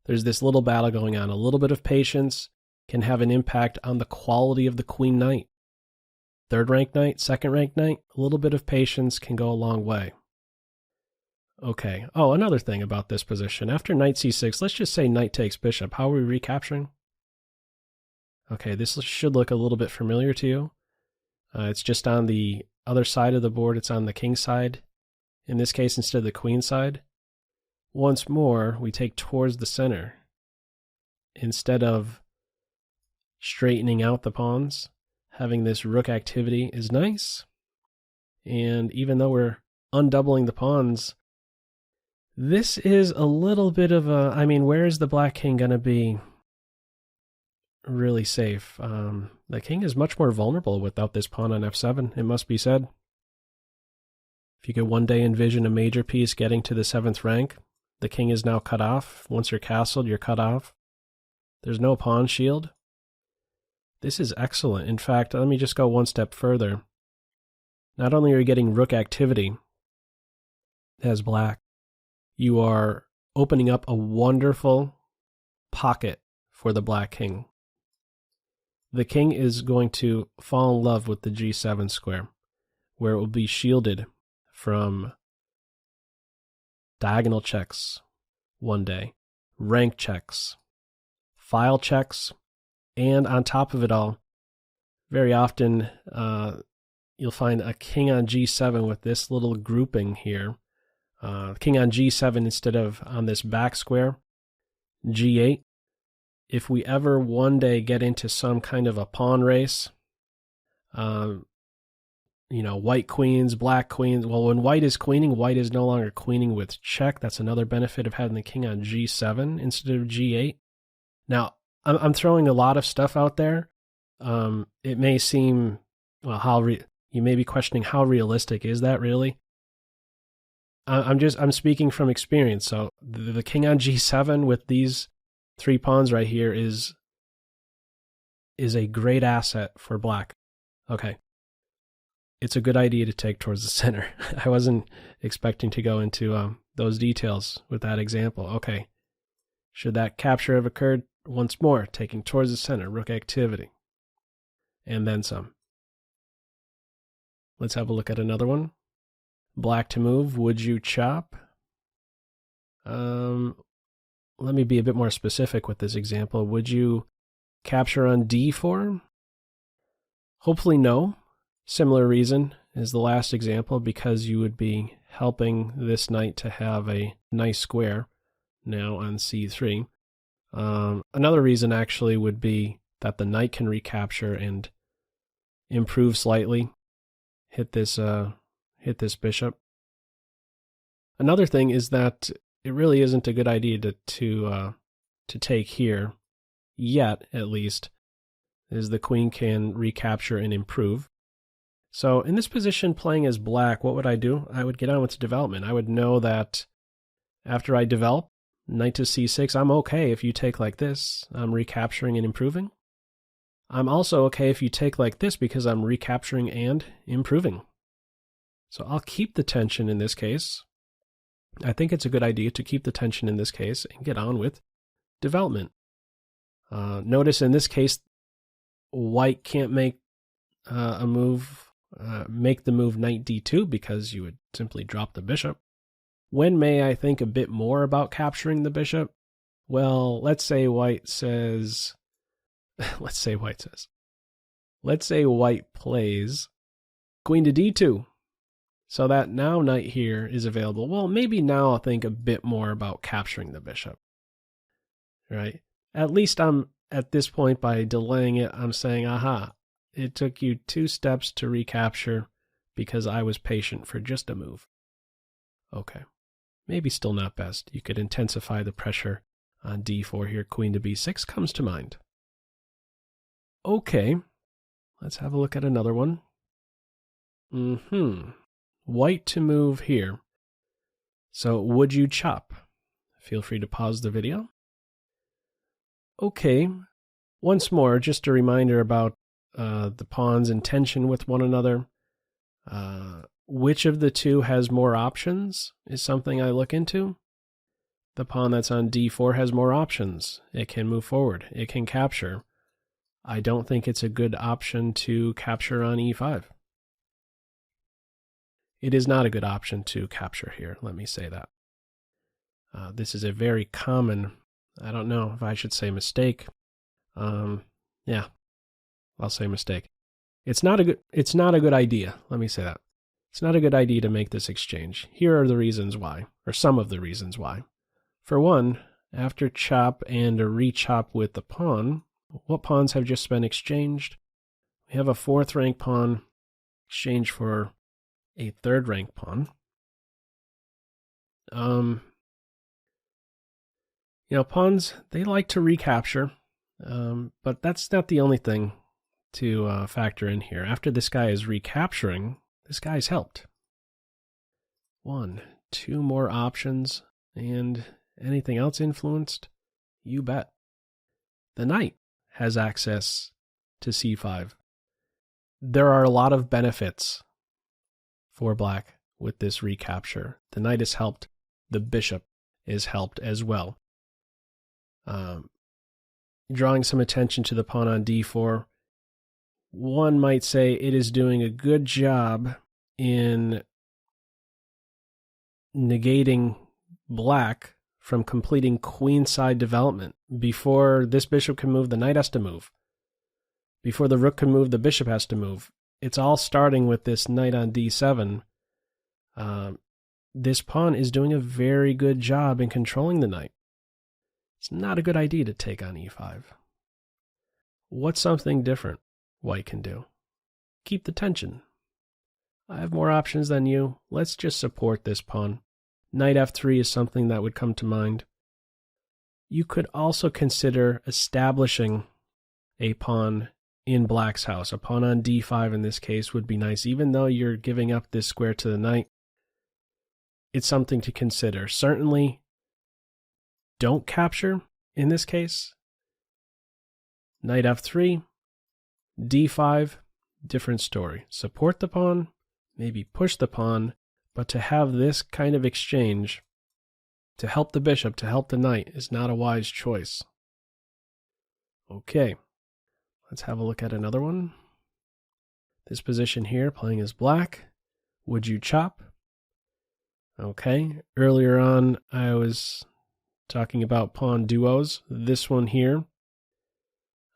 There's this little battle going on. A little bit of patience can have an impact on the quality of the queen knight. Third rank knight, second rank knight, a little bit of patience can go a long way. Okay. Oh, another thing about this position. After knight c6, let's just say knight takes bishop. How are we recapturing? Okay, this should look a little bit familiar to you. It's just on the other side of the board. It's on the king side. In this case, instead of the queen side. Once more, we take towards the center. Instead of straightening out the pawns, having this rook activity is nice. And even though we're undoubling the pawns, this is a little bit of a, where is the black king going to be really safe? The king is much more vulnerable without this pawn on f7, it must be said. If you could one day envision a major piece getting to the 7th rank, the king is now cut off. Once you're castled, you're cut off. There's no pawn shield. This is excellent. In fact, let me just go one step further. Not only are you getting rook activity as black, you are opening up a wonderful pocket for the black king. The king is going to fall in love with the g7 square, where it will be shielded from diagonal checks one day, rank checks, file checks, and on top of it all, very often you'll find a king on g7 with this little grouping here king on g7 instead of on this back square, g8. If we ever one day get into some kind of a pawn race, white queens, black queens. Well, when white is queening, white is no longer queening with check. That's another benefit of having the king on g7 instead of g8. Now, I'm throwing a lot of stuff out there. It may seem, well, you may be questioning how realistic is that really? I'm speaking from experience. So the king on g7 with these 3 pawns right here is a great asset for black. Okay. It's a good idea to take towards the center. I wasn't expecting to go into those details with that example. Okay. Should that capture have occurred? Once more, taking towards the center, rook activity. And then some. Let's have a look at another one. Black to move. Would you chop? Let me be a bit more specific with this example. Would you capture on d4? Hopefully no. Similar reason as the last example, because you would be helping this knight to have a nice square now on c3. Another reason actually would be that the knight can recapture and improve slightly, hit this bishop. Another thing is that it really isn't a good idea to take here yet, at least, as the queen can recapture and improve. So in this position, playing as black, what would I do? I would get on with development. I would know that after I develop, knight to c6, I'm okay if you take like this. I'm recapturing and improving. I'm also okay if you take like this because I'm recapturing and improving. So I'll keep the tension in this case. I think it's a good idea to keep the tension in this case and get on with development. Notice in this case, white can't make a move, make the move knight d2 because you would simply drop the bishop. When may I think a bit more about capturing the bishop? Well, let's say white plays queen to d2. So that now knight here is available. Well, maybe now I'll think a bit more about capturing the bishop. Right? At least I'm at this point, by delaying it, I'm saying, aha, it took you 2 steps to recapture because I was patient for just a move. Okay. Maybe still not best. You could intensify the pressure on d4 here. Queen to b6 comes to mind. Okay. Let's have a look at another one. White to move here. So would you chop? Feel free to pause the video. Okay. Once more, just a reminder about the pawns in tension with one another. Which of the two has more options is something I look into. The pawn that's on d4 has more options. It can move forward. It can capture. I don't think it's a good option to capture on e5. It is not a good option to capture here, let me say that. This is a very common, I don't know if I should say mistake. Yeah, I'll say mistake. It's not a good idea, let me say that. It's not a good idea to make this exchange. Here are the reasons why, or some of the reasons why. For one, after chop and a re-chop with the pawn, what pawns have just been exchanged? We have a 4th rank pawn exchanged for a 3rd rank pawn. Pawns, they like to recapture, but that's not the only thing to factor in here. After this guy is recapturing, this guy's helped. 1, 2 more options, and anything else influenced? You bet. The knight has access to c5. There are a lot of benefits for black with this recapture. The knight is helped. The bishop is helped as well. Drawing some attention to the pawn on d4, one might say it is doing a good job in negating black from completing queenside development. Before this bishop can move, the knight has to move. Before the rook can move, the bishop has to move. It's all starting with this knight on d7 this pawn is doing a very good job in controlling the knight. It's not a good idea to take on e5. What's something different white can do? Keep the tension. I have more options than you. Let's just support this pawn. Knight f3 is something that would come to mind. You could also consider establishing a pawn in black's house. A pawn on d5 in this case would be nice. Even though you're giving up this square to the knight, it's something to consider. Certainly don't capture in this case. Knight f3, d5, different story. Support the pawn, maybe push the pawn, but to have this kind of exchange to help the bishop, to help the knight, is not a wise choice. Okay, let's have a look at another one. This position here, playing as black. Would you chop? Okay, earlier on I was talking about pawn duos. This one here,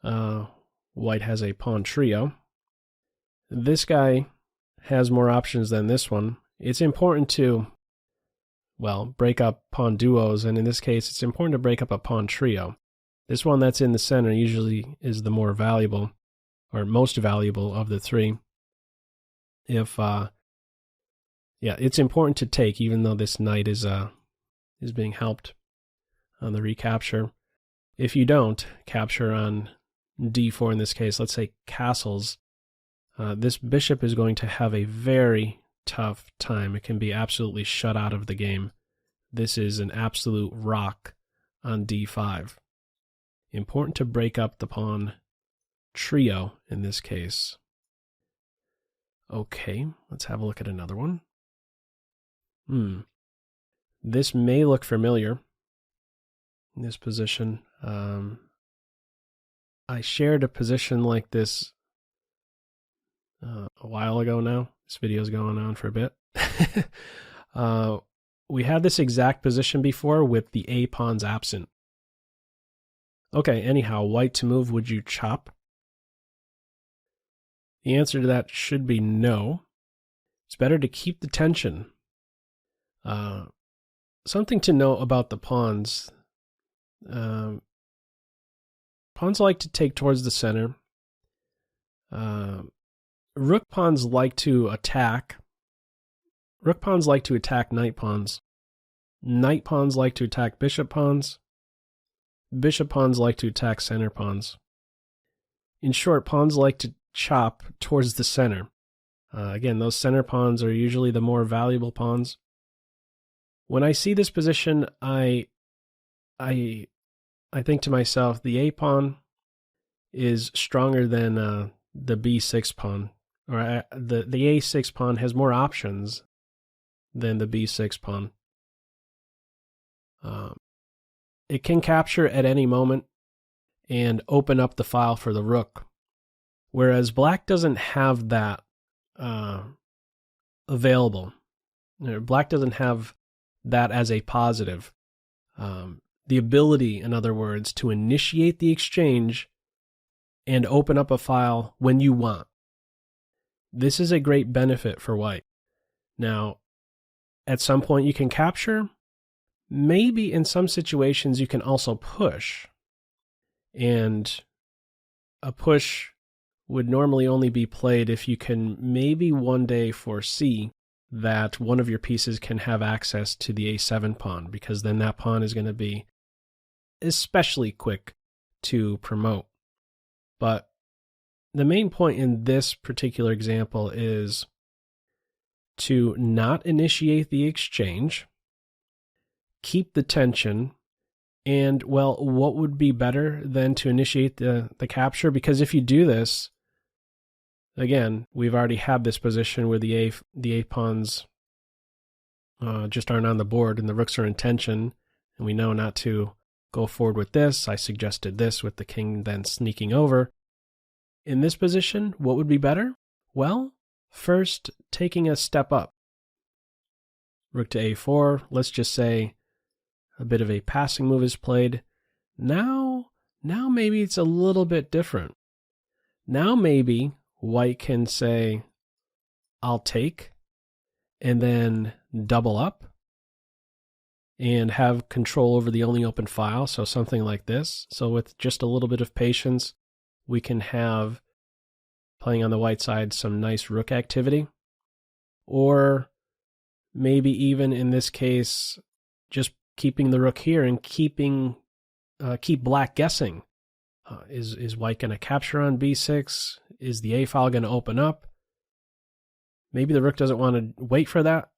white has a pawn trio. This guy has more options than this one. It's important to, well, break up pawn duos, and in this case, it's important to break up a pawn trio. This one that's in the center usually is the more valuable, or most valuable of the three. It's important to take, even though this knight is being helped on the recapture. If you don't capture on d4 in this case, let's say castles, this bishop is going to have a very tough time. It can be absolutely shut out of the game. This is an absolute rock on d5. Important to break up the pawn trio in this case. Okay, let's have a look at another one. This may look familiar in this position. I shared a position like this a while ago now. This video's going on for a bit. We had this exact position before with the A pawns absent. Okay, anyhow, white to move, would you chop? The answer to that should be no. It's better to keep the tension. Something to note about the pawns. Pawns like to take towards the center. Rook pawns like to attack. Rook pawns like to attack knight pawns. Knight pawns like to attack bishop pawns. Bishop pawns like to attack center pawns. In short, pawns like to chop towards the center. Again, those center pawns are usually the more valuable pawns. When I see this position, I think to myself, the A pawn is stronger than the B6 pawn, or the A6 pawn has more options than the B6 pawn. It can capture at any moment and open up the file for the rook, whereas black doesn't have that available. Black doesn't have that as a positive. The ability, in other words, to initiate the exchange and open up a file when you want. This is a great benefit for white. Now, at some point you can capture. Maybe in some situations you can also push. And a push would normally only be played if you can maybe one day foresee that one of your pieces can have access to the A7 pawn, because then that pawn is going to be especially quick to promote. But the main point in this particular example is to not initiate the exchange, keep the tension, and, well, what would be better than to initiate the capture? Because if you do this, again, we've already had this position where the A pawns just aren't on the board and the rooks are in tension, and we know not to go forward with this. I suggested this with the king then sneaking over. In this position, what would be better? Well, first, taking a step up. Rook to A4, let's just say a bit of a passing move is played. Now maybe it's a little bit different. Now maybe white can say, I'll take, and then double up, and have control over the only open file, so something like this. So with just a little bit of patience, we can have, playing on the white side, some nice rook activity. Or maybe even in this case, just keeping the rook here and keep black guessing. Is white going to capture on b6? Is the a file going to open up? Maybe the rook doesn't want to wait for that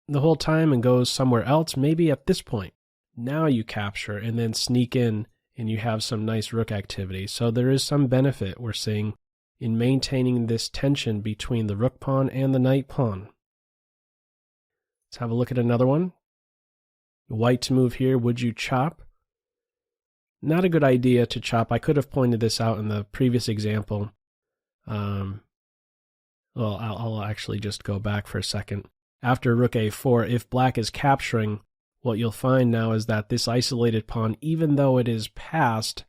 the whole time and goes somewhere else. Maybe at this point, now you capture and then sneak in and you have some nice rook activity. So there is some benefit we're seeing in maintaining this tension between the rook pawn and the knight pawn. Let's have a look at another one. White to move here, would you chop? Not a good idea to chop. I could have pointed this out in the previous example. Well, I'll actually just go back for a second. After rook a4, if black is capturing, what you'll find now is that this isolated pawn, even though it is passed,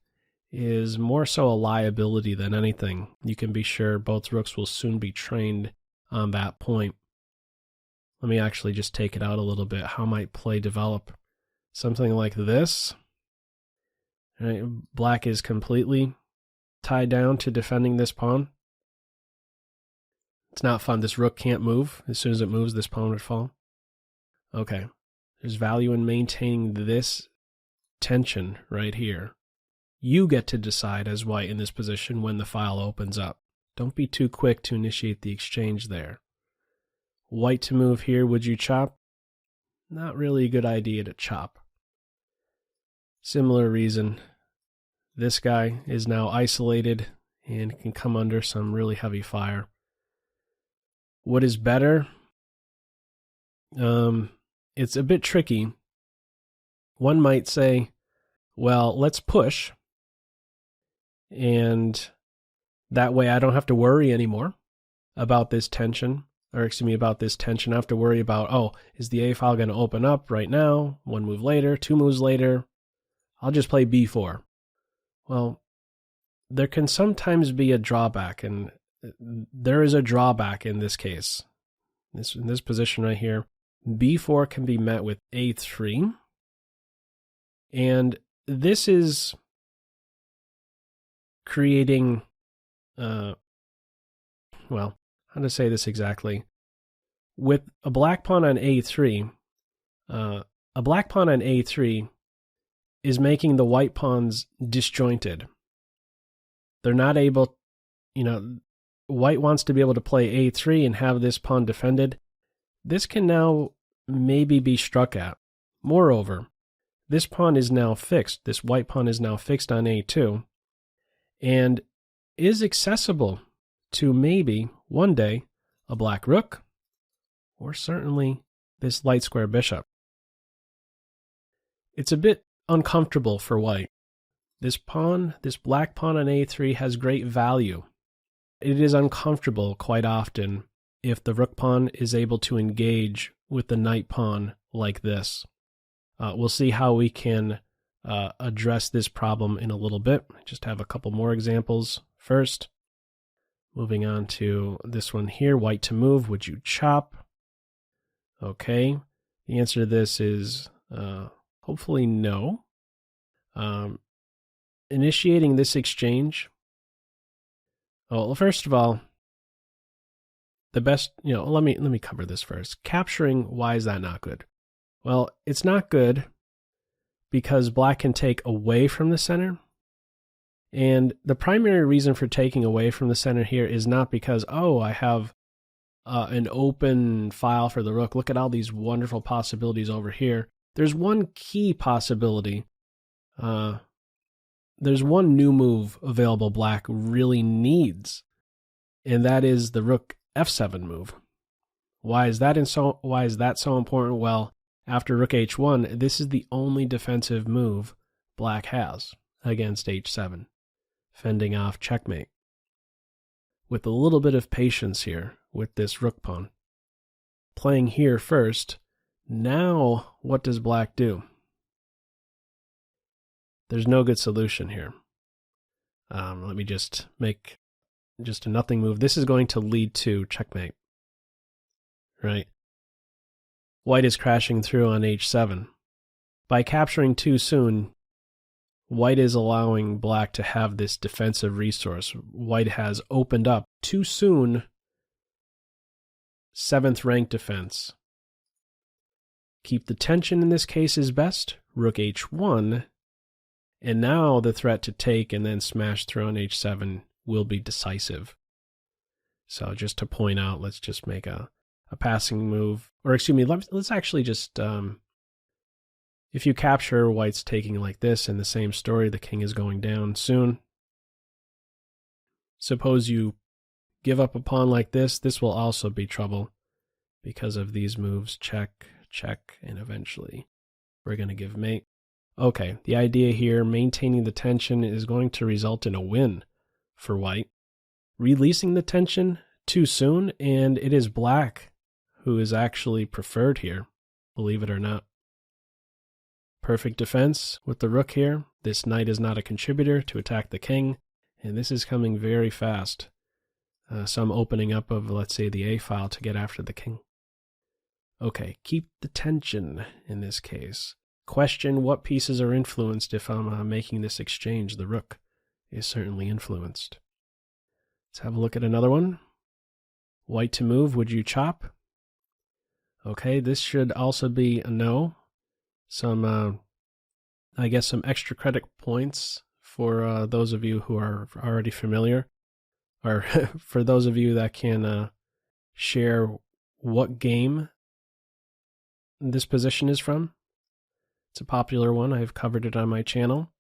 is more so a liability than anything. You can be sure both rooks will soon be trained on that point. Let me actually just take it out a little bit. How might play develop? Something like this. Right, black is completely tied down to defending this pawn. It's not fun. This rook can't move. As soon as it moves, this pawn would fall. Okay. There's value in maintaining this tension right here. You get to decide as white in this position when the file opens up. Don't be too quick to initiate the exchange there. White to move here, would you chop? Not really a good idea to chop. Similar reason. This guy is now isolated and can come under some really heavy fire. What is better? It's a bit tricky. One might say, well, let's push, and that way I don't have to worry anymore about this tension, or excuse me, about this tension. I have to worry about, oh, is the a file going to open up right now? One move later, two moves later, I'll just play b4. Well, there can sometimes be a drawback, and there is a drawback in this case. In this position right here, b4 can be met with a3, and this is creating, well, how to say this exactly? With a black pawn on a3, is making the white pawns disjointed. They're not able, white wants to be able to play a3 and have this pawn defended. This can now maybe be struck at. Moreover, this pawn is now fixed. This white pawn is now fixed on a2 and is accessible to maybe one day a black rook or certainly this light square bishop. It's a bit uncomfortable for white. This black pawn on a3 has great value. It is uncomfortable quite often if the rook pawn is able to engage with the knight pawn like this. We'll see how we can address this problem in a little bit. I just have a couple more examples first. Moving on to this one here, white to move, would you chop? Okay, the answer to this is hopefully no. Initiating this exchange, well, first of all, the best, let me cover this first. Capturing, why is that not good? Well, it's not good because black can take away from the center. And the primary reason for taking away from the center here is not because, oh, I have an open file for the rook. Look at all these wonderful possibilities over here. There's one key possibility. There's one new move available black really needs, and that is the rook f7 move. Why is that so important? Well, after rook h1, this is the only defensive move black has against h7, fending off checkmate. With a little bit of patience here with this rook pawn. Playing here first, now what does black do? There's no good solution here. Let me just make just a nothing move. This is going to lead to checkmate, right? White is crashing through on h7. By capturing too soon, white is allowing black to have this defensive resource. White has opened up too soon 7th rank defense. Keep the tension in this case is best. Rook h1. And now the threat to take and then smash through on h7 will be decisive. So just to point out, let's just make a passing move. Or excuse me, let's actually just... if you capture, white's taking like this in the same story, the king is going down soon. Suppose you give up a pawn like this, this will also be trouble because of these moves, check, check, and eventually we're going to give mate. Okay, the idea here, maintaining the tension, is going to result in a win for white. Releasing the tension too soon, and it is black who is actually preferred here, believe it or not. Perfect defense with the rook here. This knight is not a contributor to attack the king, and this is coming very fast. Some opening up of, let's say, the A file to get after the king. Okay, keep the tension in this case. Question what pieces are influenced if I'm making this exchange. The rook is certainly influenced. Let's have a look at another one. White to move, would you chop? Okay, this should also be a no. Some, I guess some extra credit points for those of you who are already familiar, or for those of you that can share what game this position is from. It's a popular one. I've covered it on my channel.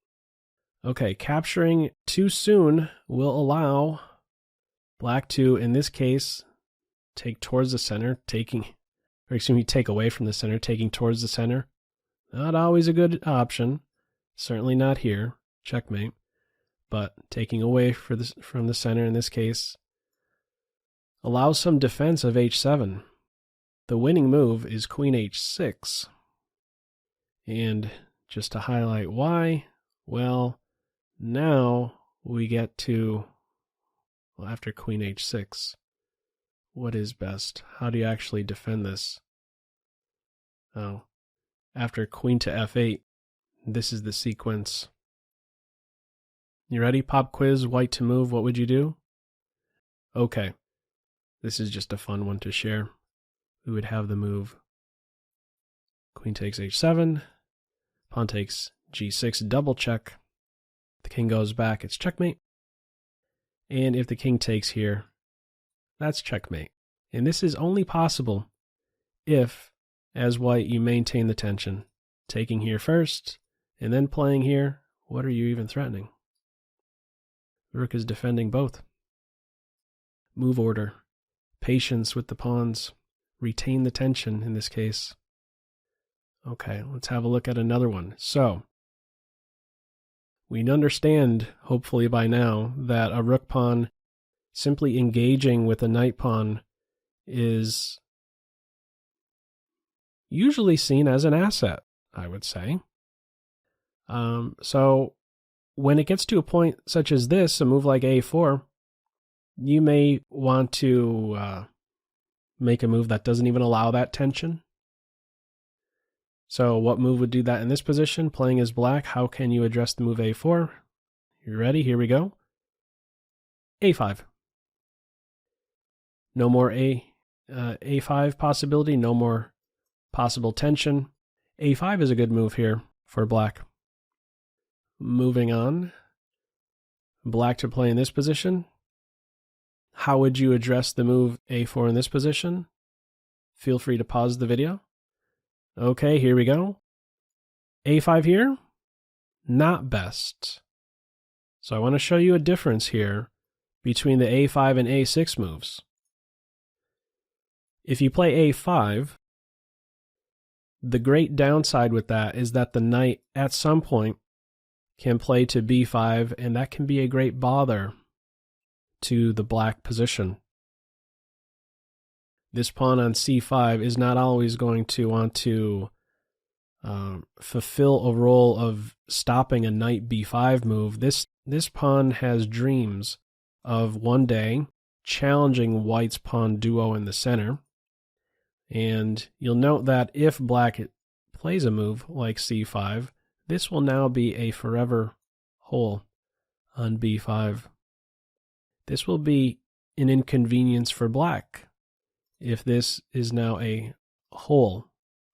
Okay, capturing too soon will allow black to, in this case, take towards the center, take away from the center, taking towards the center. Not always a good option. Certainly not here. Checkmate. But taking away from the center in this case allows some defense of h7. The winning move is queen h6. And just to highlight why, well, now we get to, well, after queen h6, what is best? How do you actually defend this? Oh, after queen to f8, this is the sequence. You ready? Pop quiz, white to move, what would you do? Okay, this is just a fun one to share. We would have the move queen takes h7, pawn takes g6, double check. The king goes back, it's checkmate. And if the king takes here, that's checkmate. And this is only possible if, as white, you maintain the tension. Taking here first, and then playing here, what are you even threatening? The rook is defending both. Move order, patience with the pawns, retain the tension in this case. Okay, let's have a look at another one. So, we understand, hopefully by now, that a rook pawn simply engaging with a knight pawn is usually seen as an asset, I would say. So, when it gets to a point such as this, a move like a4, you may want to make a move that doesn't even allow that tension. So what move would do that in this position? Playing as black, how can you address the move a4? You ready? Here we go. a5. No more a5 possibility, no more possible tension. a5 is a good move here for black. Moving on. Black to play in this position. How would you address the move a4 in this position? Feel free to pause the video. Okay, here we go. a5 here, not best. So I want to show you a difference here between the a5 and a6 moves. If you play a5, the great downside with that is that the knight at some point can play to b5, and that can be a great bother to the black position. This pawn on c5 is not always going to want to fulfill a role of stopping a knight b5 move. This pawn has dreams of one day challenging white's pawn duo in the center. And you'll note that if black plays a move like c5, this will now be a forever hole on b5. This will be an inconvenience for black if this is now a hole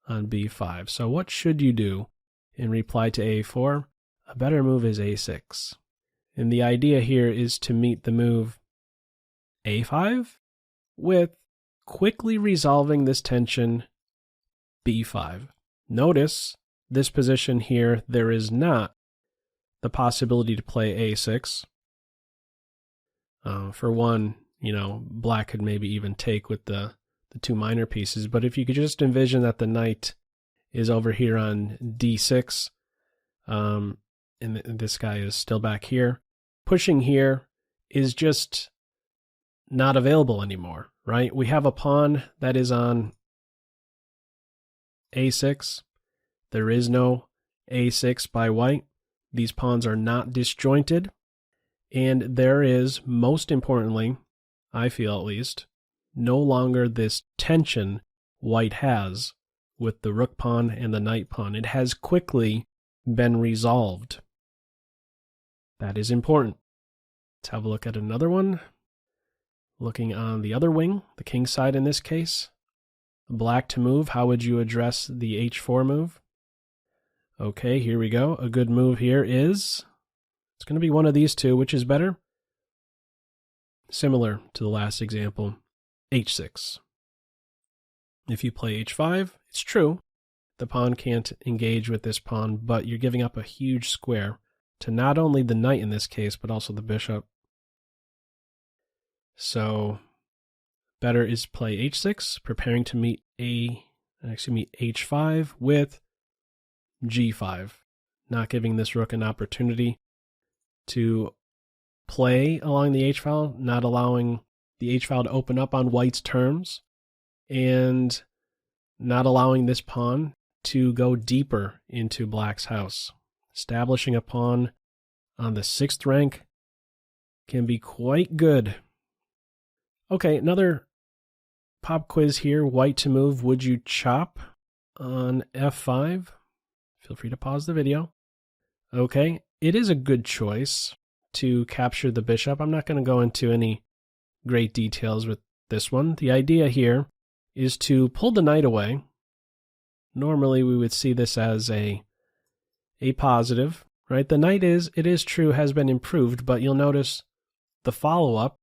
on b5. So what should you do in reply to a4? A better move is a6. And the idea here is to meet the move a5 with quickly resolving this tension b5. Notice this position here, there is not the possibility to play a6. For one, black could maybe even take with the two minor pieces, but if you could just envision that the knight is over here on d6, and this guy is still back here, pushing here is just not available anymore, right? We have a pawn that is on a6. There is no a6 by white. These pawns are not disjointed. And there is, most importantly, I feel at least, no longer this tension white has with the rook pawn and the knight pawn. It has quickly been resolved. That is important. Let's have a look at another one. Looking on the other wing, the king side in this case. Black to move, how would you address the h4 move? Okay, here we go. A good move here is, it's going to be one of these two. Which is better? Similar to the last example, h6. If you play h5, it's true, the pawn can't engage with this pawn, but you're giving up a huge square to not only the knight in this case, but also the bishop. So better is play h6, preparing to meet h5 with g5, not giving this rook an opportunity to play along the h-file, not allowing the h-file to open up on white's terms, and not allowing this pawn to go deeper into black's house. Establishing a pawn on the 6th rank can be quite good. Okay, another pop quiz here. White to move. Would you chop on f5? Feel free to pause the video. Okay, it is a good choice to capture the bishop. I'm not going to go into any great details with this one. The idea here is to pull the knight away. Normally we would see this as a positive, right? The knight it is true, has been improved, but you'll notice the follow-up.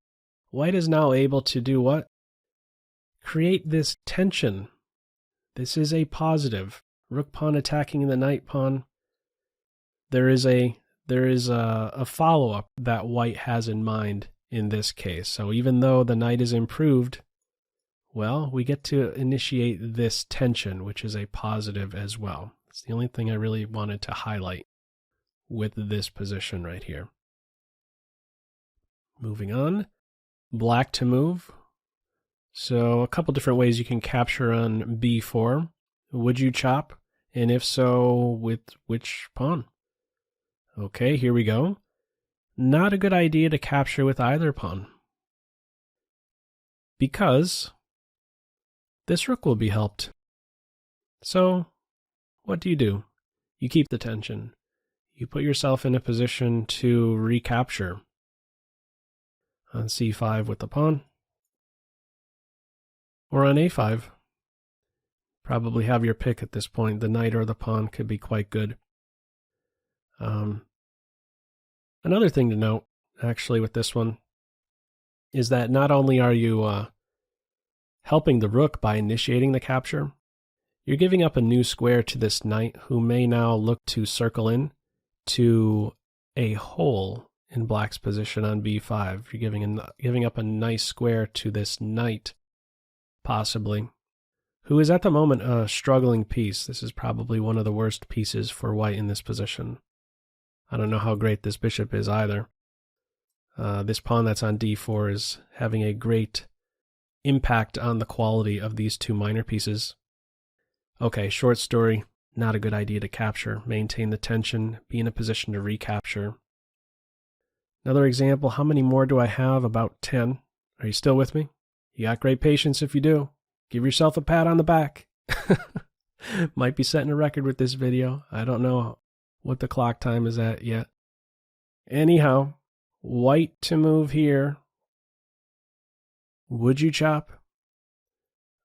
White is now able to do what? Create this tension. This is a positive. Rook pawn attacking the knight pawn. There is a follow-up that white has in mind in this case. So even though the knight is improved, well, we get to initiate this tension, which is a positive as well. It's the only thing I really wanted to highlight with this position right here. Moving on, black to move. So a couple different ways you can capture on b4. Would you chop? And if so, with which pawn? Okay, here we go. Not a good idea to capture with either pawn, because this rook will be helped. So what do? You keep the tension. You put yourself in a position to recapture on c5 with the pawn, or on a5. Probably have your pick at this point. The knight or the pawn could be quite good. Another thing to note, actually, with this one, is that not only are you helping the rook by initiating the capture, you're giving up a new square to this knight, who may now look to circle in to a hole in black's position on b5. You're giving up a nice square to this knight, possibly, who is at the moment a struggling piece. This is probably one of the worst pieces for white in this position. I don't know how great this bishop is either. This pawn that's on d4 is having a great impact on the quality of these two minor pieces. Okay, short story, not a good idea to capture. Maintain the tension, be in a position to recapture. Another example, how many more do I have? About 10. Are you still with me? You got great patience if you do. Give yourself a pat on the back. Might be setting a record with this video. I don't know what the clock time is at yet. Anyhow, white to move here. Would you chop?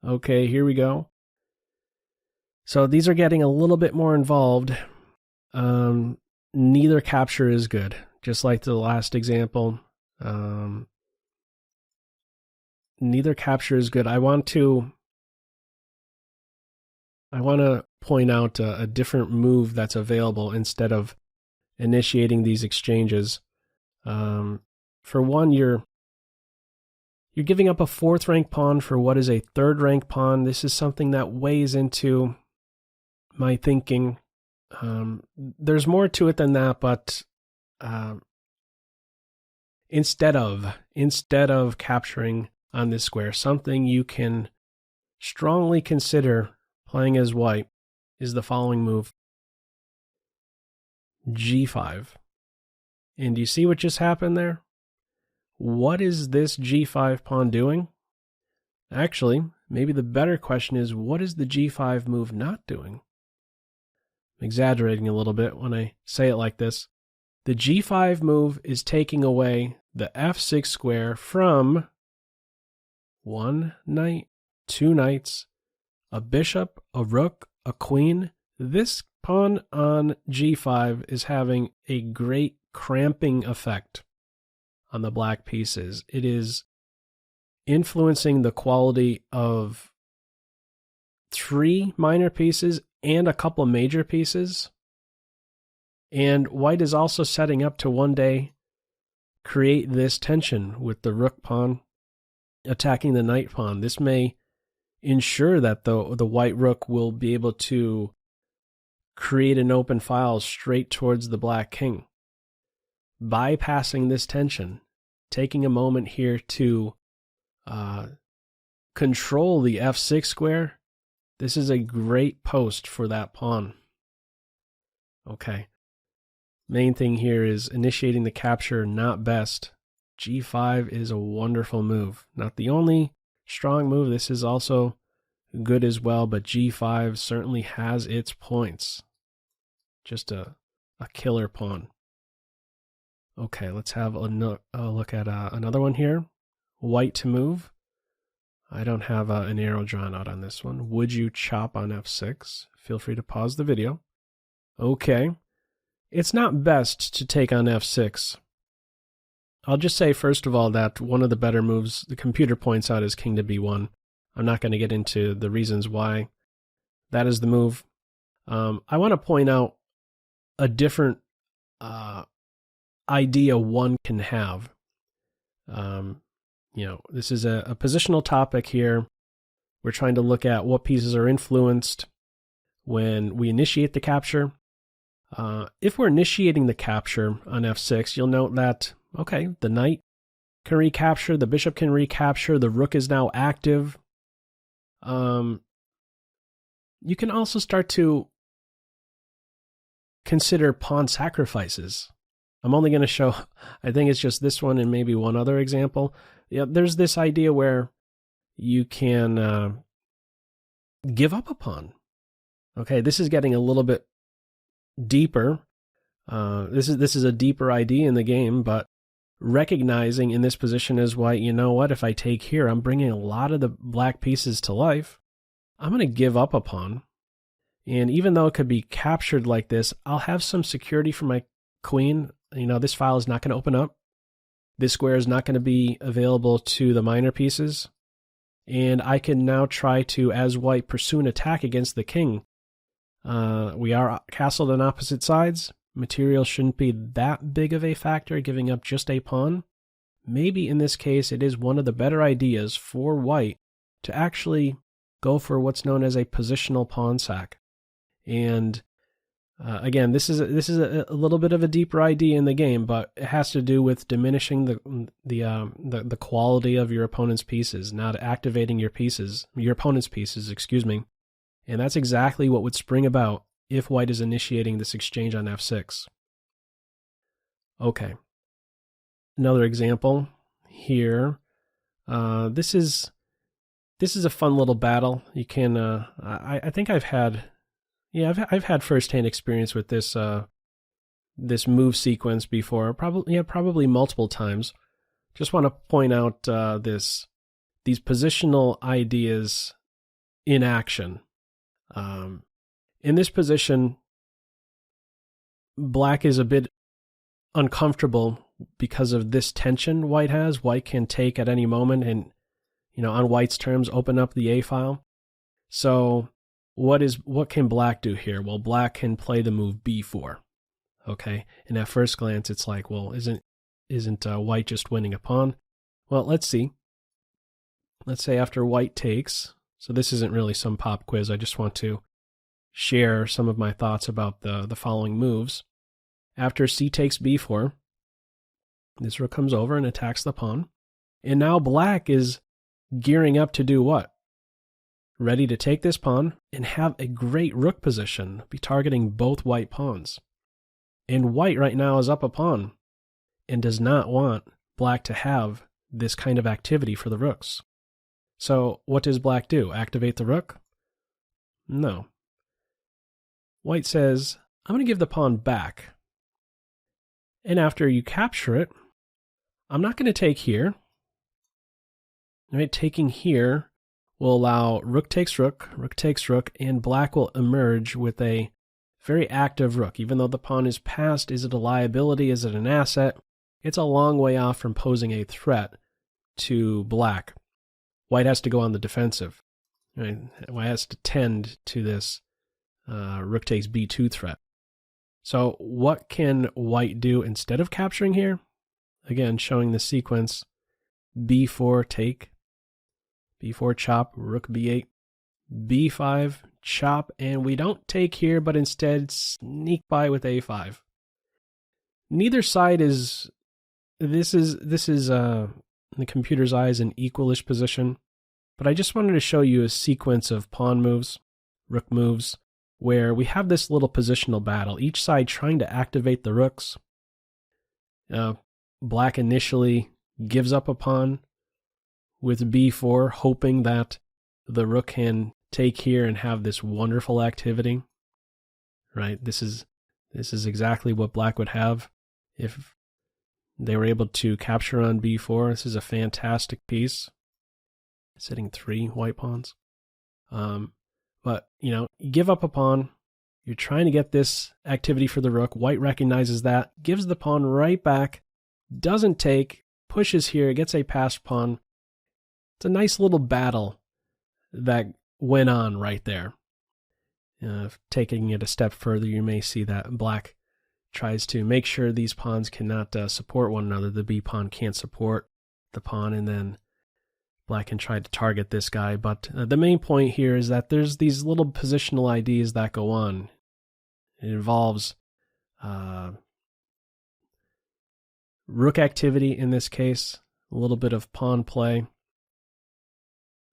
Okay, here we go. So these are getting a little bit more involved. Neither capture is good, just like the last example. Neither capture is good. I want to point out a different move that's available instead of initiating these exchanges. For one, you're giving up a 4th rank pawn for what is a 3rd rank pawn. This is something that weighs into my thinking. There's more to it than that, but instead of capturing on this square, something you can strongly consider playing as white is the following move. G5. And do you see what just happened there? What is this G5 pawn doing? Actually, maybe the better question is, what is the G5 move not doing? I'm exaggerating a little bit when I say it like this. The G5 move is taking away the F6 square from 1 knight, 2 knights, a bishop, a rook, a queen. This pawn on G5 is having a great cramping effect on the black pieces. It is influencing the quality of 3 minor pieces and a couple major pieces. And white is also setting up to one day create this tension with the rook pawn attacking the knight pawn. This may ensure that the white rook will be able to create an open file straight towards the black king. Bypassing this tension, taking a moment here to control the F6 square, this is a great post for that pawn. Okay. Main thing here is initiating the capture, not best. G5 is a wonderful move. Not the only strong move. This is also good as well, but G5 certainly has its points. Just a killer pawn. Okay, let's have a look at another one here. White to move. I don't have an arrow drawn out on this one. Would you chop on F6? Feel free to pause the video. Okay. It's not best to take on F6. I'll just say, first of all, that one of the better moves the computer points out is king to B1. I'm not going to get into the reasons why that is the move. I want to point out a different idea one can have. This is a positional topic here. We're trying to look at what pieces are influenced when we initiate the capture. If we're initiating the capture on F6, you'll note that, okay, the knight can recapture, the bishop can recapture, the rook is now active. You can also start to consider pawn sacrifices. I'm only going to show, I think it's just this one and maybe one other example. Yeah, there's this idea where you can give up a pawn. Okay, this is getting a little bit deeper. This is a deeper idea in the game, but recognizing in this position as white, you know what, if I take here, I'm bringing a lot of the black pieces to life. I'm going to give up a pawn. And even though it could be captured like this, I'll have some security for my queen. This file is not going to open up. This square is not going to be available to the minor pieces. And I can now try to, as white, pursue an attack against the king. We are castled on opposite sides. Material shouldn't be that big of a factor, giving up just a pawn. Maybe in this case, it is one of the better ideas for white to actually go for what's known as a positional pawn sack. And again, this is a little bit of a deeper idea in the game, but it has to do with diminishing the quality of your opponent's pieces, not activating your opponent's pieces, excuse me. And that's exactly what would spring about if white is initiating this exchange on F6. Okay. Another example here. This is this is a fun little battle. You can, I think I've had firsthand experience with this this move sequence before, probably multiple times. Just want to point out these positional ideas in action. In this position, black is a bit uncomfortable because of this tension white has. White can take at any moment and, on white's terms, open up the A file. So what can black do here? Well, black can play the move B4. Okay, and at first glance, it's like, well, isn't white just winning a pawn? Well, let's see. Let's say after white takes, so this isn't really some pop quiz, I just want to share some of my thoughts about the following moves. After c takes b4, this rook comes over and attacks the pawn. And now black is gearing up to do what? Ready to take this pawn and have a great rook position, be targeting both white pawns. And white right now is up a pawn and does not want black to have this kind of activity for the rooks. So what does black do? Activate the rook? No. White says, I'm going to give the pawn back. And after you capture it, I'm not going to take here. Right, taking here will allow rook takes rook, and black will emerge with a very active rook. Even though the pawn is passed, is it a liability? Is it an asset? It's a long way off from posing a threat to black. White has to go on the defensive. Right? White has to tend to this rook takes b2 threat. So what can white do instead of capturing here? Again, showing the sequence: b4 take, b4 chop, rook b8, b5 chop, and we don't take here, but instead sneak by with a5. Neither side is, this is in the computer's eyes an equalish position, but I just wanted to show you a sequence of pawn moves, rook moves, where we have this little positional battle, each side trying to activate the rooks. Black initially gives up a pawn with b4, hoping that the rook can take here and have this wonderful activity. Right? This is exactly what black would have if they were able to capture on b4. This is a fantastic piece. It's hitting 3 white pawns. But, you give up a pawn. You're trying to get this activity for the rook. White recognizes that, gives the pawn right back, doesn't take, pushes here, gets a passed pawn. It's a nice little battle that went on right there. Taking it a step further, you may see that black tries to make sure these pawns cannot support one another. The b pawn can't support the pawn, and then black can try to target this guy. But the main point here is that there's these little positional ideas that go on. It involves rook activity in this case, a little bit of pawn play,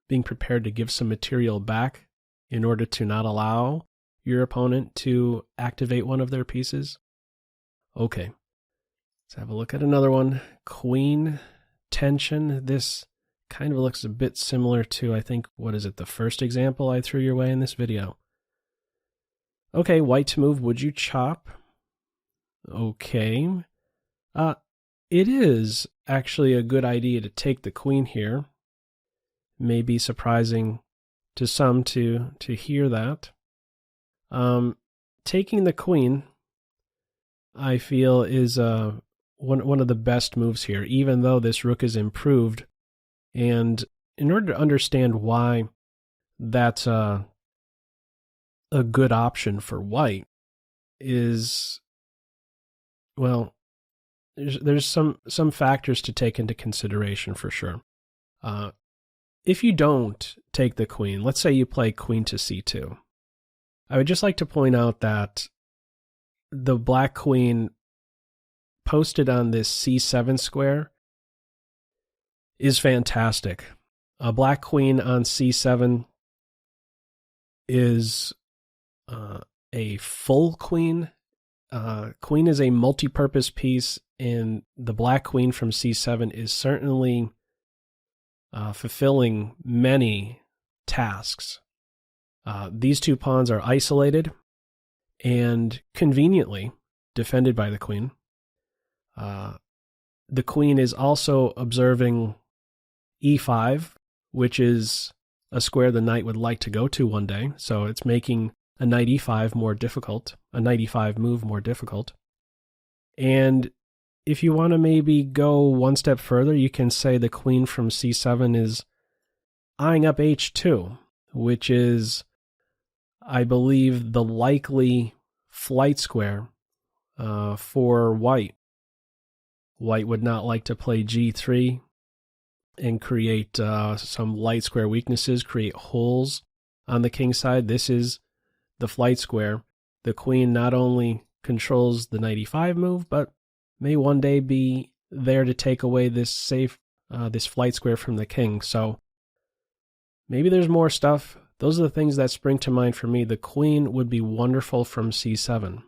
being prepared to give some material back in order to not allow your opponent to activate one of their pieces. Okay, let's have a look at another one. Queen tension. This kind of looks a bit similar to, I think, the first example I threw your way in this video. Okay, white to move. Would you chop? Okay. It is actually a good idea to take the queen here. May be surprising to some to hear that. Taking the queen, I feel, is one of the best moves here, even though this rook is improved. And in order to understand why that's a good option for white is, well, there's some factors to take into consideration for sure. If you don't take the queen, let's say you play queen to c2, I would just like to point out that the black queen posted on this c7 square is fantastic. A black queen on c7 is a full queen. Queen is a multi-purpose piece, and the black queen from c7 is certainly fulfilling many tasks. These two pawns are isolated and conveniently defended by the queen. The queen is also observing e5, which is a square the knight would like to go to one day, so it's making a knight e5 more difficult, a knight e5 move more difficult. And if you want to maybe go one step further, you can say the queen from c7 is eyeing up h2, which is, I believe, the likely flight square for white. White would not like to play g3 and create some light square weaknesses, create holes on the king side. This is the flight square. The queen not only controls the knight e5 move, but may one day be there to take away this this flight square from the king. So maybe there's more stuff. Those are the things that spring to mind for me. The queen would be wonderful from c7,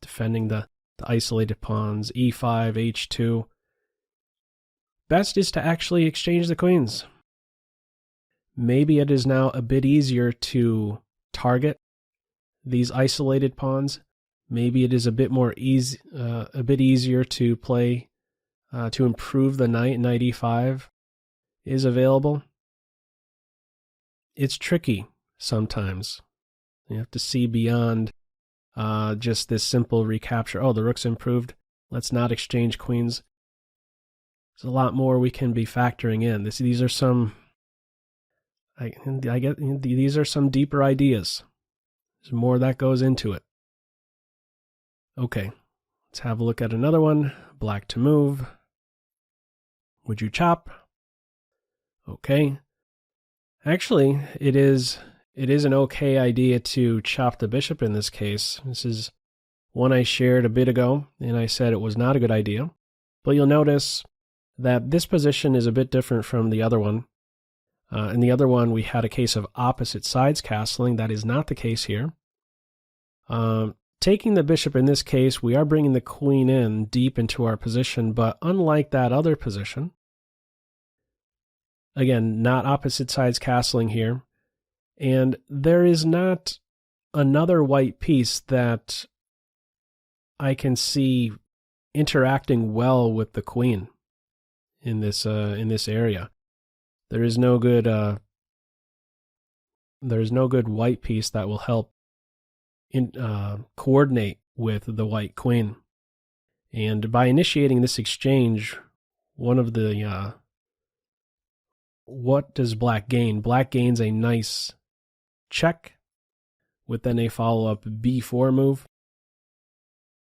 defending the isolated pawns, e5, h2. Best is to actually exchange the queens. Maybe it is now a bit easier to target these isolated pawns. Maybe it is a bit easier to play to improve the knight. Knight e5 is available. It's tricky sometimes. You have to see beyond just this simple recapture. Oh, the rook's improved. Let's not exchange queens. There's a lot more we can be factoring in. These are some. These are some deeper ideas. There's more that goes into it. Okay, let's have a look at another one. Black to move. Would you chop? Okay. Actually, it is an okay idea to chop the bishop in this case. This is one I shared a bit ago, and I said it was not a good idea. But you'll notice that this position is a bit different from the other one. In the other one, we had a case of opposite sides castling. That is not the case here. Taking the bishop in this case, we are bringing the queen in deep into our position, but unlike that other position, again, not opposite sides castling here, and there is not another white piece that I can see interacting well with the queen in this area. There is no good white piece that will help coordinate with the white queen. And by initiating this exchange, one of the what does black gain? Black gains a nice check with then a follow-up b4 move.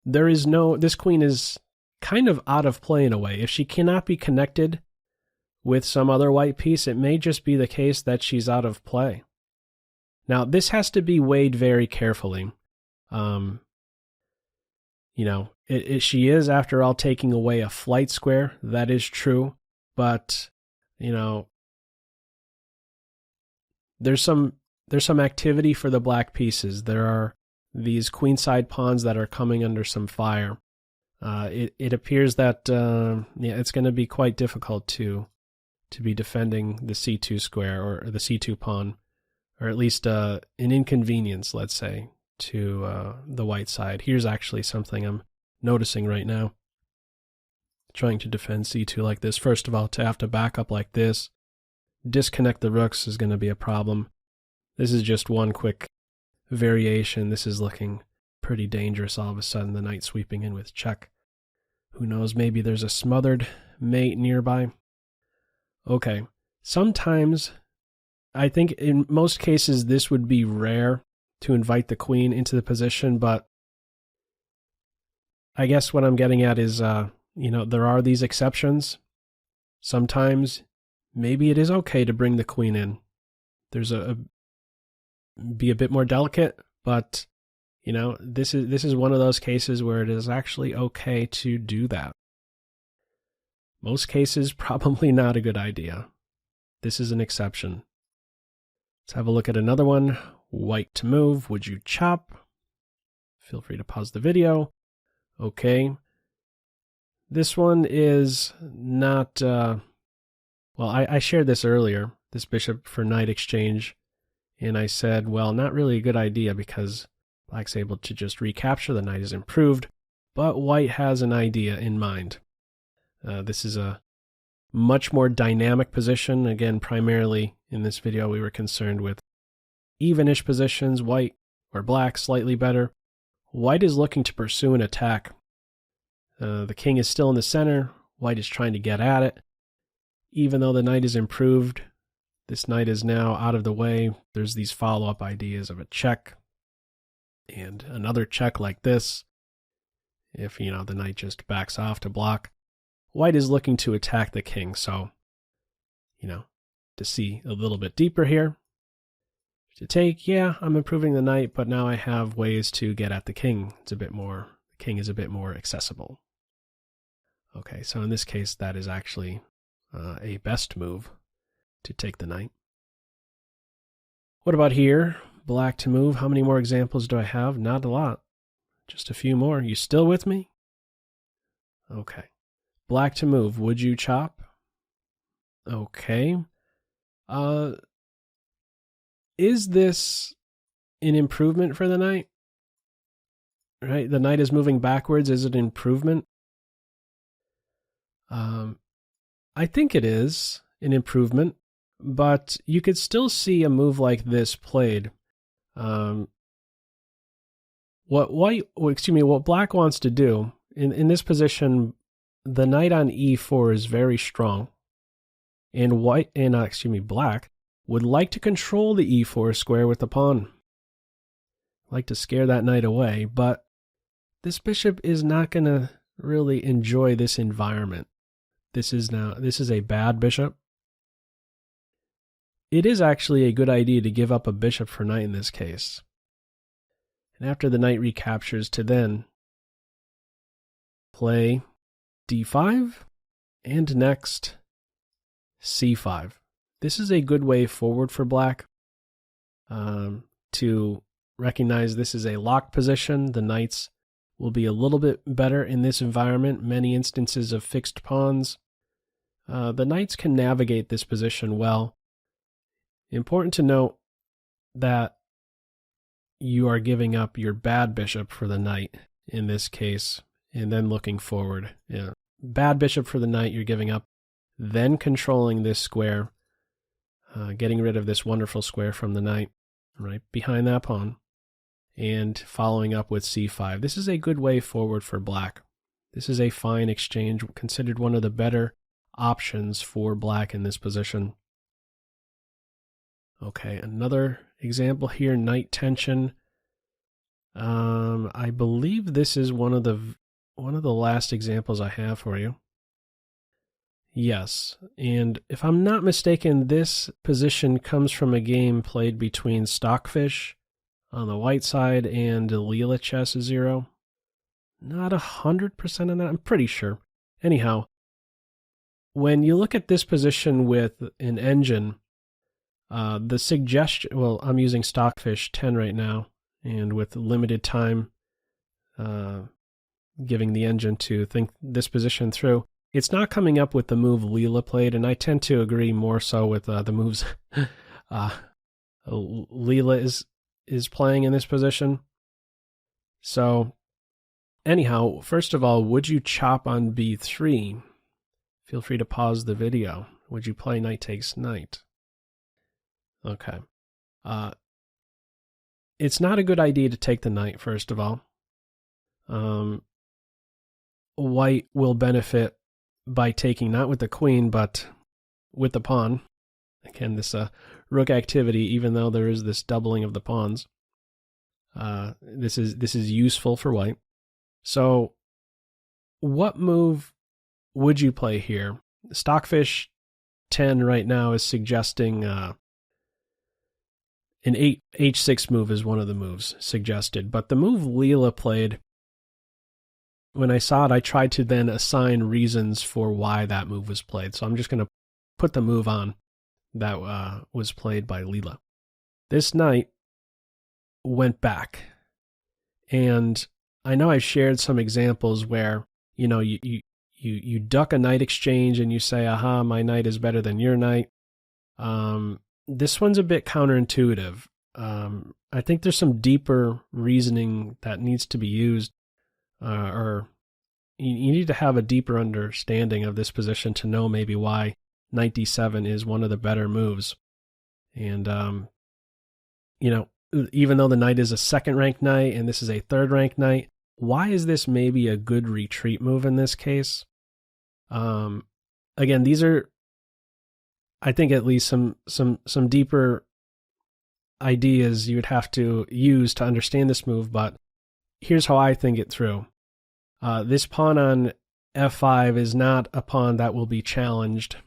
This queen is kind of out of play in a way. If she cannot be connected with some other white piece, it may just be the case that she's out of play. Now, this has to be weighed very carefully. She is, after all, taking away a flight square. That is true. But, there's some activity for the black pieces. There are these queenside pawns that are coming under some fire. It appears that it's going to be quite difficult to be defending the c2 square or the c2 pawn, or at least an inconvenience, let's say, to the white side. Here's actually something I'm noticing right now. Trying to defend c2 like this. First of all, to have to back up like this, disconnect the rooks is going to be a problem. This is just one quick variation. This is looking pretty dangerous all of a sudden, the knight sweeping in with check. Who knows, maybe there's a smothered mate nearby. Okay, sometimes, I think in most cases this would be rare to invite the queen into the position, but I guess what I'm getting at is, there are these exceptions. Sometimes maybe it is okay to bring the queen in. There's be a bit more delicate, but this is one of those cases where it is actually okay to do that. Most cases, probably not a good idea. This is an exception. Let's have a look at another one. White to move. Would you chop? Feel free to pause the video. Okay. This one is not Well, I shared this earlier, this bishop for knight exchange, and I said, well, not really a good idea because black's able to just recapture, the knight is improved, but white has an idea in mind. This is a much more dynamic position. Again, primarily in this video, we were concerned with evenish positions, white or black slightly better. White is looking to pursue an attack. The king is still in the center. White is trying to get at it. Even though the knight is improved, this knight is now out of the way. There's these follow-up ideas of a check and another check like this. If, the knight just backs off to block. White is looking to attack the king, so, to see a little bit deeper here. To take, yeah, I'm improving the knight, but now I have ways to get at the king. The king is a bit more accessible. Okay, so in this case, that is actually a best move to take the knight. What about here? Black to move. How many more examples do I have? Not a lot. Just a few more. You still with me? Okay. Black to move. Would you chop? Okay. Is this an improvement for the knight? Right? The knight is moving backwards. Is it an improvement? I think it is an improvement, but you could still see a move like this played. What black wants to do in this position, the knight on e4 is very strong, and black would like to control the e4 square with the pawn. Like to scare that knight away, but this bishop is not going to really enjoy this environment. This is a bad bishop. It is actually a good idea to give up a bishop for knight in this case. And after the knight recaptures, to then play d5 and next c5. This is a good way forward for black to recognize this is a locked position. The knights will be a little bit better in this environment. Many instances of fixed pawns. The knights can navigate this position well. Important to note that you are giving up your bad bishop for the knight in this case, and then looking forward. Bad bishop for the knight you're giving up, then controlling this square, getting rid of this wonderful square from the knight, right behind that pawn, and following up with c5. This is a good way forward for black. This is a fine exchange, considered one of the better options for black in this position. Okay, another example here, knight tension. I believe this is one of the last examples I have for you. Yes, and if I'm not mistaken, this position comes from a game played between Stockfish on the white side and Leela Chess 0. Not 100% on that, I'm pretty sure. Anyhow, when you look at this position with an engine, the suggestion, well, I'm using Stockfish 10 right now, and with limited time giving the engine to think this position through, it's not coming up with the move Leela played, and I tend to agree more so with the moves Leela is playing in this position. So, anyhow, first of all, would you chop on b3? Feel free to pause the video. Would you play knight takes knight? Okay. It's not a good idea to take the knight, first of all. White will benefit by taking not with the queen, but with the pawn. Again, this rook activity, even though there is this doubling of the pawns, this is useful for white. So, what move would you play here? Stockfish 10 right now is suggesting an h6 move is one of the moves suggested, but the move Leela played, when I saw it, I tried to then assign reasons for why that move was played. So I'm just going to put the move on that was played by Leela. This knight went back, and I know I've shared some examples where you you duck a knight exchange and you say, aha, my knight is better than your knight. This one's a bit counterintuitive. I think there's some deeper reasoning that needs to be used, or you need to have a deeper understanding of this position to know maybe why knight d7 is one of the better moves. And, even though the knight is a second-ranked knight and this is a third-ranked knight, why is this maybe a good retreat move in this case? Again, these are, I think, at least some deeper ideas you would have to use to understand this move, but here's how I think it through. This pawn on f5 is not a pawn that will be challenged.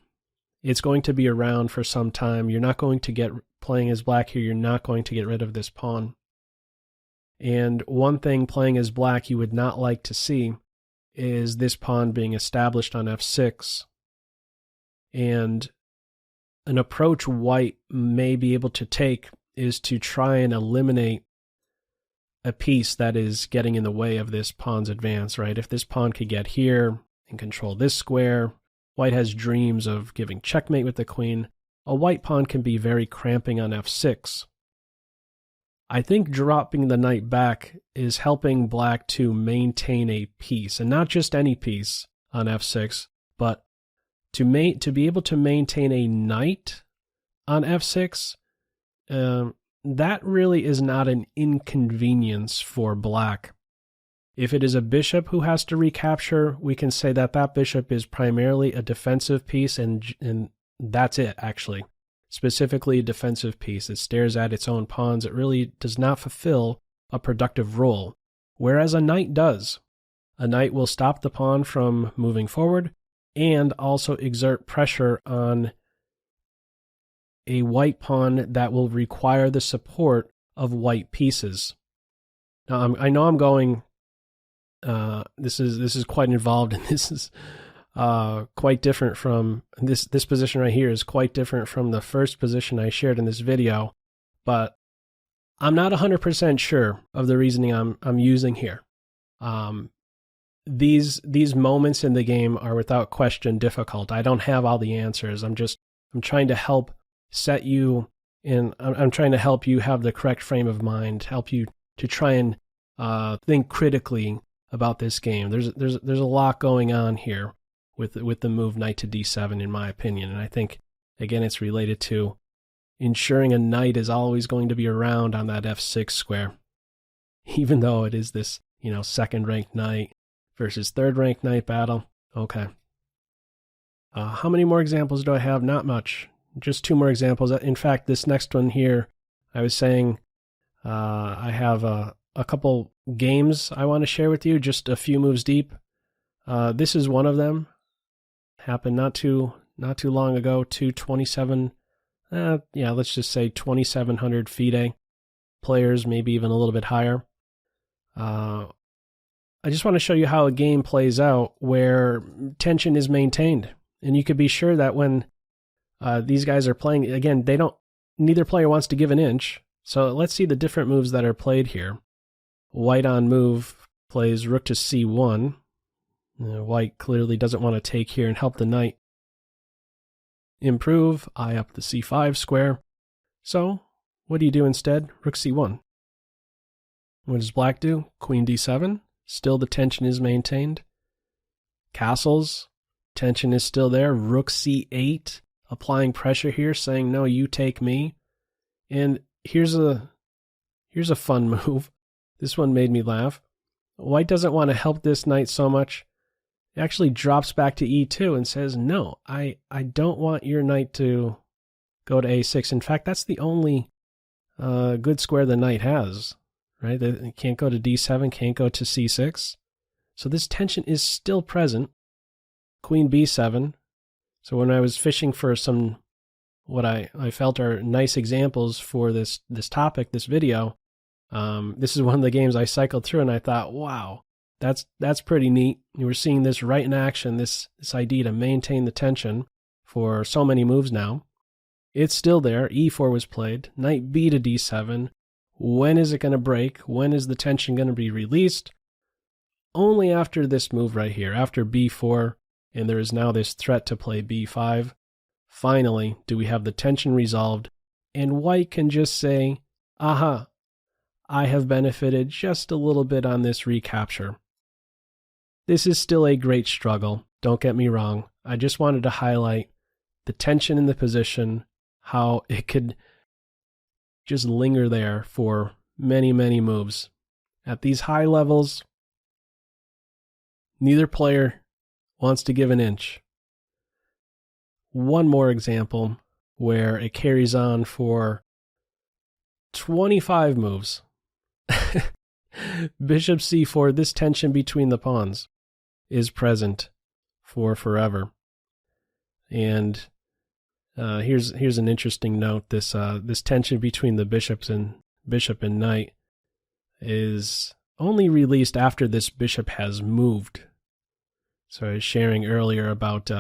It's going to be around for some time. You're not going to get, playing as black here, you're not going to get rid of this pawn. And one thing playing as black you would not like to see is this pawn being established on f6. And an approach white may be able to take is to try and eliminate a piece that is getting in the way of this pawn's advance, right? If this pawn could get here and control this square, white has dreams of giving checkmate with the queen. A white pawn can be very cramping on f6. I think dropping the knight back is helping black to maintain a piece, and not just any piece on f6, but to be able to maintain a knight on f6. That really is not an inconvenience for black. If it is a bishop who has to recapture, we can say that that bishop is primarily a defensive piece, and that's it, actually. Specifically a defensive piece. It stares at its own pawns. It really does not fulfill a productive role, whereas a knight does. A knight will stop the pawn from moving forward and also exert pressure on a white pawn that will require the support of white pieces. Now, I know I'm going, this is quite involved, and this is quite different from, this position right here is quite different from the first position I shared in this video, but I'm not 100% sure of the reasoning I'm using here. These moments in the game are without question difficult. I don't have all the answers. I'm trying to help set you in, I'm trying to help you have the correct frame of mind, help you to try and think critically about this game. There's a lot going on here with the move knight to d7, in my opinion, and I think again it's related to ensuring a knight is always going to be around on that f6 square, even though it is this second-ranked knight versus third-ranked knight battle. Okay. How many more examples do I have? Not much. Just 2 more examples. In fact, this next one here, I was saying I have a couple games I want to share with you, just a few moves deep. This is one of them. Happened not too long ago. 227, let's just say 2,700 FIDE players, maybe even a little bit higher. I just want to show you how a game plays out where tension is maintained, and you could be sure that when these guys are playing, again, neither player wants to give an inch. So let's see the different moves that are played here. White on move plays rook to c1. White clearly doesn't want to take here and help the knight improve. Eye up the c5 square. So what do you do instead? Rook c1. What does black do? Queen d7. Still the tension is maintained. Castles. Tension is still there. Rook c8. Applying pressure here, saying, no, you take me. And here's a fun move. This one made me laugh. White doesn't want to help this knight so much. It actually drops back to e2 and says, no, I don't want your knight to go to a6. In fact, that's the only good square the knight has, right? It can't go to d7, can't go to c6. So this tension is still present. Queen b7. So when I was fishing for some, what I felt are nice examples for this topic, this video, this is one of the games I cycled through, and I thought, wow, that's pretty neat. You were seeing this right in action, this idea to maintain the tension for so many moves now. It's still there. e4 was played. Knight b to d7. When is it going to break? When is the tension going to be released? Only after this move right here, after b4. and there is now this threat to play b5. Finally, do we have the tension resolved, and white can just say, aha, I have benefited just a little bit on this recapture. This is still a great struggle, don't get me wrong. I just wanted to highlight the tension in the position, how it could just linger there for many, many moves. At these high levels, neither player wants to give an inch. One more example where it carries on for 25 moves. Bishop c4, this tension between the pawns is present for forever. And here's an interesting note. This tension between the bishop and knight is only released after this bishop has moved. So I was sharing earlier about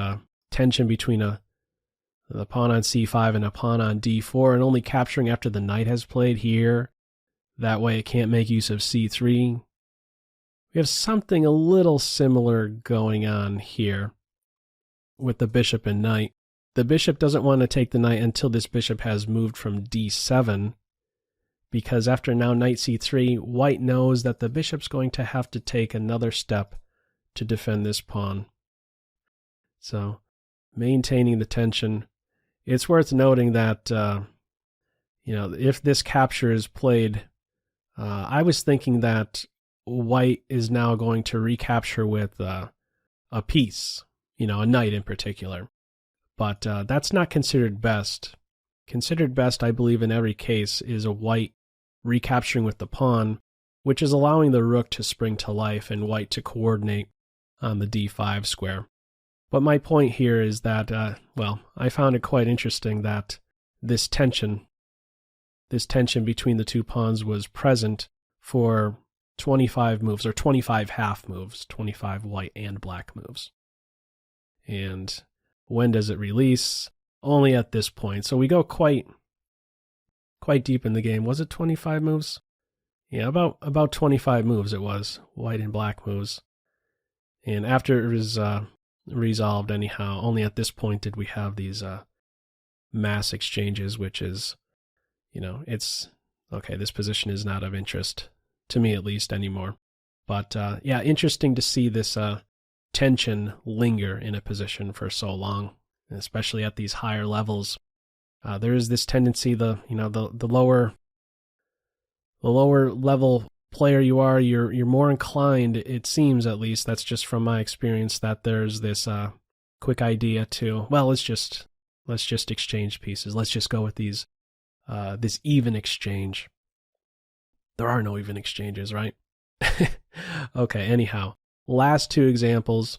tension between the pawn on c5 and a pawn on d4, and only capturing after the knight has played here. That way it can't make use of c3. We have something a little similar going on here with the bishop and knight. The bishop doesn't want to take the knight until this bishop has moved from d7, because after now knight c3, white knows that the bishop's going to have to take another step to defend this pawn. So, maintaining the tension. It's worth noting that, if this capture is played, I was thinking that white is now going to recapture with a piece, a knight in particular. But that's not considered best. Considered best, I believe, in every case, is a white recapturing with the pawn, which is allowing the rook to spring to life and white to coordinate on the d5 square. But my point here is that, I found it quite interesting that this tension between the two pawns was present for 25 moves, or 25 half moves, 25 white and black moves. And when does it release? Only at this point. So we go quite deep in the game. Was it 25 moves? Yeah, about 25 moves it was, white and black moves. And after it was resolved anyhow, only at this point did we have these mass exchanges, which is, it's, okay, this position is not of interest, to me at least, anymore. But interesting to see this tension linger in a position for so long, especially at these higher levels. There is this tendency, the lower level player you are, you're more inclined, it seems at least, that's just from my experience, that there's this quick idea to, let's just exchange pieces. Let's just go with these this even exchange. There are no even exchanges, right? Okay, anyhow, last two examples.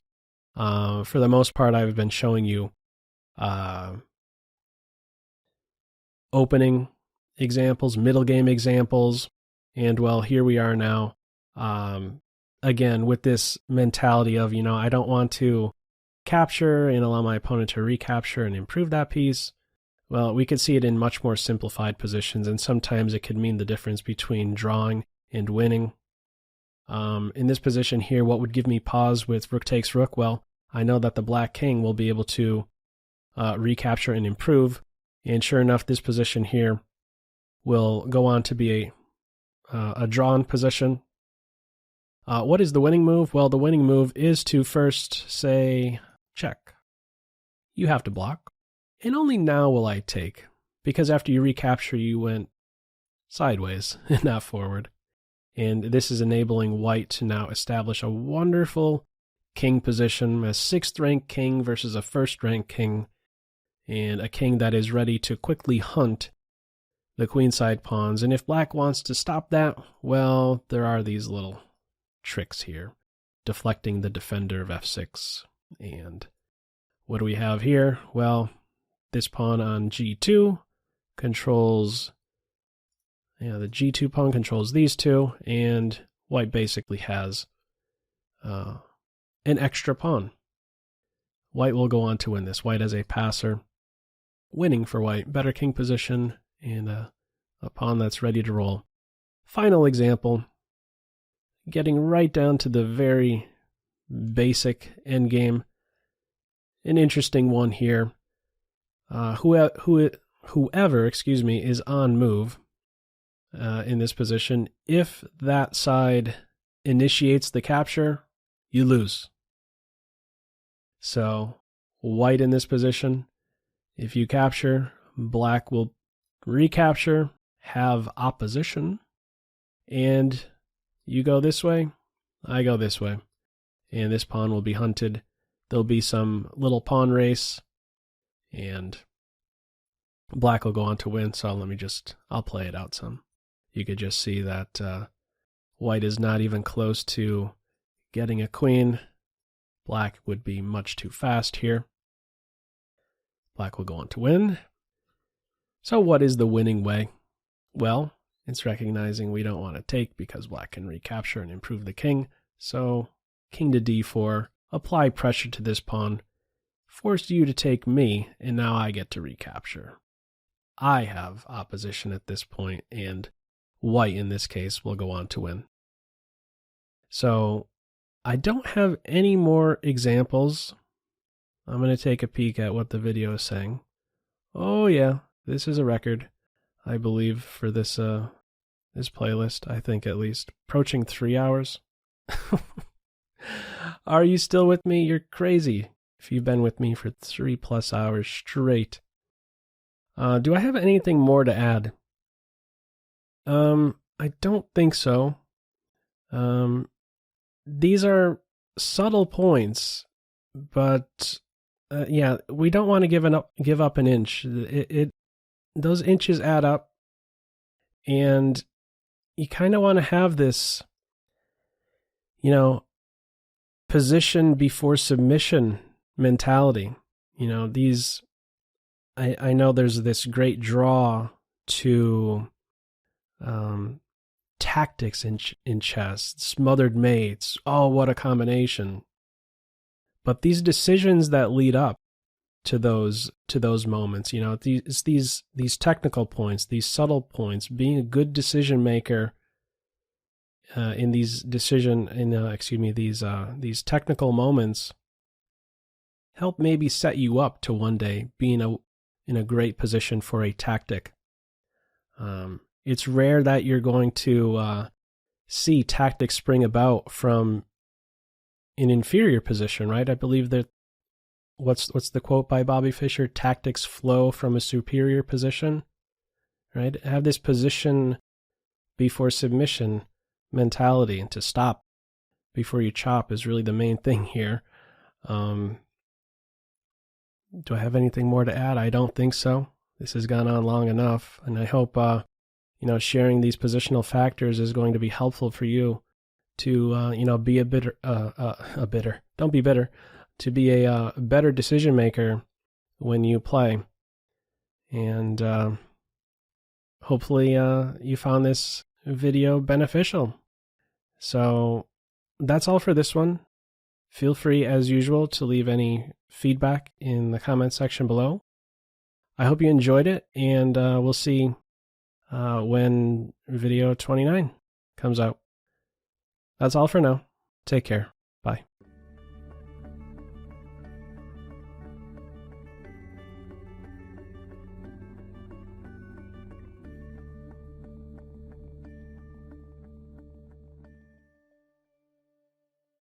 For the most part, I've been showing you opening examples, middle game examples, and here we are now, again, with this mentality of, I don't want to capture and allow my opponent to recapture and improve that piece. Well, we could see it in much more simplified positions, and sometimes it could mean the difference between drawing and winning. In this position here, what would give me pause with rook takes rook? Well, I know that the black king will be able to recapture and improve, and sure enough, this position here will go on to be a drawn position. What is the winning move? Well, the winning move is to first say, check. You have to block. And only now will I take, because after you recapture, you went sideways and not forward. And this is enabling white to now establish a wonderful king position, a 6th rank king versus a 1st rank king, and a king that is ready to quickly hunt the queenside pawns. And if black wants to stop that, well, there are these little tricks here, deflecting the defender of f6. And what do we have here? Well, this pawn on g2 controls, the g2 pawn controls these two, and white basically has an extra pawn. White will go on to win this. White as a passer, winning for white, better king position, and a pawn that's ready to roll. Final example, getting right down to the very basic endgame. an interesting one here. Whoever, is on move in this position, if that side initiates the capture, you lose. So white in this position, if you capture, black will recapture, have opposition, and you go this way, I go this way, and this pawn will be hunted. There'll be some little pawn race, and black will go on to win. So I'll play it out some. You could just see that white is not even close to getting a queen. Black would be much too fast here. Black will go on to win. So what is the winning way? Well, it's recognizing we don't want to take because black can recapture and improve the king. So king to d4, apply pressure to this pawn, force you to take me, and now I get to recapture. I have opposition at this point, and white in this case will go on to win. So I don't have any more examples. I'm going to take a peek at what the video is saying. Oh yeah, this is a record, I believe, for this this playlist, I think at least. Approaching 3 hours. Are you still with me? You're crazy if you've been with me for 3+ hours straight. Do I have anything more to add? I don't think so. These are subtle points, but yeah, we don't want to give up an inch. Those inches add up, and you kind of want to have this, position before submission mentality. I know there's this great draw to tactics in chess, smothered mates. Oh, what a combination! But these decisions that lead up to those moments, it's these technical points, these subtle points, being a good decision maker in these technical moments help maybe set you up to one day be in a great position for a tactic. It's rare that you're going to see tactics spring about from an inferior position, right? I believe that what's the quote by Bobby Fischer? Tactics flow from a superior position, right? Have this position before submission mentality, and to stop before you chop is really the main thing here. Do I have anything more to add? I don't think so. This has gone on long enough, and I hope sharing these positional factors is going to be helpful for you to be don't be bitter, to be a better decision maker when you play. And hopefully you found this video beneficial. So that's all for this one. Feel free, as usual, to leave any feedback in the comment section below. I hope you enjoyed it, and we'll see when video 29 comes out. That's all for now. Take care. Bye.